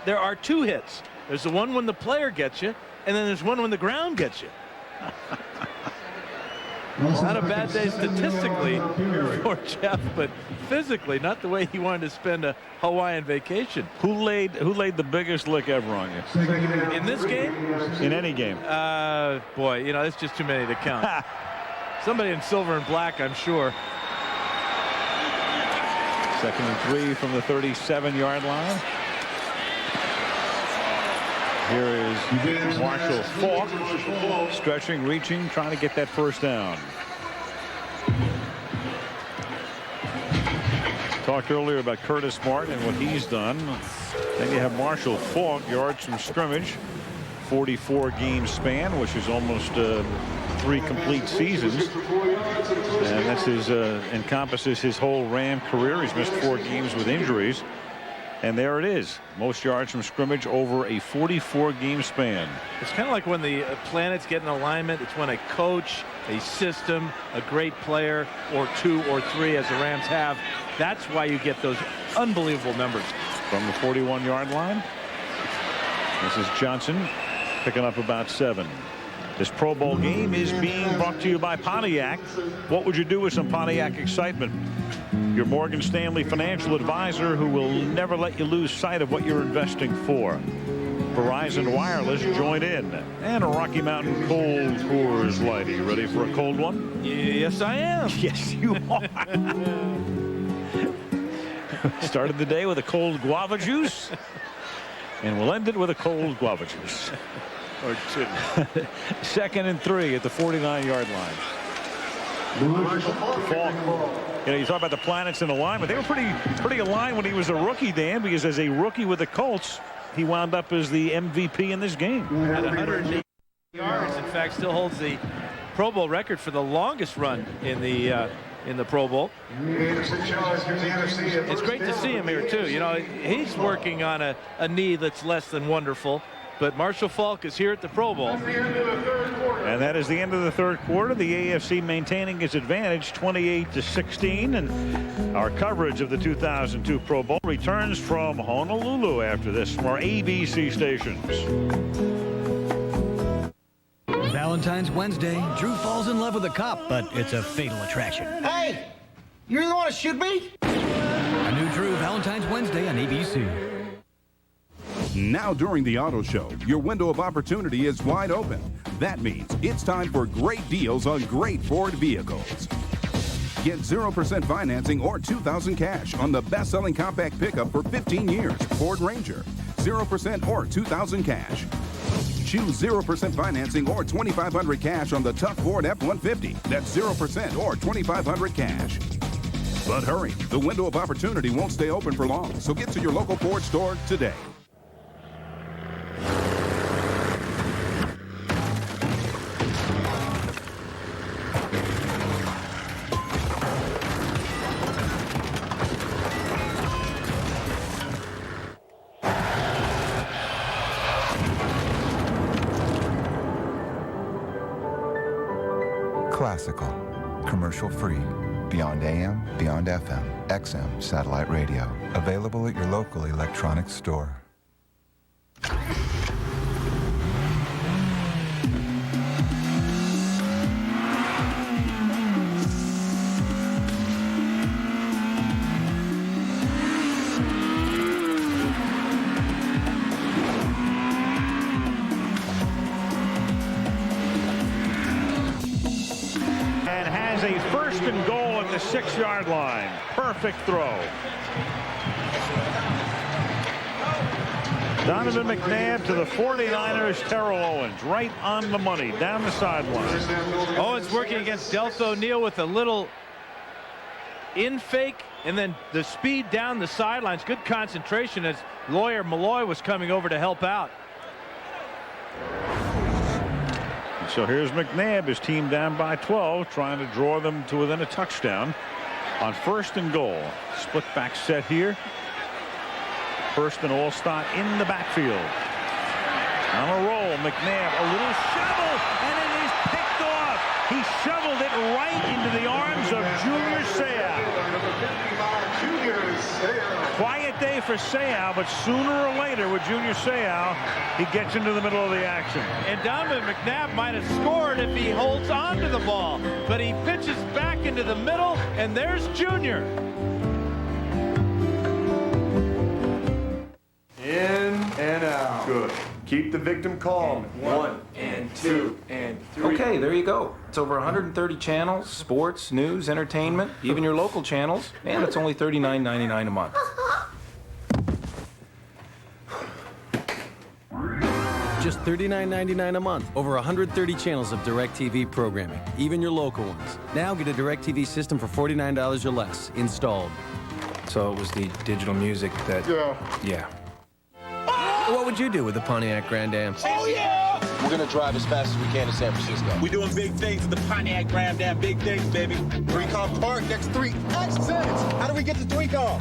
Speaker 6: there are 2 hits. There's the one when the player gets you, and then there's one when the ground gets you. Not a bad day statistically for Jeff, but physically, not the way he wanted to spend a Hawaiian vacation.
Speaker 5: Who laid the biggest lick ever on you?
Speaker 6: In this game?
Speaker 5: In any game?
Speaker 6: Boy, you know, it's just too many to count. Somebody in silver and black, I'm sure.
Speaker 5: 2nd and 3 from the 37-yard line. Here is Marshall Faulk, stretching, reaching, trying to get that first down. Talked earlier about Curtis Martin and what he's done. Then you have Marshall Faulk, yards from scrimmage, 44-game span, which is almost 3 complete seasons, and that's encompasses his whole Ram career. He's missed 4 games with injuries, and there it is, most yards from scrimmage over a 44-game span.
Speaker 6: It's kind of like when the planets get in alignment. It's when a coach, a system, a great player, or 2 or 3, as the Rams have. That's why you get those unbelievable numbers.
Speaker 5: From the 41-yard line, this is Johnson picking up about 7. This Pro Bowl game is being brought to you by Pontiac. What would you do with some Pontiac excitement? Your Morgan Stanley financial advisor who will never let you lose sight of what you're investing for. Verizon Wireless joined in. And a Rocky Mountain Cold Coors Light. Are you ready for a cold one?
Speaker 6: Yes, I am.
Speaker 5: Yes, you are. Started the day with a cold guava juice. And we'll end it with a cold guava juice.
Speaker 6: Or 2.
Speaker 5: 2nd and 3 at the 49-yard line. Faulk. You know, you talk about the planets in alignment. They were pretty aligned when he was a rookie, Dan, because as a rookie with the Colts, he wound up as the MVP in this game.
Speaker 6: At 108 yards, in fact, still holds the Pro Bowl record for the longest run in the Pro Bowl. It's great to see him here too. You know, he's working on a knee that's less than wonderful. But Marshall Faulk is here at the Pro Bowl.
Speaker 5: And that is the end of the 3rd quarter. The AFC maintaining its advantage 28-16. And our coverage of the 2002 Pro Bowl returns from Honolulu after this from our ABC stations.
Speaker 3: Valentine's Wednesday, Drew falls in love with a cop, but it's a fatal attraction.
Speaker 22: Hey, you really want to shoot me?
Speaker 3: A new Drew Valentine's Wednesday on ABC.
Speaker 7: Now during the auto show, your window of opportunity is wide open. That means it's time for great deals on great Ford vehicles. Get 0% financing or $2,000 cash on the best-selling compact pickup for 15 years, Ford Ranger. 0% or $2,000 cash. Choose 0% financing or $2,500 cash on the tough Ford F-150. That's 0% or $2,500 cash. But hurry, the window of opportunity won't stay open for long, so get to your local Ford store today.
Speaker 9: Classical, commercial-free, beyond AM, beyond FM, XM satellite radio. Available at your local electronics store.
Speaker 5: has a 1st and goal at the 6-yard line. Perfect throw. Donovan McNabb to the 49ers. Terrell Owens right on the money down the sideline.
Speaker 6: Owens working against Delta O'Neal with a little in fake and then the speed down the sidelines. Good concentration as Lawyer Malloy was coming over to help out.
Speaker 5: So here's McNabb, his team down by 12, trying to draw them to within a touchdown on 1st and goal. Split back set here. First and Allstott in the backfield. On a roll, McNabb, a little shovel, and it is picked off. He shoveled it right into the arms of Junior Seau. Quiet day for Seau, but sooner or later with Junior Seau, he gets into the middle of the action.
Speaker 6: And Donovan McNabb might have scored if he holds on to the ball, but he pitches back into the middle, and there's Junior.
Speaker 1: In and out. Good. Keep the victim calm. 1 and 2 and 3.
Speaker 11: Okay, there you go. It's over 130 channels, sports, news, entertainment, even your local channels, and it's only $39.99 a month.
Speaker 12: Just $39.99 a month. Over 130 channels of DirecTV programming, even your local ones. Now get a DirecTV system for $49 or less, installed.
Speaker 11: So it was the digital music that... Yeah.
Speaker 19: What would you do with the Pontiac Grand Am?
Speaker 20: Oh, yeah! We're going to drive as fast as we can to San Francisco. We're doing big things with the Pontiac Grand Am. Big things, baby. 3-car park, next 3 exits. How do we get to 3-car?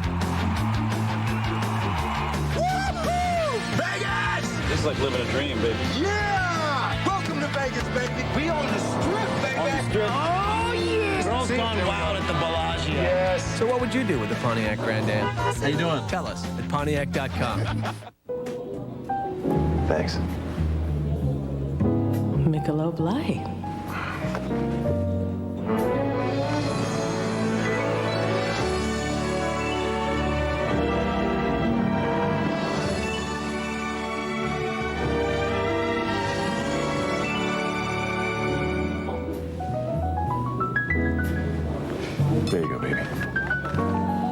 Speaker 20: Woohoo! Vegas!
Speaker 16: This is like living a dream, baby.
Speaker 20: Yeah! Welcome to Vegas, baby. We on the strip, baby.
Speaker 16: On the strip.
Speaker 20: Oh, yeah!
Speaker 12: Girls gone wild at the Bellagio.
Speaker 20: Yes.
Speaker 19: So what would you do with the Pontiac Grand Am?
Speaker 12: How you doing?
Speaker 19: Tell us at Pontiac.com.
Speaker 16: Thanks.
Speaker 17: Michelob Light.
Speaker 16: There you go, baby.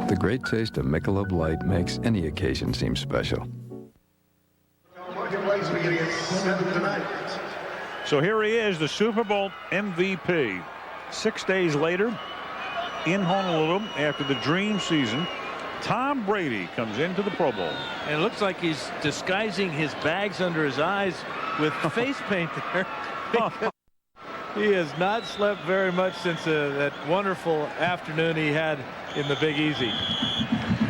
Speaker 21: The great taste of Michelob Light makes any occasion seem special.
Speaker 5: So here he is, the Super Bowl MVP. 6 days later, in Honolulu, after the dream season, Tom Brady comes into the Pro Bowl.
Speaker 6: And it looks like he's disguising his bags under his eyes with face paint there. He has not slept very much since that wonderful afternoon he had in the Big Easy.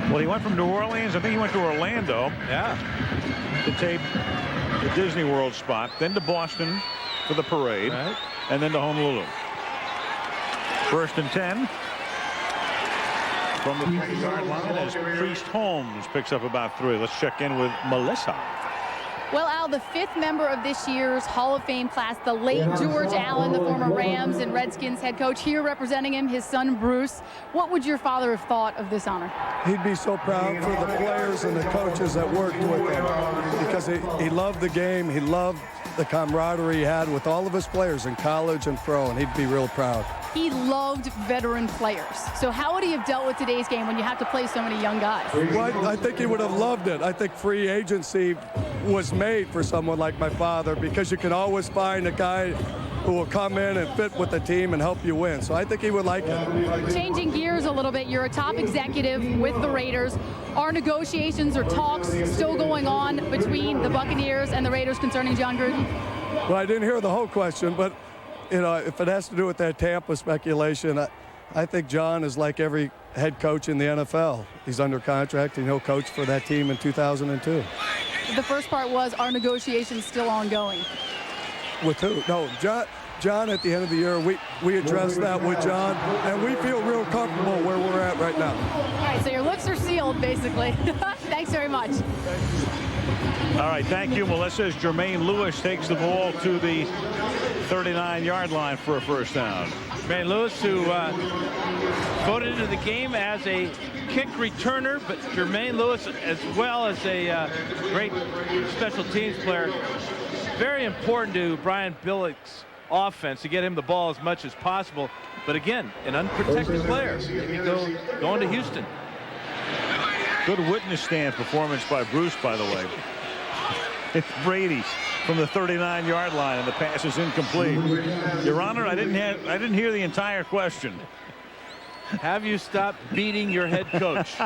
Speaker 5: Well, he went from New Orleans, I think he went to Orlando.
Speaker 6: Yeah.
Speaker 5: To tape the Disney World spot, then to Boston for the parade,
Speaker 6: right,
Speaker 5: and then to Honolulu. 1st and 10 from the 20-yard line as Priest Holmes picks up about 3. Let's check in with Melissa.
Speaker 28: Well, Al, the 5th member of this year's Hall of Fame class, the late George Allen, the former Rams and Redskins head coach, here representing him, his son Bruce. What would your father have thought of this honor?
Speaker 23: He'd be so proud for the players and the coaches that worked with him, because he loved the game. He loved the camaraderie he had with all of his players in college and pro, and he'd be real proud.
Speaker 28: He loved veteran players. So how would he have dealt with today's game when you have to play so many young guys?
Speaker 23: Well, I think he would have loved it. I think free agency was made for someone like my father, because you can always find a guy who will come in and fit with the team and help you win. So I think he would like it.
Speaker 28: Changing gears a little bit, you're a top executive with the Raiders. Are negotiations or talks still going on between the Buccaneers and the Raiders concerning John Gruden?
Speaker 23: Well, I didn't hear the whole question, but you know, if it has to do with that Tampa speculation, I think John is like every head coach in the NFL. He's under contract and he'll coach for that team in 2002.
Speaker 28: The first part was, are negotiations still ongoing?
Speaker 23: With who? No, John at the end of the year, we addressed that with John, and we feel real comfortable where we're at right now.
Speaker 28: All right, so your lips are sealed, basically. Thanks very much.
Speaker 5: All right, thank you, Melissa. As Jermaine Lewis takes the ball to the 39-yard line for a first down.
Speaker 6: Jermaine Lewis, who voted into the game as a kick returner, but Jermaine Lewis, as well as a great special teams player, very important to Brian Billick's offense to get him the ball as much as possible. But again, an unprotected player. Maybe going to Houston.
Speaker 5: Good witness stand performance by Bruce, by the way. It's Brady from the 39-yard line, and the pass is incomplete. Your Honor, I didn't hear the entire question.
Speaker 6: Have you stopped beating your head coach?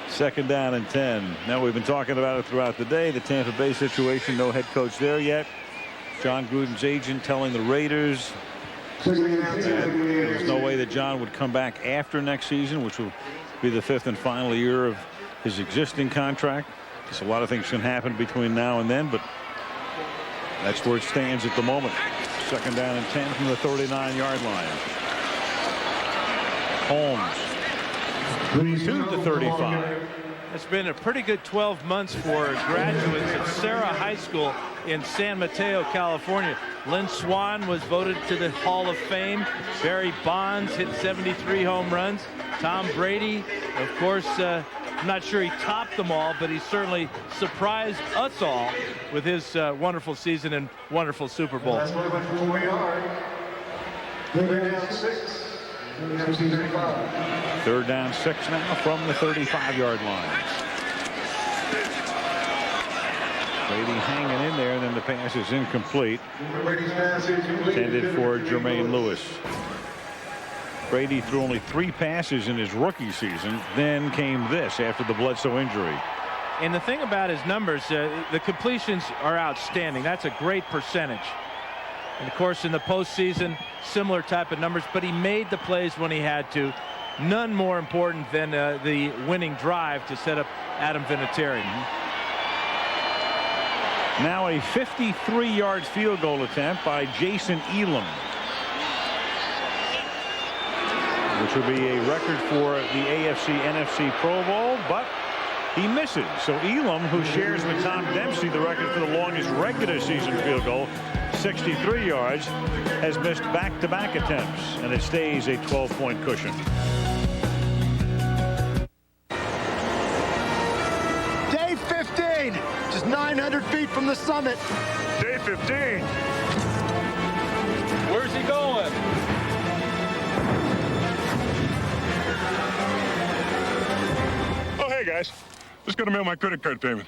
Speaker 5: Second down and 10. Now, we've been talking about it throughout the day. The Tampa Bay situation, no head coach there yet. John Gruden's agent telling the Raiders that there's no way that John would come back after next season, which will be the 5th and final year of his existing contract. Because a lot of things can happen between now and then, but that's where it stands at the moment. Second down and 10 from the 39-yard line. Holmes to the 35.
Speaker 6: It's been a pretty good 12 months for graduates at Sarah High School in San Mateo, California. Lynn Swann was voted to the Hall of Fame. Barry Bonds hit 73 home runs. Tom Brady, of course, I'm not sure he topped them all, but he certainly surprised us all with his wonderful season and wonderful Super Bowl.
Speaker 5: Third down 6 now from the 35-yard line. Brady hanging in there, and then the pass is incomplete. Intended for Jermaine Lewis. Brady threw only 3 passes in his rookie season. Then came this after the Bledsoe injury.
Speaker 6: And the thing about his numbers, the completions are outstanding. That's a great percentage. And of course, in the postseason, similar type of numbers, but he made the plays when he had to. None more important than the winning drive to set up Adam Vinatieri.
Speaker 5: Now a 53-yard field goal attempt by Jason Elam, which would be a record for the AFC-NFC Pro Bowl, but he misses. So Elam, who shares with Tom Dempsey the record for the longest regular season field goal, 63 yards, has missed back-to-back attempts, and it stays a 12-point cushion.
Speaker 22: Day 15, just 900 feet from the summit.
Speaker 1: Day 15.
Speaker 20: Where's he going?
Speaker 1: Oh, hey, guys. Just gonna mail my credit card payment.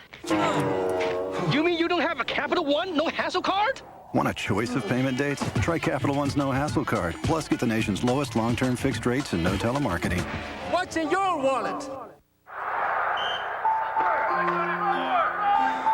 Speaker 22: You mean you don't have a Capital One no-hassle card?
Speaker 2: Want a choice of payment dates? Try Capital One's no-hassle card. Plus, get the nation's lowest long-term fixed rates and no telemarketing.
Speaker 22: What's in your wallet?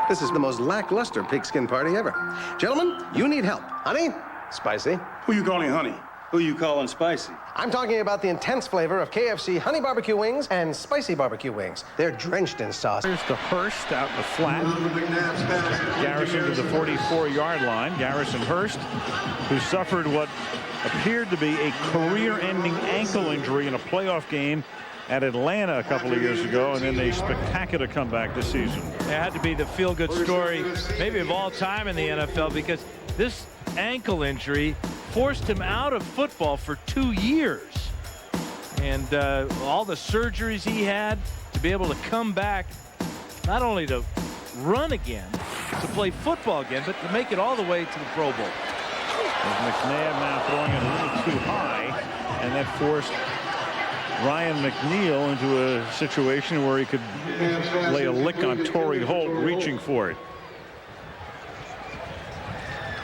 Speaker 4: This is the most lackluster pigskin party ever. Gentlemen, you need help. Honey, spicy.
Speaker 16: Who you calling honey? Who you calling spicy?
Speaker 4: I'm talking about the intense flavor of KFC honey barbecue wings and spicy barbecue wings. They're drenched in sauce.
Speaker 5: Here's to Hurst out in the flat. Garrison to the 44-yard line. Garrison Hurst, who suffered what appeared to be a career-ending ankle injury in a playoff game at Atlanta a couple of years ago, and then a spectacular comeback this season.
Speaker 6: It had to be the feel-good story, maybe of all time in the NFL, because this ankle injury forced him out of football for 2 years. And all the surgeries he had to be able to come back, not only to run again, to play football again, but to make it all the way to the Pro Bowl.
Speaker 5: McNabb now throwing it a little too high, and that forced Ryan McNeil into a situation where he could lay a lick on Torrey Holt reaching for it.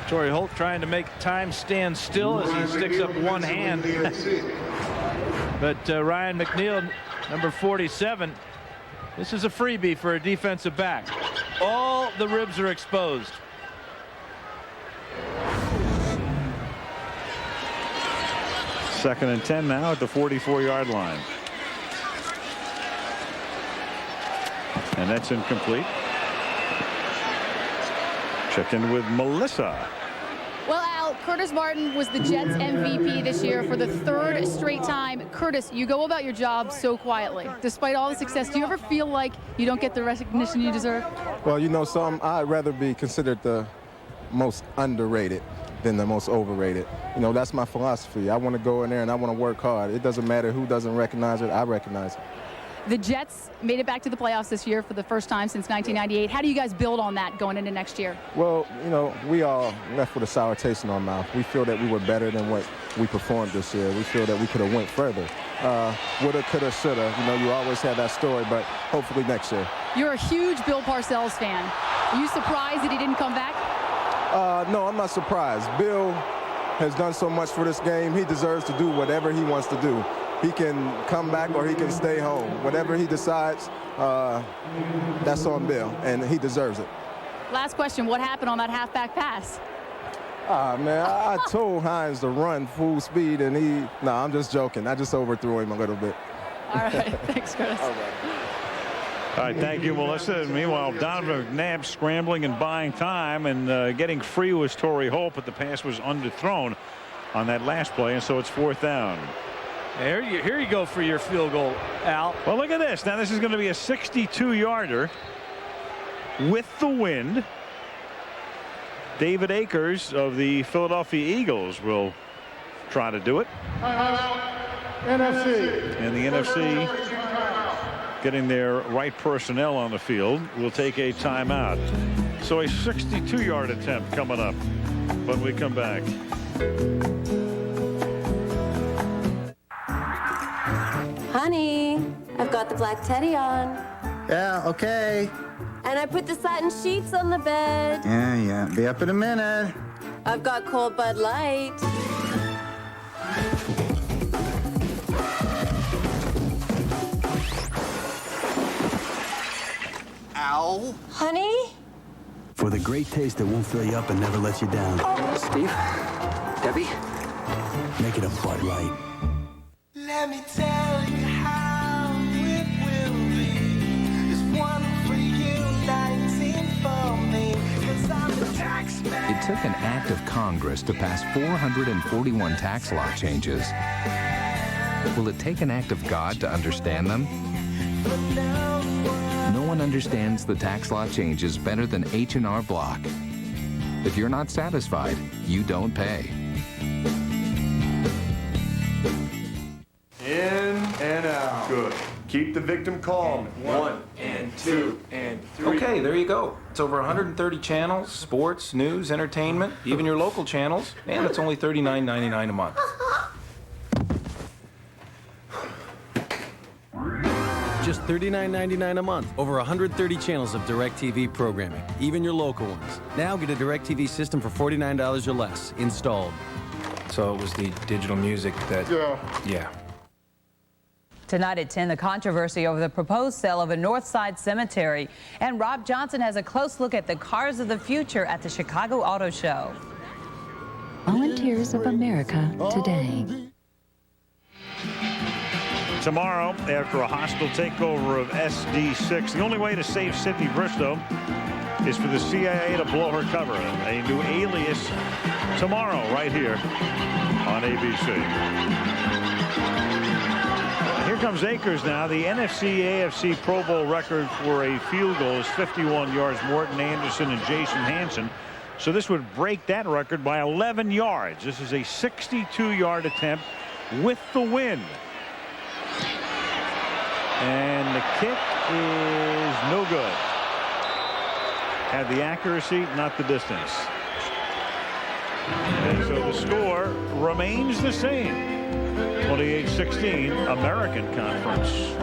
Speaker 6: Torrey Holt trying to make time stand still as he sticks up one hand. But Ryan McNeil, number 47, this is a freebie for a defensive back. All the ribs are exposed.
Speaker 5: Second and 10 now at the 44-yard line. And that's incomplete. Check in with Melissa.
Speaker 28: Well, Al, Curtis Martin was the Jets MVP this year for the 3rd straight time. Curtis, you go about your job so quietly. Despite all the success, do you ever feel like you don't get the recognition you deserve?
Speaker 10: Well, you know, I'd rather be considered the most underrated than the most overrated. You know, that's my philosophy. I want to go in there and I want to work hard. It doesn't matter who doesn't recognize it, I recognize it.
Speaker 28: The Jets made it back to the playoffs this year for the first time since 1998. How do you guys build on that going into next year?
Speaker 10: Well, you know, we all left with a sour taste in our mouth. We feel that we were better than what we performed this year. We feel that we could have went further. Woulda, coulda, shoulda. You know, you always have that story, but hopefully next year.
Speaker 28: You're a huge Bill Parcells fan. Are you surprised that he didn't come back?
Speaker 10: No, I'm not surprised. Bill has done so much for this game. He deserves to do whatever he wants to do. He can come back or he can stay home. Whatever he decides, that's on Bill, and he deserves it.
Speaker 28: Last question, what happened on that halfback pass?
Speaker 10: Man, I told Hines to run full speed, and I'm just joking. I just overthrew him a little bit.
Speaker 28: All right, thanks, Curtis.
Speaker 10: All right.
Speaker 5: All right, thank you, Melissa. Meanwhile, Donovan McNabb scrambling and buying time, and getting free was Torrey Holt, but the pass was underthrown on that last play, and so it's 4th down.
Speaker 6: Here you go for your field goal, Al.
Speaker 5: Well, look at this. Now, this is going to be a 62-yarder with the wind. David Akers of the Philadelphia Eagles will try to do it.
Speaker 22: NFC.
Speaker 5: And the NFC, getting their right personnel on the field, will take a timeout. So a 62-yard attempt coming up when we come back.
Speaker 8: Honey, I've got the black teddy on.
Speaker 22: Yeah, okay.
Speaker 8: And I put the satin sheets on the bed.
Speaker 22: Yeah. Be up in a minute.
Speaker 8: I've got cold Bud Light.
Speaker 22: Ow.
Speaker 8: Honey?
Speaker 2: For the great taste that won't fill you up and never lets you down.
Speaker 22: Steve? Debbie?
Speaker 2: Make it a Bud Light.
Speaker 22: Let me tell you how it will be. There's one for you, 19 for me. 'Cause I'm a tax man.
Speaker 14: It took an act of Congress to pass 441 tax law changes. Will it take an act of God to understand them? No one understands the tax law changes better than H&R Block. If you're not satisfied, you don't pay.
Speaker 1: In and out. Good. Keep the victim calm. 1 and 2 and 3.
Speaker 11: Okay, there you go. It's over 130 channels, sports, news, entertainment, even your local channels, and it's only $39.99 a month.
Speaker 12: Just $39.99 a month. Over 130 channels of DirecTV programming, even your local ones. Now get a DirecTV system for $49 or less, installed.
Speaker 11: So it was the digital music that... Yeah.
Speaker 15: Tonight at 10, the controversy over the proposed sale of a Northside cemetery. And Rob Johnson has a close look at the cars of the future at the Chicago Auto Show.
Speaker 17: Volunteers of America today.
Speaker 5: Tomorrow, after a hostile takeover of SD6, the only way to save Sydney Bristow is for the CIA to blow her cover. A new alias tomorrow, right here on ABC. Here comes Akers now. The NFC-AFC Pro Bowl record for a field goal is 51 yards. Morton Anderson and Jason Hansen. So this would break that record by 11 yards. This is a 62-yard attempt with the wind. And the kick is no good. Had the accuracy, not the distance. And so the score remains the same. 28-16, American Conference.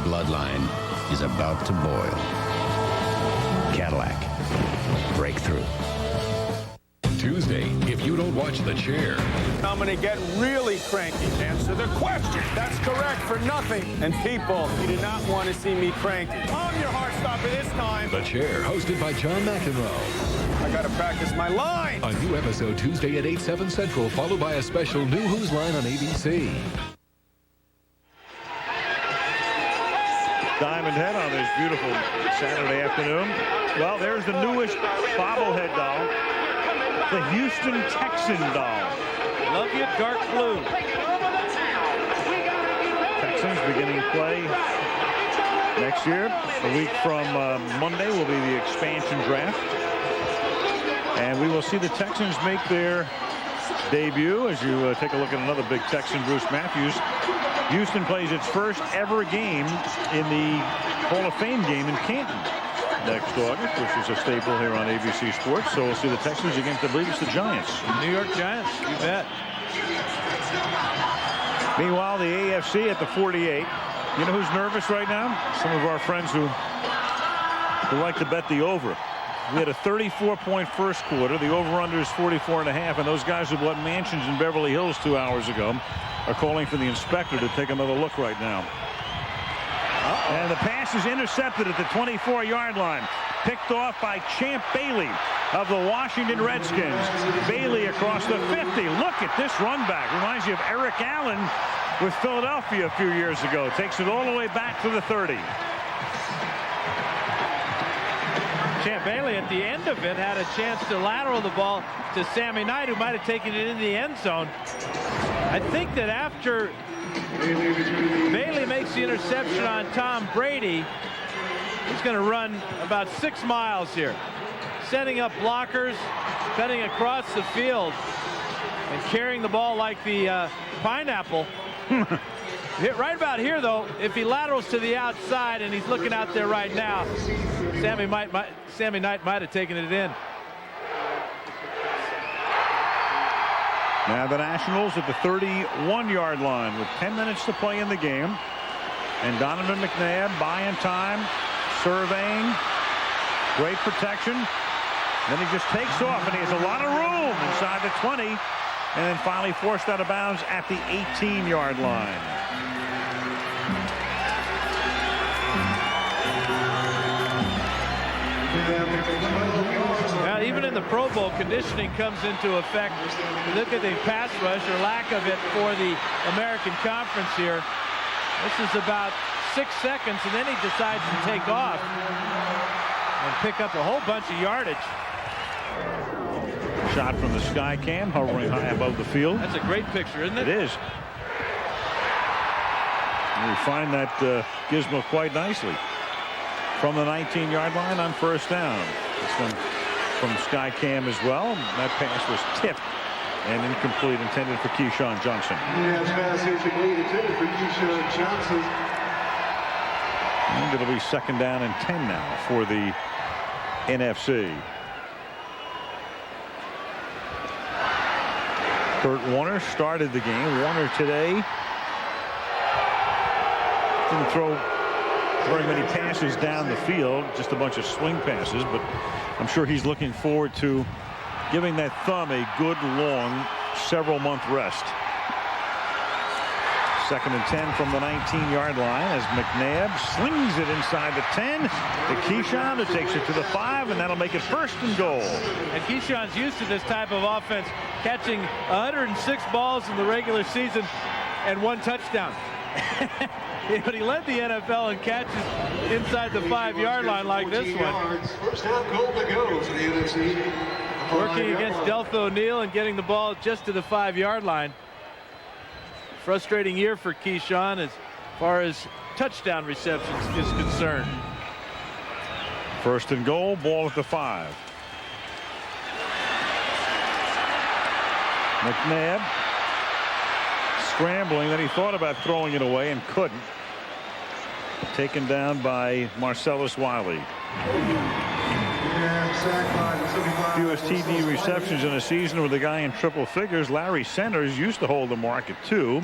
Speaker 18: Bloodline is about to boil.
Speaker 14: Cadillac. Breakthrough.
Speaker 3: Tuesday, if you don't watch The Chair.
Speaker 7: I'm going to get really cranky. Answer the question. That's correct for nothing. And people, you do not want to see me cranky. I'm your heart stopper this time.
Speaker 3: The Chair, hosted by John McEnroe.
Speaker 7: I got to practice my line.
Speaker 3: A new episode Tuesday at 8, 7 Central, followed by a special New Who's Line on ABC.
Speaker 5: Diamond Head on this beautiful Saturday afternoon. Well, there's the newest bobblehead doll, the Houston Texan doll.
Speaker 6: Love you, dark blue.
Speaker 5: Texans beginning play next year. A week from Monday will be the expansion draft. And we will see the Texans make their debut as you take a look at another big Texan, Bruce Matthews. Houston plays its first ever game in the Hall of Fame game in Canton next August, which is a staple here on ABC Sports. So we'll see the Texans against, I believe it's the Giants.
Speaker 6: New York Giants, you bet.
Speaker 5: Meanwhile, the AFC at the 48. You know who's nervous right now? Some of our friends who like to bet the over. We had a 34-point first quarter. The over-under is 44.5, and those guys who bought mansions in Beverly Hills 2 hours ago are calling for the inspector to take another look right now. And the pass is intercepted at the 24-yard line. Picked off by Champ Bailey of the Washington Redskins. Bailey across the 50. Look at this run back. Reminds you of Eric Allen with Philadelphia a few years ago. Takes it all the way back to the 30.
Speaker 6: Champ Bailey at the end of it had a chance to lateral the ball to Sammy Knight, who might have taken it in the end zone. I think that after Bailey makes the interception on Tom Brady, he's going to run about 6 miles here, setting up blockers, cutting across the field, and carrying the ball like the pineapple. Right about here, though, if he laterals to the outside, and he's looking out there right now, Sammy Knight might have taken it in.
Speaker 5: Now the Nationals at the 31-yard line with 10 minutes to play in the game. And Donovan McNabb buying time, surveying, great protection. Then he just takes off, and he has a lot of room inside the 20, and then finally forced out of bounds at the 18-yard line.
Speaker 6: Now, even in the Pro Bowl, conditioning comes into effect. You look at the pass rush, or lack of it, for the American Conference here. This is about 6 seconds, and then he decides to take off and pick up a whole bunch of yardage.
Speaker 5: Shot from the sky cam, hovering high above the field.
Speaker 6: That's a great picture, isn't it?
Speaker 5: It is. And we find that gizmo quite nicely. From the 19-yard line on first down. This one from Sky Cam as well. That pass was tipped and incomplete, intended for Keyshawn Johnson.
Speaker 22: Yeah, pass incomplete, intended for Keyshawn Johnson.
Speaker 5: And it'll be 2nd down and 10 now for the NFC. Kurt Warner started the game. Warner today didn't throw very many passes down the field, just a bunch of swing passes, but I'm sure he's looking forward to giving that thumb a good long several-month rest. 2nd and 10 from the 19-yard line as McNabb slings it inside the 10 to Keyshawn, who takes it to the 5, and that'll make it 1st and goal.
Speaker 6: And Keyshawn's used to this type of offense, catching 106 balls in the regular season and 1 touchdown. But he led the NFL in catches inside the 5-yard line like this one.
Speaker 22: First half goal to go for the NFC.
Speaker 6: Working against Deltha O'Neal and getting the ball just to the 5-yard line. Frustrating year for Keyshawn as far as touchdown receptions is concerned.
Speaker 5: 1st and goal, ball at the 5. McNabb scrambling, then he thought about throwing it away and couldn't. Taken down by Marcellus Wiley. Fewest TD receptions in a season with a guy in triple figures. Larry Centers used to hold the mark at 2.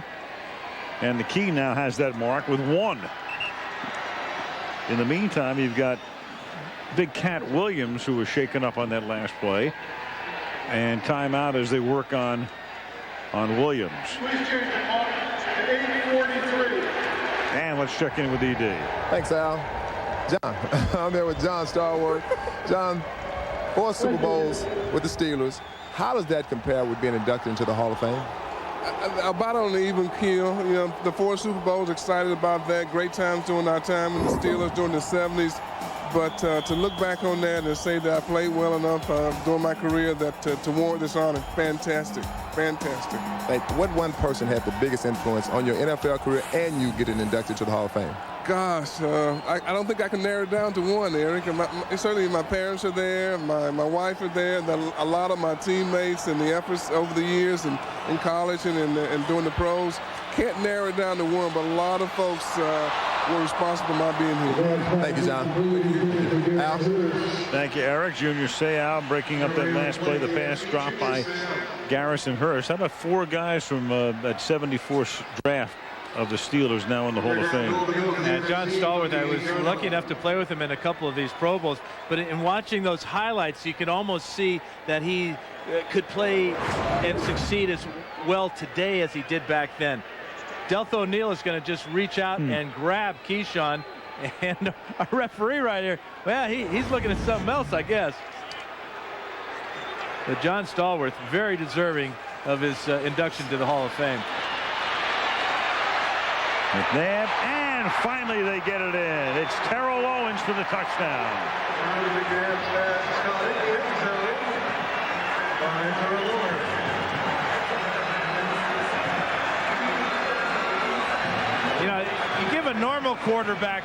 Speaker 5: And the Key now has that mark with 1. In the meantime, you've got Big Cat Williams, who was shaken up on that last play. And timeout as they work on Williams. And let's check in with ED.
Speaker 10: Thanks, Al. John, I'm here with John Stallworth. John, 4 Super Bowls with the Steelers. How does that compare with being inducted into the Hall of Fame?
Speaker 9: About on the even keel. You know, the 4 Super Bowls, excited about that. Great times during our time in the Steelers during the 70s. But to look back on that and say that I played well enough during my career that to warrant this honor, fantastic, fantastic.
Speaker 10: What one person had the biggest influence on your NFL career and you getting inducted to the Hall of Fame?
Speaker 9: Gosh, I don't think I can narrow it down to one, Eric. Certainly my parents are there, my wife are there, a lot of my teammates and the efforts over the years and in college and doing the pros. Can't narrow it down to one, but a lot of folks were responsible for my being here.
Speaker 10: Thank you, John. Al?
Speaker 5: Thank you, Eric. Junior Seau breaking up that last play. The pass dropped by Garrison Hearst. How about 4 guys from that 74 draft of the Steelers now in the Hall of Fame?
Speaker 6: And John Stallworth, I was lucky enough to play with him in a couple of these Pro Bowls, but in watching those highlights, you can almost see that he could play and succeed as well today as he did back then. Deltha O'Neal is going to just reach out and grab Keyshawn, and our referee right here, well, he's looking at something else, I guess. But John Stallworth, very deserving of his induction to the Hall of Fame.
Speaker 5: McNabb, and finally they get it in. It's Terrell Owens for the touchdown.
Speaker 6: You know, you give a normal quarterback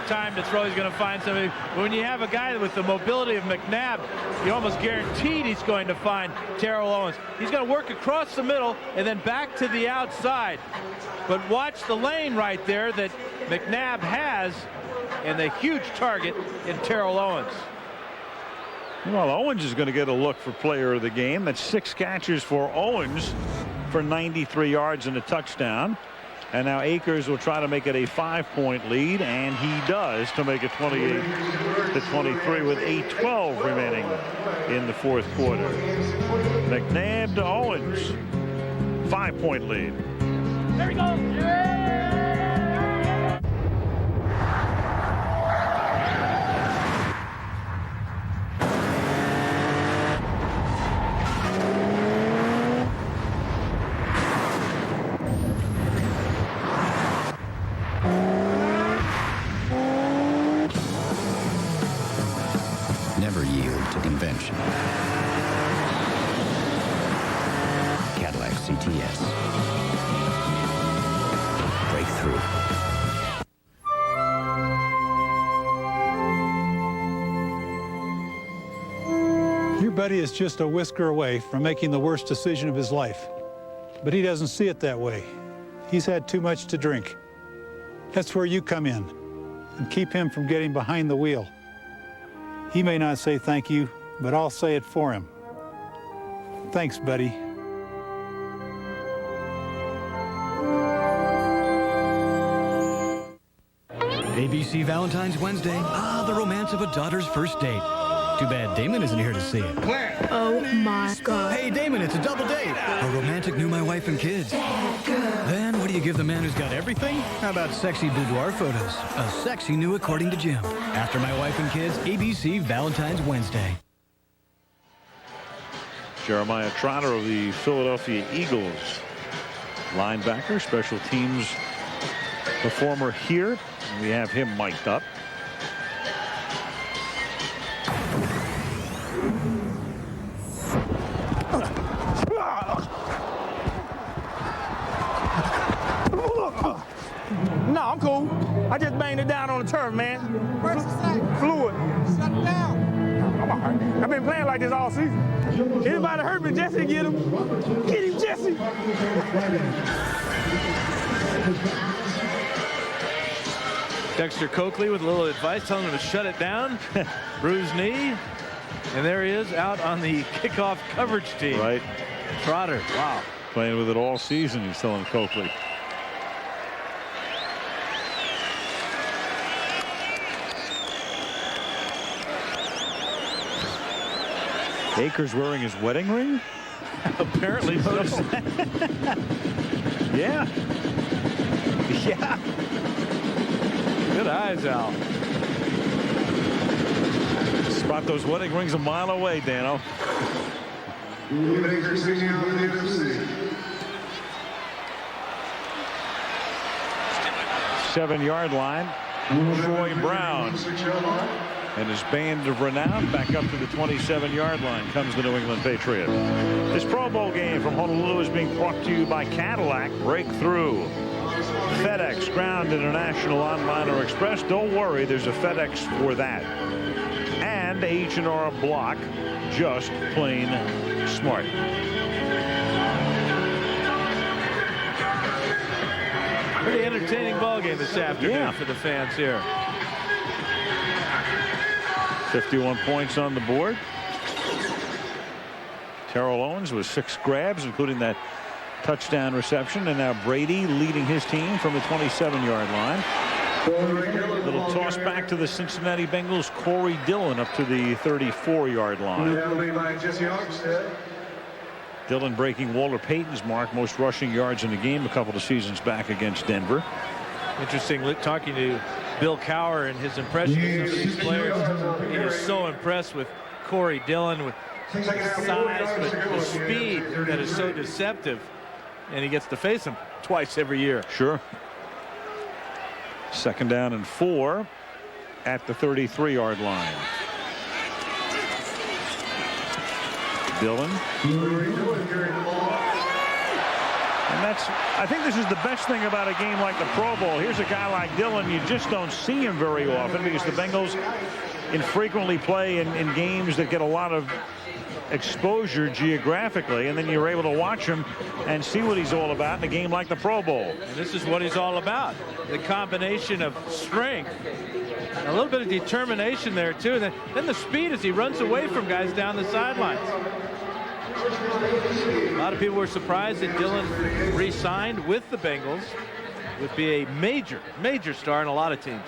Speaker 6: time to throw, he's going to find somebody. When you have a guy with the mobility of McNabb, you're almost guaranteed he's going to find Terrell Owens. He's going to work across the middle and then back to the outside. But watch the lane right there that McNabb has and the huge target in Terrell Owens.
Speaker 5: Well, Owens is going to get a look for player of the game. That's 6 catches for Owens for 93 yards and a touchdown. And now Akers will try to make it a 5-point lead, and he does to make it 28-23 with 8:12 remaining in the 4th quarter. McNabb to Owens, 5-point lead.
Speaker 6: There he goes.
Speaker 2: Never yield to convention. Cadillac CTS. Breakthrough.
Speaker 13: Your buddy is just a whisker away from making the worst decision of his life. But he doesn't see it that way. He's had too much to drink. That's where you come in and keep him from getting behind the wheel. He may not say thank you, but I'll say it for him. Thanks, buddy.
Speaker 18: ABC Valentine's Wednesday. Ah, the romance of a daughter's first date. Too bad Damon isn't here to see it.
Speaker 19: Oh my God.
Speaker 18: Hey, Damon, it's a double date. A romantic Knew My Wife and Kids. Then what do you give the man who's got everything? How about sexy boudoir photos? A sexy new according to Jim. After My Wife and Kids, ABC Valentine's Wednesday.
Speaker 5: Jeremiah Trotter of the Philadelphia Eagles. Linebacker, special teams performer here. We have him mic'd up.
Speaker 7: No, I'm cool. I just banged it down on the turf, man.
Speaker 22: Where's the sack?
Speaker 7: Fluid.
Speaker 22: Shut it down.
Speaker 7: I'm all right. I've been playing like this all season. Anybody hurt me, Jesse, get him. Get him, Jesse.
Speaker 6: Dexter Coakley with a little advice, telling him to shut it down. Bruised knee. And there he is out on the kickoff coverage team.
Speaker 5: Right.
Speaker 6: Trotter. Wow.
Speaker 5: Playing with it all season, he's telling Coakley. Akers wearing his wedding ring?
Speaker 6: Apparently so.
Speaker 5: Yeah.
Speaker 6: Yeah. Good eyes, Al.
Speaker 5: Spot those wedding rings a mile away, Dano. 7-yard line. Troy Brown and his band of renown back up to the 27-yard line comes the New England Patriot. This Pro Bowl game from Honolulu is being brought to you by Cadillac. Breakthrough. FedEx, Ground, International, Online, or Express. Don't worry, there's a FedEx for that. And H&R Block, just plain smart.
Speaker 6: Pretty entertaining ball game this afternoon for the fans here.
Speaker 5: 51 points on the board. Terrell Owens with 6 grabs, including that touchdown reception, and now Brady leading his team from the 27-yard line. Little toss back to the Cincinnati Bengals. Corey Dillon up to the 34-yard line. Dillon breaking Walter Payton's mark, most rushing yards in the game a couple of seasons back against Denver.
Speaker 6: Interesting talking to Bill Cowher and his impressions of these players. He is so impressed with Corey Dillon, with the size, but the speed that is so deceptive. And he gets to face him twice every year.
Speaker 5: Sure. 2nd down and 4 at the 33-yard line. Dillon. And I think this is the best thing about a game like the Pro Bowl. Here's a guy like Dillon. You just don't see him very often because the Bengals infrequently play in games that get a lot of exposure geographically, and then you're able to watch him and see what he's all about in a game like the Pro Bowl.
Speaker 6: And this is what he's all about. The combination of strength, a little bit of determination there too, and then the speed as he runs away from guys down the sidelines. A lot of people were surprised that Dillon re-signed with the Bengals. Would be a major star in a lot of teams.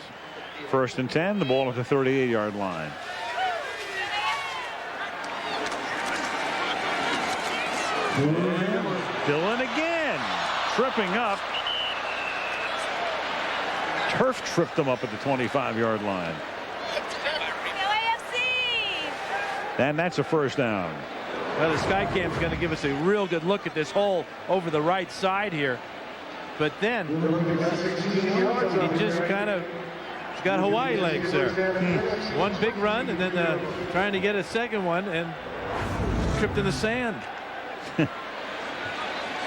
Speaker 5: 1st and 10, the ball at the 38-yard line. Dillon again, tripping up. Turf tripped him up at the 25-yard line. And that's a 1st down.
Speaker 6: Well, the Skycam is going to give us a real good look at this hole over the right side here. But then he just kind of, he's got Hawaii legs there. One big run and then trying to get a second one and tripped in the sand.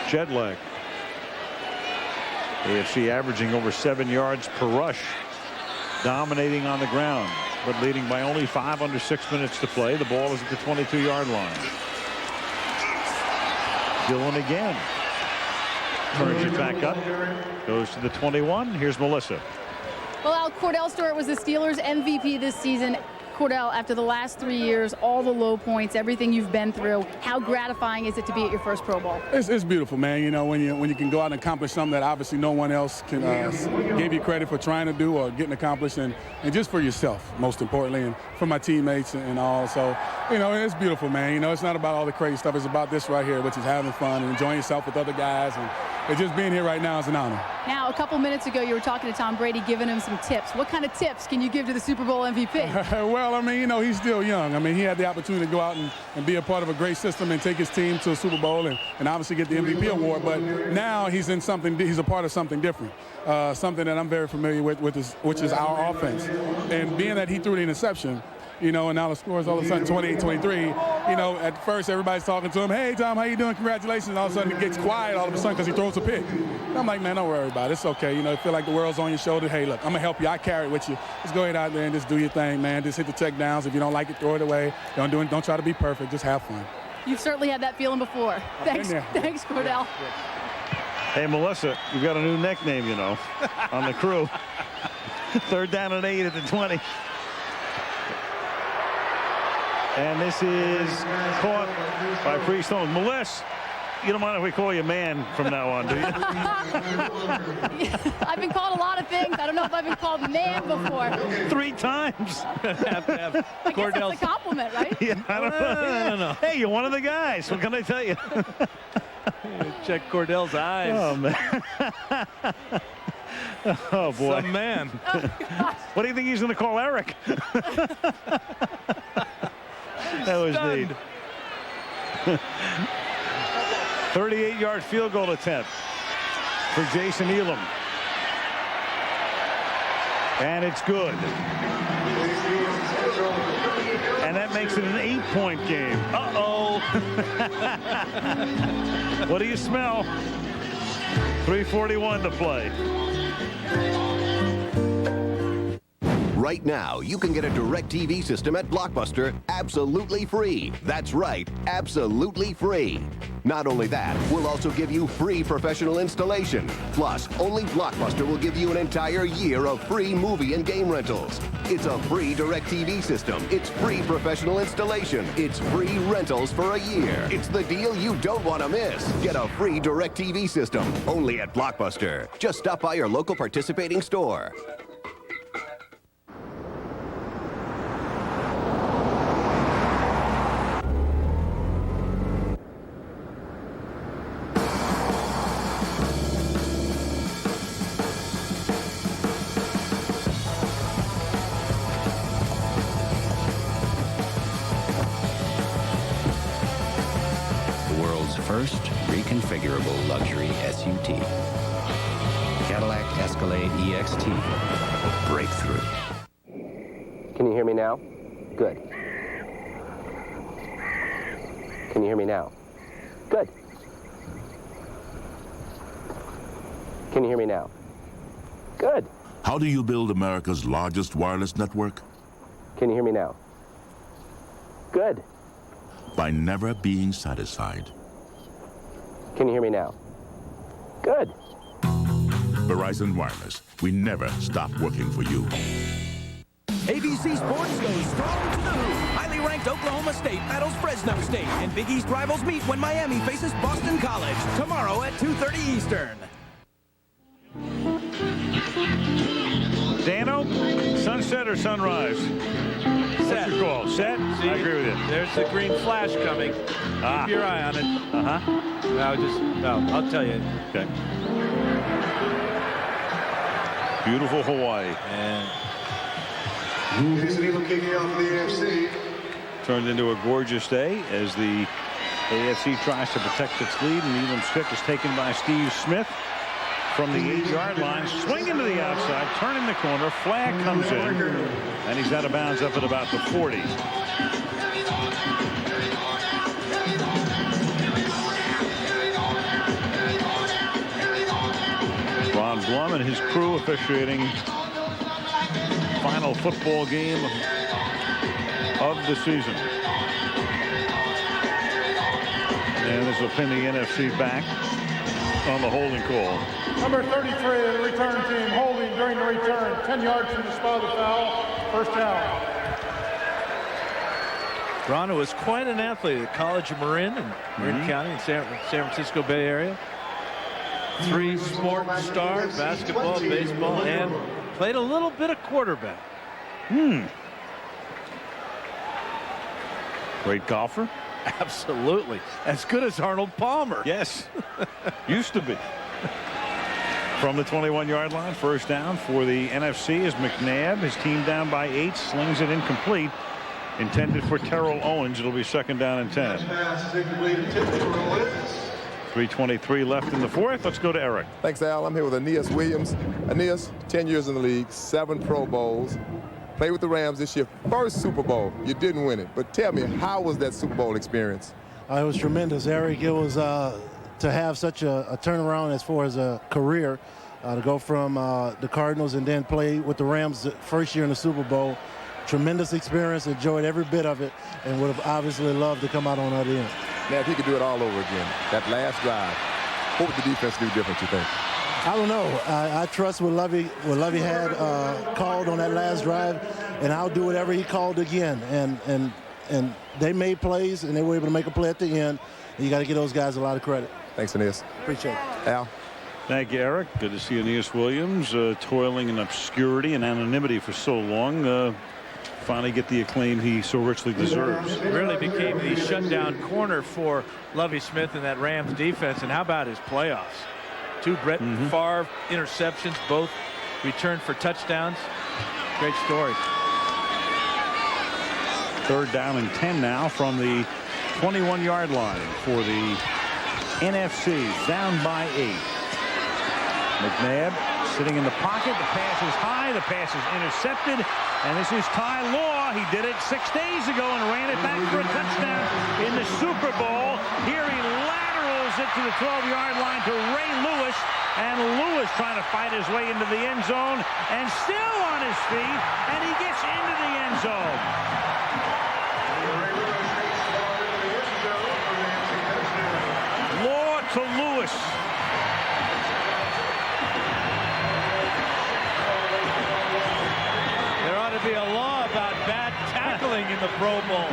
Speaker 5: Jet lag. AFC averaging over 7 yards per rush, dominating on the ground, but leading by only 5 under 6 minutes to play. The ball is at the 22-yard line. Dillon again. Turns it back up. Goes to the 21. Here's Melissa.
Speaker 28: Well, Al, Cordell Stewart was the Steelers MVP this season. Cordell, after the last 3 years, all the low points, everything you've been through, how gratifying is it to be at your first Pro Bowl?
Speaker 16: It's beautiful, man. You know, when you can go out and accomplish something that obviously no one else can give you credit for trying to do or getting accomplished, and just for yourself, most importantly, and for my teammates and all. So, you know, it's beautiful, man. You know, it's not about all the crazy stuff. It's about this right here, which is having fun and enjoying yourself with other guys. And just being here right now is an honor.
Speaker 28: Now, a couple minutes ago, you were talking to Tom Brady, giving him some tips. What kind of tips can you give to the Super Bowl MVP?
Speaker 16: Well, I mean, you know, he's still young. I mean, he had the opportunity to go out and be a part of a great system and take his team to a Super Bowl and obviously get the MVP award. But now he's a part of something different, something that I'm very familiar with, which is our offense. And being that he threw the interception, you know, and now the score is all of a sudden 28-23. You know, at first everybody's talking to him, hey, Tom, how you doing? Congratulations. And all of a sudden it gets quiet all of a sudden because he throws a pick. And I'm like, man, don't worry about it. It's okay. You know, feel like the world's on your shoulder. Hey, look, I'm going to help you. I carry it with you. Just go ahead out there and just do your thing, man. Just hit the check downs. If you don't like it, throw it away. Don't try to be perfect. Just have fun.
Speaker 28: You've certainly had that feeling before. Thanks, Cordell.
Speaker 5: Hey, Melissa, you've got a new nickname, you know, on the crew. 3rd down and 8 at the 20. And this is caught by Priest Holmes. Melissa, You don't mind if we call you man from now on, do you?
Speaker 28: I've been called a lot of things. I don't know if I've been called man before.
Speaker 5: 3 times.
Speaker 28: I guess that's a compliment, right?
Speaker 5: Yeah, I don't know. Hey, you're one of the guys. What can I tell you?
Speaker 6: Check Cordell's eyes.
Speaker 5: Oh, man. Oh, boy.
Speaker 6: Some man.
Speaker 5: What do you think he's going to call Eric? That was neat. 38-yard field goal attempt for Jason Elam. And it's good. And that makes it an 8-point game. Uh-oh. What do you smell? 3:41 to play.
Speaker 4: Right now, you can get a DirecTV system at Blockbuster absolutely free. That's right, absolutely free. Not only that, we'll also give you free professional installation. Plus, only Blockbuster will give you an entire year of free movie and game rentals. It's a free DirecTV system. It's free professional installation. It's free rentals for a year. It's the deal you don't want to miss. Get a free DirecTV system only at Blockbuster. Just stop by your local participating store.
Speaker 20: First reconfigurable luxury SUT. Cadillac Escalade EXT. Breakthrough.
Speaker 21: Can you hear me now? Good. Can you hear me now? Good. Can you hear me now? Good.
Speaker 23: How do you build America's largest wireless network?
Speaker 21: Can you hear me now? Good.
Speaker 23: By never being satisfied.
Speaker 21: Can you hear me now? Good.
Speaker 23: Verizon Wireless. We never stop working for you.
Speaker 24: ABC Sports goes strong to the hoop. Highly ranked Oklahoma State battles Fresno State, and Big East rivals meet when Miami faces Boston College tomorrow at 2:30 Eastern.
Speaker 5: Dano, sunset or sunrise?
Speaker 6: Set.
Speaker 5: What's your call? Set?
Speaker 6: See,
Speaker 5: I agree with you.
Speaker 6: There's the green flash coming. Keep your eye on it. I'll tell you.
Speaker 5: Okay. Beautiful Hawaii.
Speaker 6: And
Speaker 5: turned into a gorgeous day as the AFC tries to protect its lead, and Elam's kick is taken by Steve Smith from the 8-yard line. Swinging to the outside, turning the corner. Flag comes in, and he's out of bounds up at about the 40. Ron Blum and his crew officiating final football game of the season. And this will pin the NFC back on the holding call.
Speaker 25: Number 33 of the return team holding during the return, 10 yards from the spot of the foul, first down.
Speaker 6: Ron was quite an athlete at College of Marin in Marin County in San Francisco Bay Area. 3 sport star, basketball, baseball, and played a little bit of quarterback.
Speaker 5: Great golfer.
Speaker 6: Absolutely. As good as Arnold Palmer.
Speaker 5: Yes. Used to be. From the 21-yard line, first down for the NFC is McNabb. His team down by 8, slings it incomplete. Intended for Terrell Owens. It'll be second down and 10. 3:23 left in the fourth. Let's go to Eric.
Speaker 10: Thanks, Al. I'm here with Aeneas Williams. Aeneas, 10 years in the league, 7 Pro Bowls. Played with the Rams this year. First Super Bowl. You didn't win it. But tell me, how was that Super Bowl experience?
Speaker 26: It was tremendous, Eric. It was to have such a turnaround as far as a career, to go from the Cardinals and then play with the Rams the first year in the Super Bowl. Tremendous experience. Enjoyed every bit of it, and would have obviously loved to come out on the other end.
Speaker 10: Now, if he could do it all over again, that last drive, what would the defense do different, you think?
Speaker 26: I don't know. I trust what Lovie had called on that last drive, and I'll do whatever he called again. And and they made plays, and they were able to make a play at the end. And you got to give those guys a lot of credit.
Speaker 10: Thanks, Aeneas.
Speaker 26: Appreciate it.
Speaker 10: Al.
Speaker 5: Thank you, Eric. Good to see Aeneas Williams toiling in obscurity and anonymity for so long. Finally get the acclaim he so richly deserves.
Speaker 6: Really became the shutdown corner for Lovie Smith in that Rams defense. And how about his playoffs? 2 Brett Favre interceptions, both returned for touchdowns. Great story.
Speaker 5: 3rd down and 10 now from the 21-yard line for the NFC. Down by 8. McNabb sitting in the pocket. The pass is high. The pass is intercepted. And this is Ty Law. He did it 6 days ago and ran it back for a touchdown in the Super Bowl. Here he laterals it to the 12-yard line to Ray Lewis. And Lewis trying to fight his way into the end zone and still on his feet. And he gets into the end zone. Law to Lewis.
Speaker 6: Be a law about bad tackling in the Pro Bowl.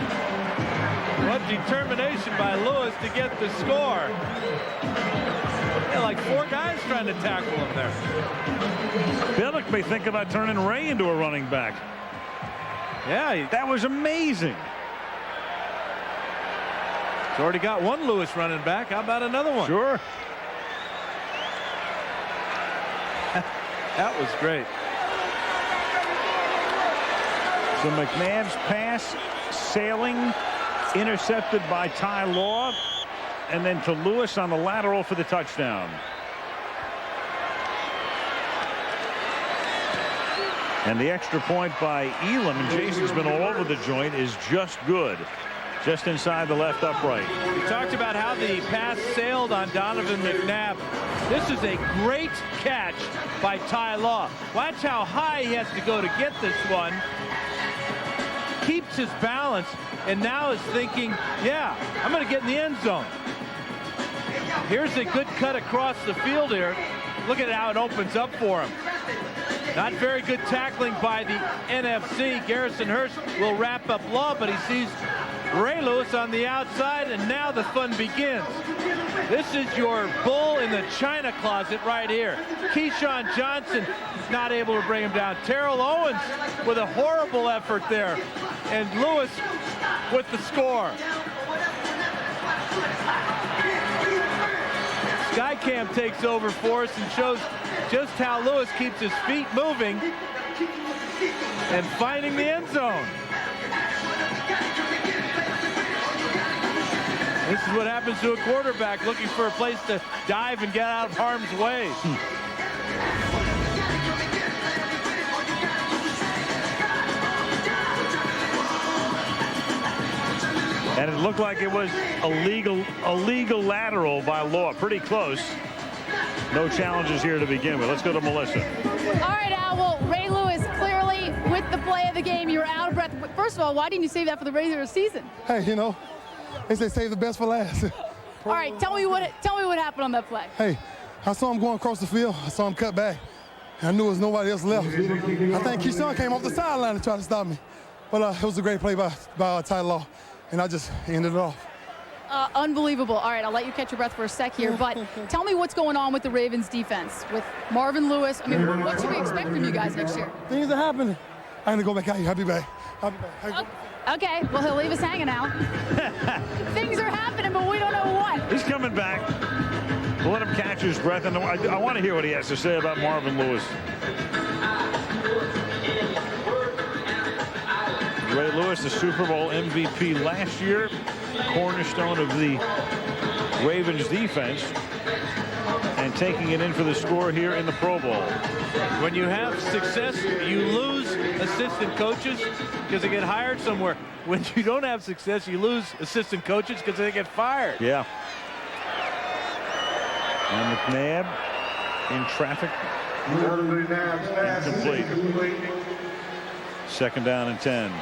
Speaker 6: What determination by Lewis to get the score. Yeah, like 4 guys trying to tackle him there.
Speaker 5: Billick may think about turning Ray into a running back.
Speaker 6: Yeah,
Speaker 5: that was amazing.
Speaker 6: He's already got 1 Lewis running back. How about another one?
Speaker 5: Sure.
Speaker 6: That was great.
Speaker 5: So McNabb's pass sailing, intercepted by Ty Law, and then to Lewis on the lateral for the touchdown. And the extra point by Elam, and Jason's been all over the joint, is just good. Just inside the left upright.
Speaker 6: We talked about how the pass sailed on Donovan McNabb. This is a great catch by Ty Law. Watch how high he has to go to get this one. Keeps his balance and now is thinking, yeah, I'm going to get in the end zone. Here's a good cut across the field here. Look at how it opens up for him. Not very good tackling by the NFC. Garrison Hurst will wrap up Law, but he sees Ray Lewis on the outside, and now the fun begins. This is your bull in the china closet right here. Keyshawn Johnson not able to bring him down. Terrell Owens with a horrible effort there. And Lewis with the score. Skycam takes over for us and shows just how Lewis keeps his feet moving and finding the end zone. This is what happens to a quarterback looking for a place to dive and get out of harm's way.
Speaker 5: And it looked like it was a legal lateral by Law. Pretty close. No challenges here to begin with. Let's go to Melissa.
Speaker 28: All right, Al. Well, Ray Lewis clearly with the play of the game. You were out of breath. First of all, why didn't you save that for the regular season?
Speaker 1: Hey, you know, they say save the best for last.
Speaker 28: All right, tell me what happened on that play.
Speaker 1: Hey, I saw him going across the field. I saw him cut back. I knew there was nobody else left. I think Keyshawn came off the sideline to try to stop me. But it was a great play by Ty Law, and I just ended it off.
Speaker 28: Unbelievable. All right, I'll let you catch your breath for a sec here, but tell me what's going on with the Ravens defense with Marvin Lewis. I mean, what should we expect from you guys next year?
Speaker 1: Things are happening. I'm going to go back out here. I'll be back.
Speaker 28: Okay, well, he'll leave us hanging now. Things are happening, but we don't know what.
Speaker 5: He's coming back. We'll let him catch his breath, and I want to hear what he has to say about Marvin Lewis. Ray Lewis, the Super Bowl MVP last year, cornerstone of the Ravens defense, and taking it in for the score here in the Pro Bowl.
Speaker 6: When you have success, you lose assistant coaches because they get hired somewhere. When you don't have success, you lose assistant coaches because they get fired.
Speaker 5: Yeah. And McNabb in traffic. Incomplete. 2nd down and 10.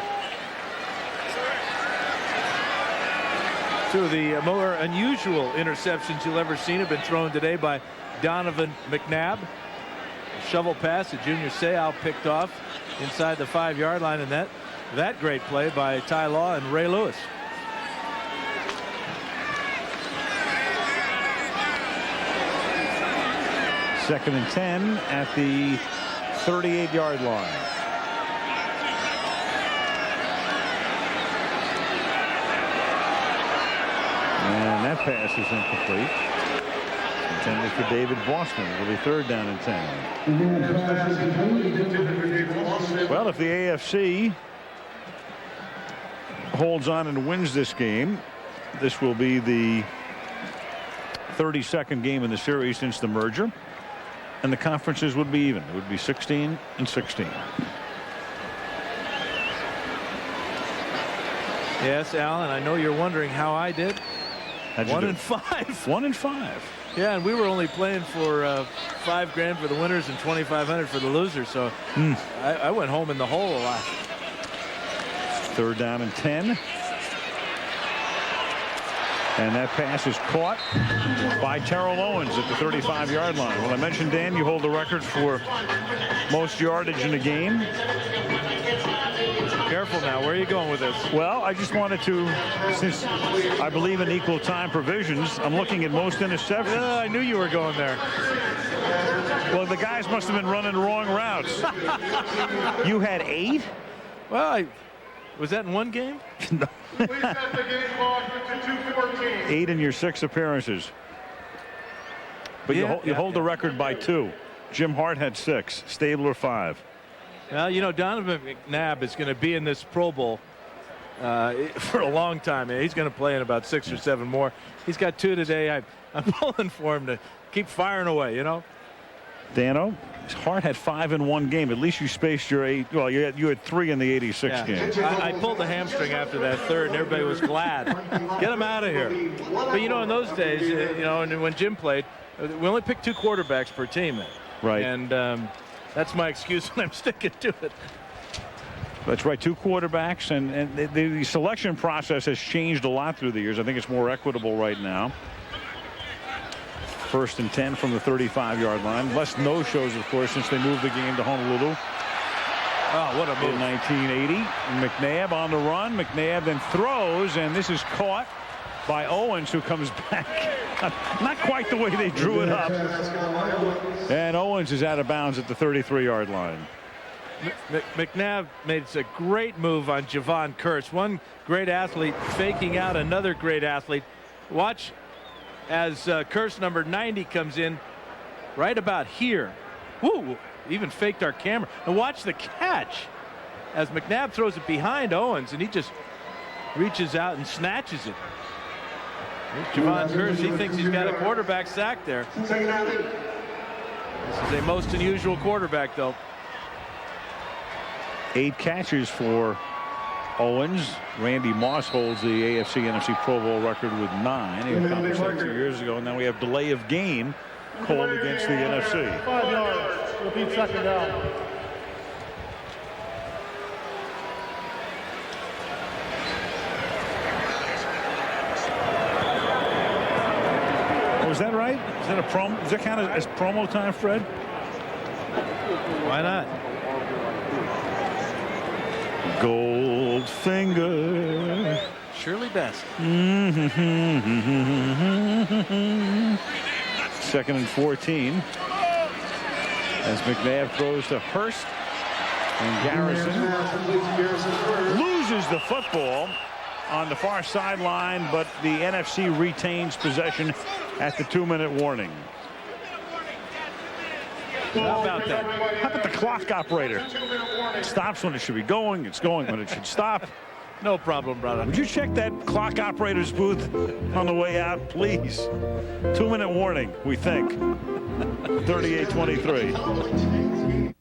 Speaker 6: Two of the more unusual interceptions you'll ever seen have been thrown today by Donovan McNabb. A shovel pass that Junior Seau picked off inside the 5-yard line, and that that great play by Ty Law and Ray Lewis.
Speaker 5: Second and 10 at the 38-yard line. And that pass is incomplete. Intended for David Boston. It'll be third down and 10. Well, if the AFC holds on and wins this game, this will be the 32nd game in the series since the merger. And the conferences would be even. It would be 16 and 16.
Speaker 6: Yes, Alan, I know you're wondering how I did. 1-5.
Speaker 5: 1-5.
Speaker 6: Yeah, and we were only playing for $5,000 for the winners and $2,500 for the losers. So I went home in the hole a lot.
Speaker 5: Third down and 10. And that pass is caught by Terrell Owens at the 35-yard line. Well, I mentioned, Dan, you hold the record for most yardage in a game.
Speaker 6: Careful now. Where are you going with this?
Speaker 5: Well, I just wanted to, since I believe in equal time provisions, I'm looking at most interceptions.
Speaker 6: I knew you were going there.
Speaker 5: Well, the guys must have been running wrong routes. You had 8?
Speaker 6: Well, was that in one game?
Speaker 5: No. 8 in your 6 appearances. But you hold the record by 2. Jim Hart had 6. Stabler 5.
Speaker 6: Well, you know, Donovan McNabb is going to be in this Pro Bowl for a long time. He's going to play in about 6 or 7 more. He's got 2 today. I'm pulling for him to keep firing away, you know.
Speaker 5: Dano, Hart had 5 in one game. At least you spaced your 8. Well, you had 3 in the 86 game.
Speaker 6: I pulled the hamstring after that third, and everybody was glad. Get him out of here. But, you know, in those days, you know, and when Jim played, we only picked 2 quarterbacks per team then.
Speaker 5: Right.
Speaker 6: And that's my excuse when I'm sticking to it.
Speaker 5: That's right, 2 quarterbacks, and the selection process has changed a lot through the years. I think it's more equitable right now. First and 10 from the 35-yard line. Less no-shows, of course, since they moved the game to Honolulu.
Speaker 6: Oh, what a move.
Speaker 5: In 1980. McNabb on the run. McNabb then throws, and this is caught by Owens, who comes back. Not quite the way they drew it up. And Owens is out of bounds at the 33-yard line.
Speaker 6: McNabb made a great move on Javon Curse. One great athlete faking out another great athlete. Watch as Curse number 90 comes in right about here. Woo! Even faked our camera. And watch the catch as McNabb throws it behind Owens, and he just reaches out and snatches it. Javon Curse, he thinks he's got a quarterback sack there. This is a most unusual quarterback, though.
Speaker 5: 8 catches for Owens. Randy Moss holds the AFC NFC Pro Bowl record with 9. He accomplished that 2 years ago. And now we have delay of game called against the NFC.
Speaker 25: 5 yards. Repeat second down.
Speaker 5: Oh, is that right? Is that a promo? Does that count as promo time, Fred?
Speaker 6: Why not?
Speaker 5: Goldfinger.
Speaker 6: Shirley Bassey.
Speaker 5: Second and 14. As McNabb throws to Hurst. And Garrison loses the football on the far sideline, but the NFC retains possession at the 2-minute warning.
Speaker 6: How about that?
Speaker 5: How about the clock operator? It stops when it should be going. It's going when it should stop.
Speaker 6: No problem, brother.
Speaker 5: Would you check that clock operator's booth on the way out, please? 2-minute warning, we think. 38-23.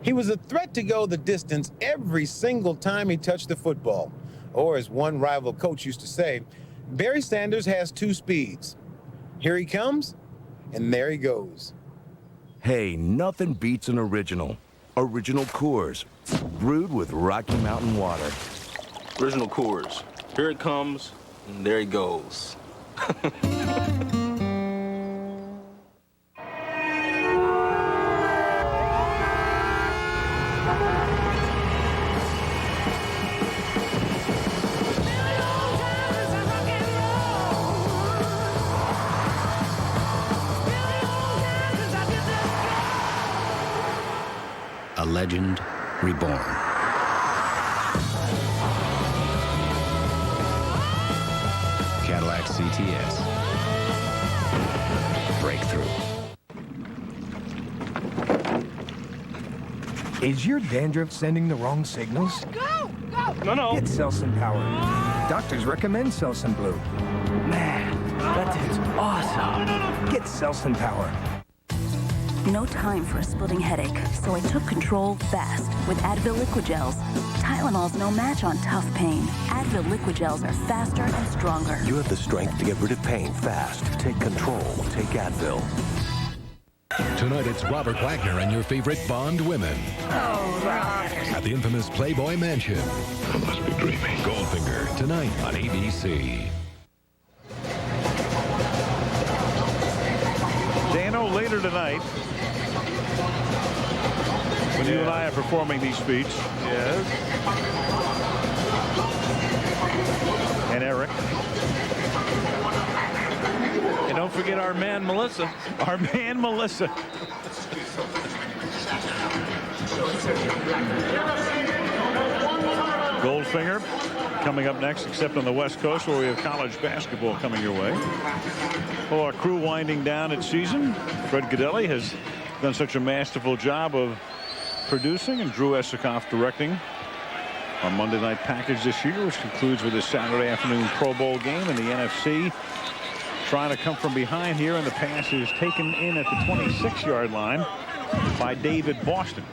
Speaker 3: He was a threat to go the distance every single time he touched the football. Or as one rival coach used to say, Barry Sanders has 2 speeds. Here he comes, and there he goes.
Speaker 8: Hey, nothing beats an original. Original Coors, brewed with Rocky Mountain water.
Speaker 11: Original Coors. Here it comes, and there he goes.
Speaker 20: legend reborn. Cadillac CTS. Breakthrough.
Speaker 2: Is your dandruff sending the wrong signals?
Speaker 22: Go! Go!
Speaker 2: No. Get Selsun Power. Doctors recommend Selsun Blue. Man, that dude's awesome. Get Selsun Power.
Speaker 9: No time for a splitting headache, so I took control fast with Advil Liquid Gels. Tylenol's no match on tough pain. Advil Liquid Gels are faster and stronger.
Speaker 12: You have the strength to get rid of pain fast. Take control. Take Advil.
Speaker 13: Tonight it's Robert Wagner and your favorite Bond women.
Speaker 22: Oh,
Speaker 13: At the infamous Playboy Mansion. I must be dreaming. Goldfinger, tonight on ABC.
Speaker 5: Dano, later tonight, when you and I are performing these feats.
Speaker 6: Yes.
Speaker 5: And Eric.
Speaker 6: And don't forget our man, Melissa.
Speaker 5: Our man, Melissa. Goldfinger coming up next, except on the West Coast, where we have college basketball coming your way. Well, our crew winding down its season. Fred Gaudelli has done such a masterful job of producing, and Drew Esikoff directing our Monday night package this year, which concludes with a Saturday afternoon Pro Bowl game in the NFC. Trying to come from behind here, and the pass is taken in at the 26-yard line by David Boston.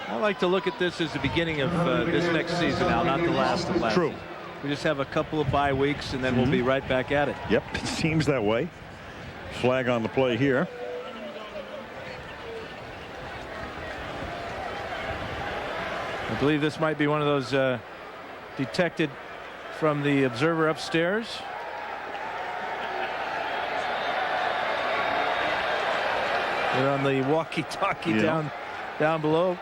Speaker 6: I like to look at this as the beginning of this next season now, not the last of last.
Speaker 5: True.
Speaker 6: Season. We just have a couple of bye weeks, and then we'll be right back at it.
Speaker 5: Yep, it seems that way. Flag on the play here.
Speaker 6: I believe this might be one of those detected from the observer upstairs. They're on the walkie-talkie down below.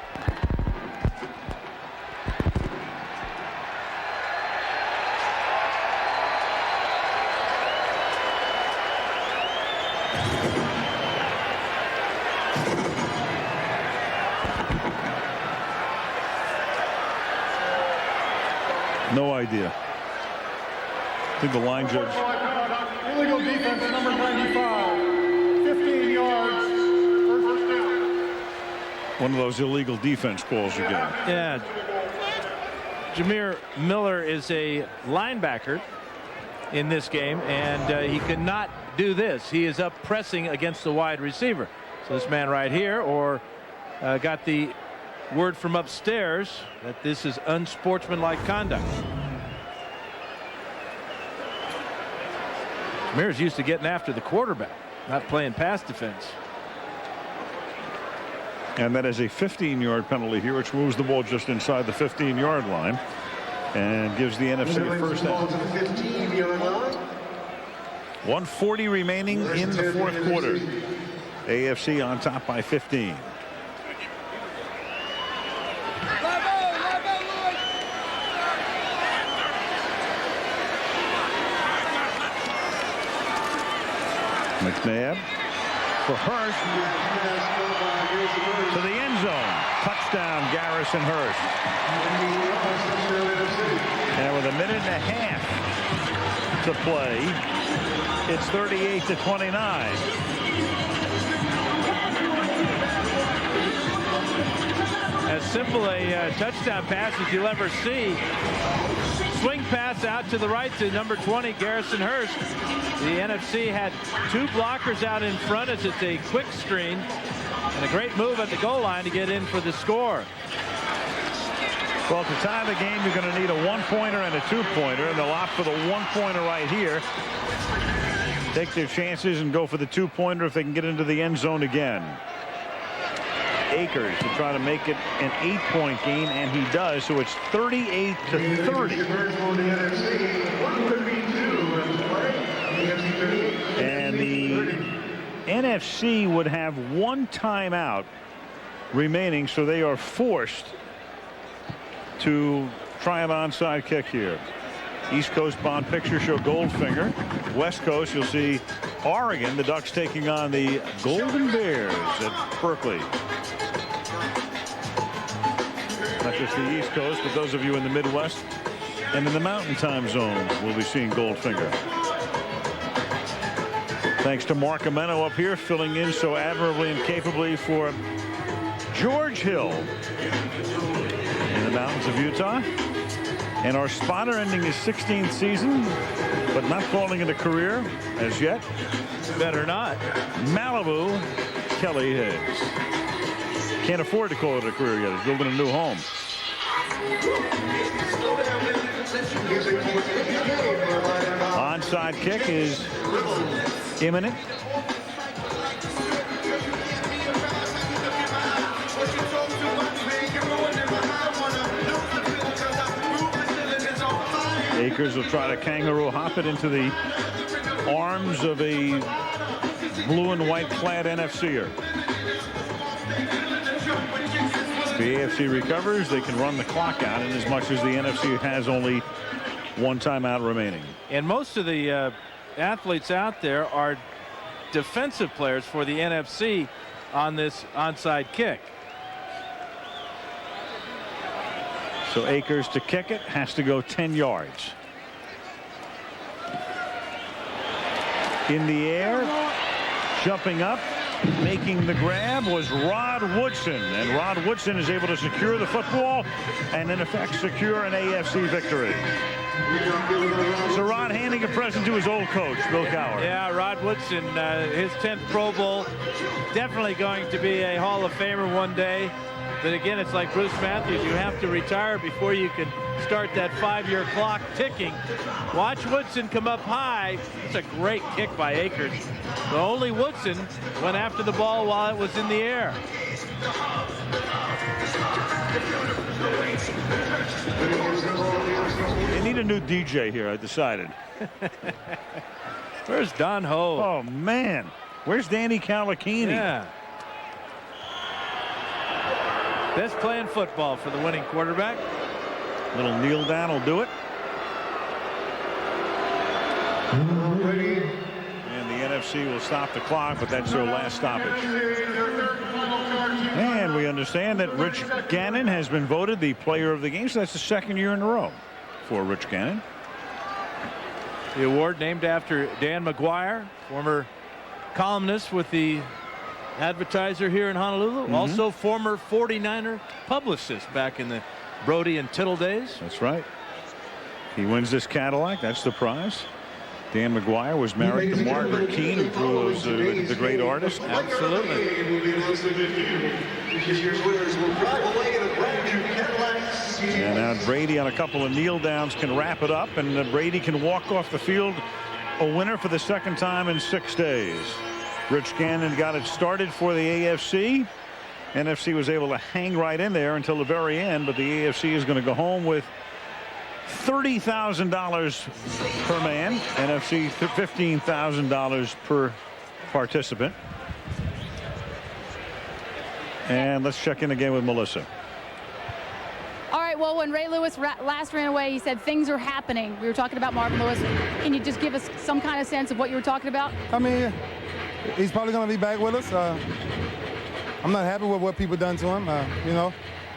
Speaker 5: No idea. I think the line judge.
Speaker 25: Illegal defense, number 95. 15 yards. First down.
Speaker 5: One of those illegal defense calls again.
Speaker 6: Yeah. Jameer Miller is a linebacker in this game, and he could not do this. He is up pressing against the wide receiver. So this man right here, or got the word from upstairs that this is unsportsmanlike conduct. Jameer's used to getting after the quarterback, not playing pass defense.
Speaker 5: And that is a 15-yard penalty here, which moves the ball just inside the 15-yard line and gives the NFC a first down. 1:40 remaining in the fourth quarter. AFC on top by 15. McNabb for Hurst to the end zone. Touchdown, Garrison Hurst. And with a minute and a half to play, it's 38-29.
Speaker 6: As simple a touchdown pass as you'll ever see. Swing pass out to the right to number 20, Garrison Hurst. The NFC had two blockers out in front as it's a quick screen, and a great move at the goal line to get in for the score.
Speaker 5: Well, at the time of the game, you're going to need a one-pointer and a two-pointer, and they'll opt for the one-pointer right here. Take their chances and go for the two-pointer if they can get into the end zone again. Akers to try to make it an 8-point game, and he does, so it's 38-30. And the NFC would have one timeout remaining, so they are forced to try an onside kick here. East Coast Bond picture show Goldfinger. West Coast, you'll see Oregon, the Ducks taking on the Golden Bears at Berkeley. Not just the East Coast, but those of you in the Midwest and in the Mountain Time Zone will be seeing Goldfinger. Thanks to Mark Ameno up here, filling in so admirably and capably for George Hill in the mountains of Utah. And our spotter ending his 16th season, but not calling it a career as yet.
Speaker 6: Better not.
Speaker 5: Malibu, Kelly Higgs. Can't afford to call it a career yet. He's building a new home. Onside kick is imminent. Akers will try to kangaroo hop it into the arms of a blue and white clad NFCer. If the AFC recovers, they can run the clock out in as much as the NFC has only one timeout remaining.
Speaker 6: And most of the athletes out there are defensive players for the NFC on this onside kick.
Speaker 5: So Akers to kick it has to go 10 yards. In the air, jumping up, making the grab was Rod Woodson. And Rod Woodson is able to secure the football and in effect secure an AFC victory. So Rod handing a present to his old coach, Bill Cowher.
Speaker 6: Yeah, Rod Woodson, his 10th Pro Bowl, definitely going to be a Hall of Famer one day. But again, it's like Bruce Matthews. You have to retire before you can start that 5-year clock ticking. Watch Woodson come up high. It's a great kick by Akers. But only Woodson went after the ball while it was in the air.
Speaker 5: They need a new DJ here, I decided.
Speaker 6: Where's Don Ho?
Speaker 5: Oh, man. Where's Danny Calvacchini?
Speaker 6: Yeah. Best playing football for the winning quarterback.
Speaker 5: Little kneel down will do it. And the NFC will stop the clock, but that's their last stoppage. And we understand that Rich Gannon has been voted the player of the game, so that's the second year in a row for Rich Gannon.
Speaker 6: The award named after Dan McGuire, former columnist with the Advertiser here in Honolulu, also former 49er publicist back in the Brody and Tittle days.
Speaker 5: That's right. He wins this Cadillac. That's the prize. Dan McGuire was married to Margaret Keane, who was the great artist.
Speaker 6: Absolutely.
Speaker 5: And now Brady on a couple of kneel downs can wrap it up, and Brady can walk off the field a winner for the second time in 6 days. Rich Gannon got it started for the AFC. NFC was able to hang right in there until the very end, but the AFC is going to go home with $30,000 per man. NFC $15,000 per participant. And let's check in again with Melissa.
Speaker 28: All right, well, when Ray Lewis last ran away, he said things are happening. We were talking about Marvin Lewis. Can you just give us some kind of sense of what you were talking about?
Speaker 1: I mean, he's probably going to be back with us. I'm not happy with what people done to him. You know,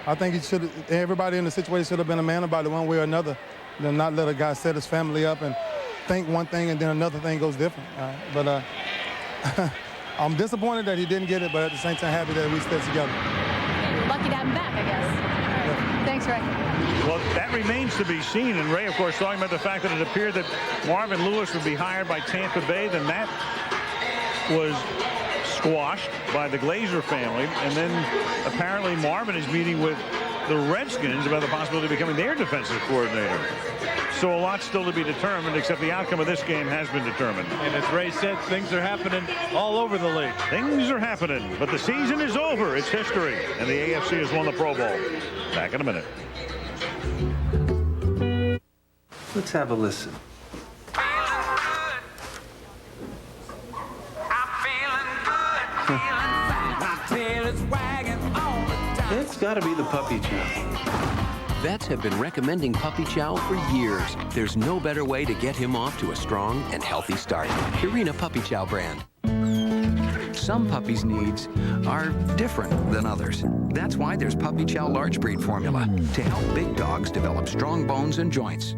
Speaker 1: I think he should. Everybody in the situation should have been a man about it one way or another. Then not let a guy set his family up and think one thing and then another thing goes different. But I'm disappointed that he didn't get it, but at the same time happy that we stayed together.
Speaker 28: Yeah, you're lucky to have him back, I guess. Yeah. Thanks, Ray.
Speaker 5: Well, that remains to be seen. And Ray, of course, talking about the fact that it appeared that Marvin Lewis would be hired by Tampa Bay. Then that was squashed by the Glazer family. And then apparently Marvin is meeting with the Redskins about the possibility of becoming their defensive coordinator. So a lot still to be determined, except the outcome of this game has been determined.
Speaker 6: And as Ray said, things are happening all over the league.
Speaker 5: Things are happening, but the season is over. It's history, and the AFC has won the Pro Bowl. Back in a minute.
Speaker 12: Let's have a listen. It's got to be the puppy chow.
Speaker 20: Vets have been recommending Puppy Chow for years. There's no better way to get him off to a strong and healthy start. Purina Puppy Chow brand.
Speaker 7: some puppies' needs are different than others. That's why there's Puppy Chow Large Breed formula to help big dogs develop strong bones and joints.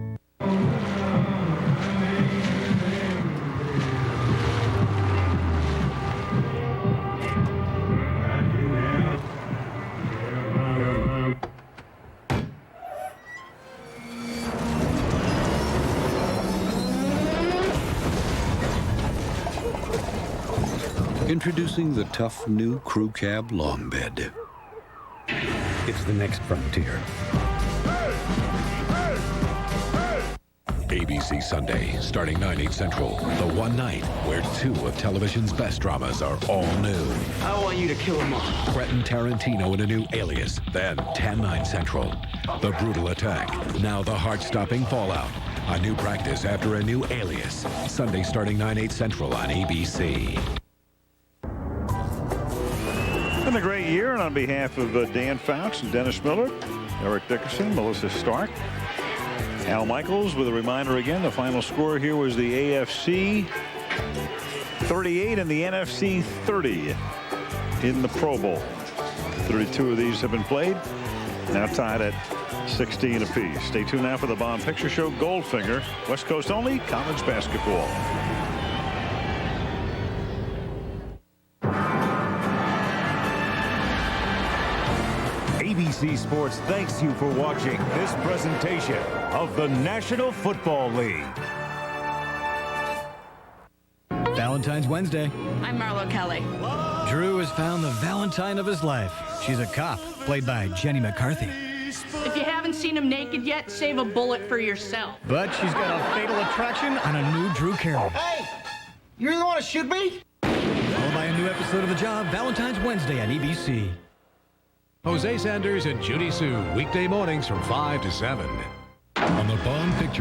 Speaker 14: Introducing the tough new Crew Cab Long Bed. It's the next frontier. ABC Sunday, starting 9/8 Central. The one night where two of television's best dramas are all new.
Speaker 24: I want you to kill them all.
Speaker 14: Quentin Tarantino in a new Alias. Then 10/9 Central. The brutal attack. Now the heart-stopping fallout. A new practice after a new Alias. Sunday starting 9/8 Central on ABC.
Speaker 5: Been a great year, and on behalf of Dan Fouts and Dennis Miller, Eric Dickerson, Melissa Stark, Al Michaels with a reminder again. The final score here was the AFC 38 and the NFC 30 in the Pro Bowl. 32 of these have been played, now tied at 16 apiece. Stay tuned now for the Bomb Picture Show. Goldfinger, West Coast only, college basketball.
Speaker 15: ABC Sports thanks you for watching this presentation of the National Football League.
Speaker 16: Valentine's Wednesday.
Speaker 17: I'm Marlo Kelly.
Speaker 16: Drew has found the Valentine of his life. She's a cop, played by Jenny McCarthy.
Speaker 17: If you haven't seen him naked yet, save a bullet for yourself.
Speaker 16: But she's got a fatal attraction on a new Drew Carey.
Speaker 17: Hey! You really want to shoot me?
Speaker 16: Followed by a new episode of The Job, Valentine's Wednesday on ABC.
Speaker 13: Jose Sanders and Judy Sue, weekday mornings from 5 to 7 on the Bomb Picture.